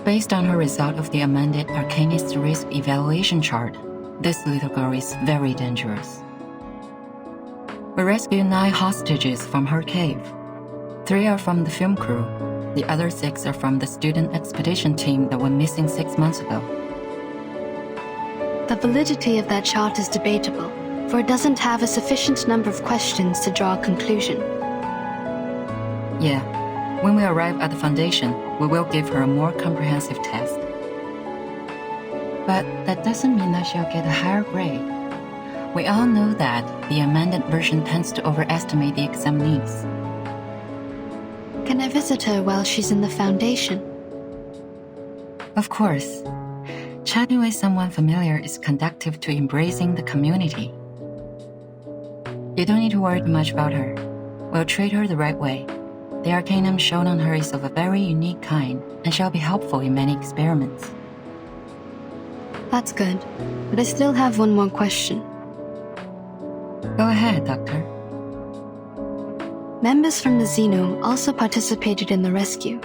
Based on her result of the amended Arcanist risk evaluation chart, this little girl is very dangerous. We rescued 9 hostages from her cave. 3 are from the film crew. The other 6 are from the student expedition team that went missing 6 months ago. The validity of that chart is debatable, for it doesn't have a sufficient number of questions to draw a conclusion. Yeah, when we arrive at the Foundation, we will give her a more comprehensive test. But that doesn't mean that she'll get a higher grade. We all know that the amended version tends to overestimate the examinees. Can I visit her while she's in the Foundation? Of course. Chatting with someone familiar is conducive to embracing the community. You don't need to worry too much about her. We'll treat her the right way. The arcanum shown on her is of a very unique kind and shall be helpful in many experiments. That's good, but I still have one more question. Go ahead, Doctor. Members from the Xeno also participated in the rescue.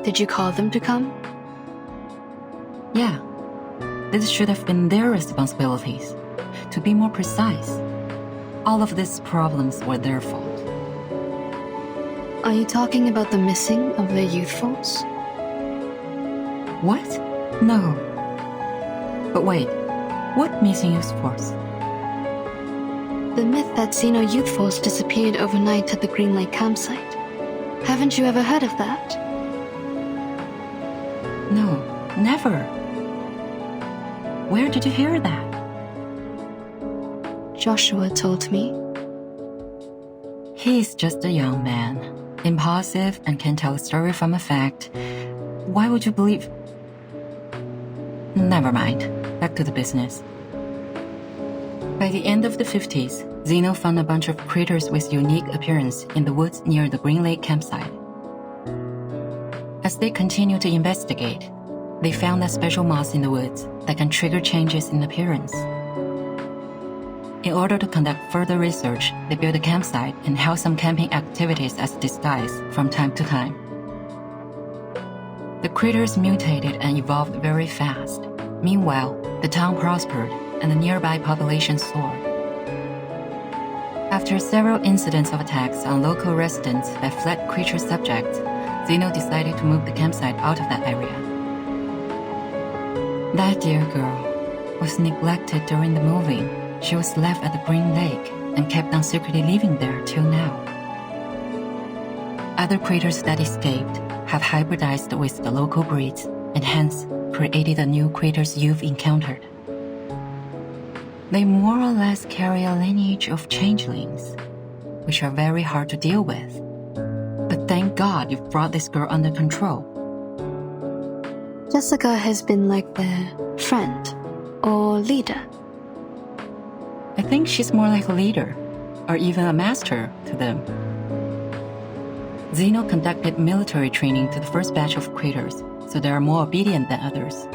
Did you call them to come? Yeah. This should have been their responsibilities. To be more precise, all of these problems were their fault. Are you talking about the missing of their youth force? What? No. But wait, what missing youth force? The myth that Xeno youth force disappeared overnight at the Green Lake campsite. Haven't you ever heard of that? No, never. Where did you hear that? Joshua told me. He's just a young man, impulsive and can tell a story from a fact. Why would you believe? Never mind. Back to the business. By the end of the 50s, Xeno found a bunch of critters with unique appearance in the woods near the Green Lake campsite. As they continued to investigate, they found a special moss in the woods that can trigger changes in appearance. In order to conduct further research, they built a campsite and held some camping activities as disguise from time to time. The critters mutated and evolved very fast. Meanwhile, the town prospered and the nearby population soared. After several incidents of attacks on local residents by fled creature subjects, Xeno decided to move the campsite out of that area. That dear girl was neglected during the moving. She was left at the Green Lake and kept on secretly living there till now. Other critters that escaped have hybridized with the local breeds and hence created the new critters you've encountered. They more or less carry a lineage of changelings, which are very hard to deal with. But thank God you've brought this girl under control. Jessica has been like their friend or leader. I think she's more like a leader, or even a master to them. Xeno conducted military training to the first batch of critters, so they are more obedient than others.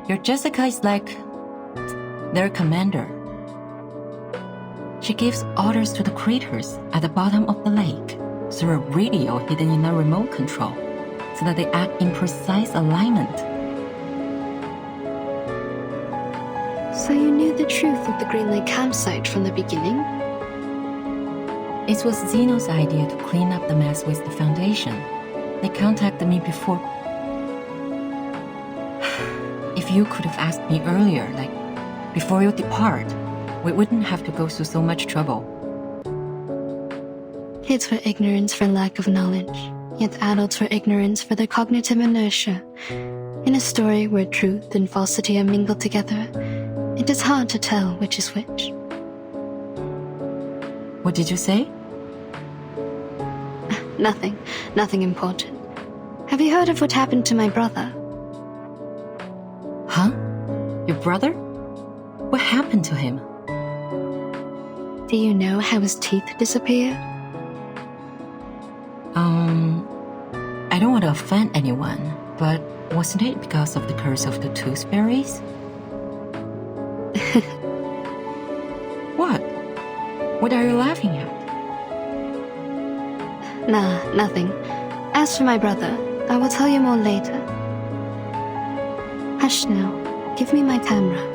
Your Jessica is like their commander. She gives orders to the critters at the bottom of the lake through a radio hidden in a remote control, so that they act in precise alignment. So you knew the truth of the Green Lake campsite from the beginning? It was Xeno's idea to clean up the mess with the Foundation. They contacted me before. If you could have asked me earlier, like before you depart, we wouldn't have to go through so much trouble. Kids were ignorant for lack of knowledge, yet adults were ignorant for their cognitive inertia. In a story where truth and falsity are mingled together, it is hard to tell which is which. What did you say? Nothing important. Have you heard of what happened to my brother? Huh? Your brother? What happened to him? Do you know how his teeth disappeared? I don't want to offend anyone, but wasn't it because of the curse of the tooth fairies? What? What are you laughing at? Nah, nothing. As for my brother, I will tell you more later. Hush now. Give me my camera.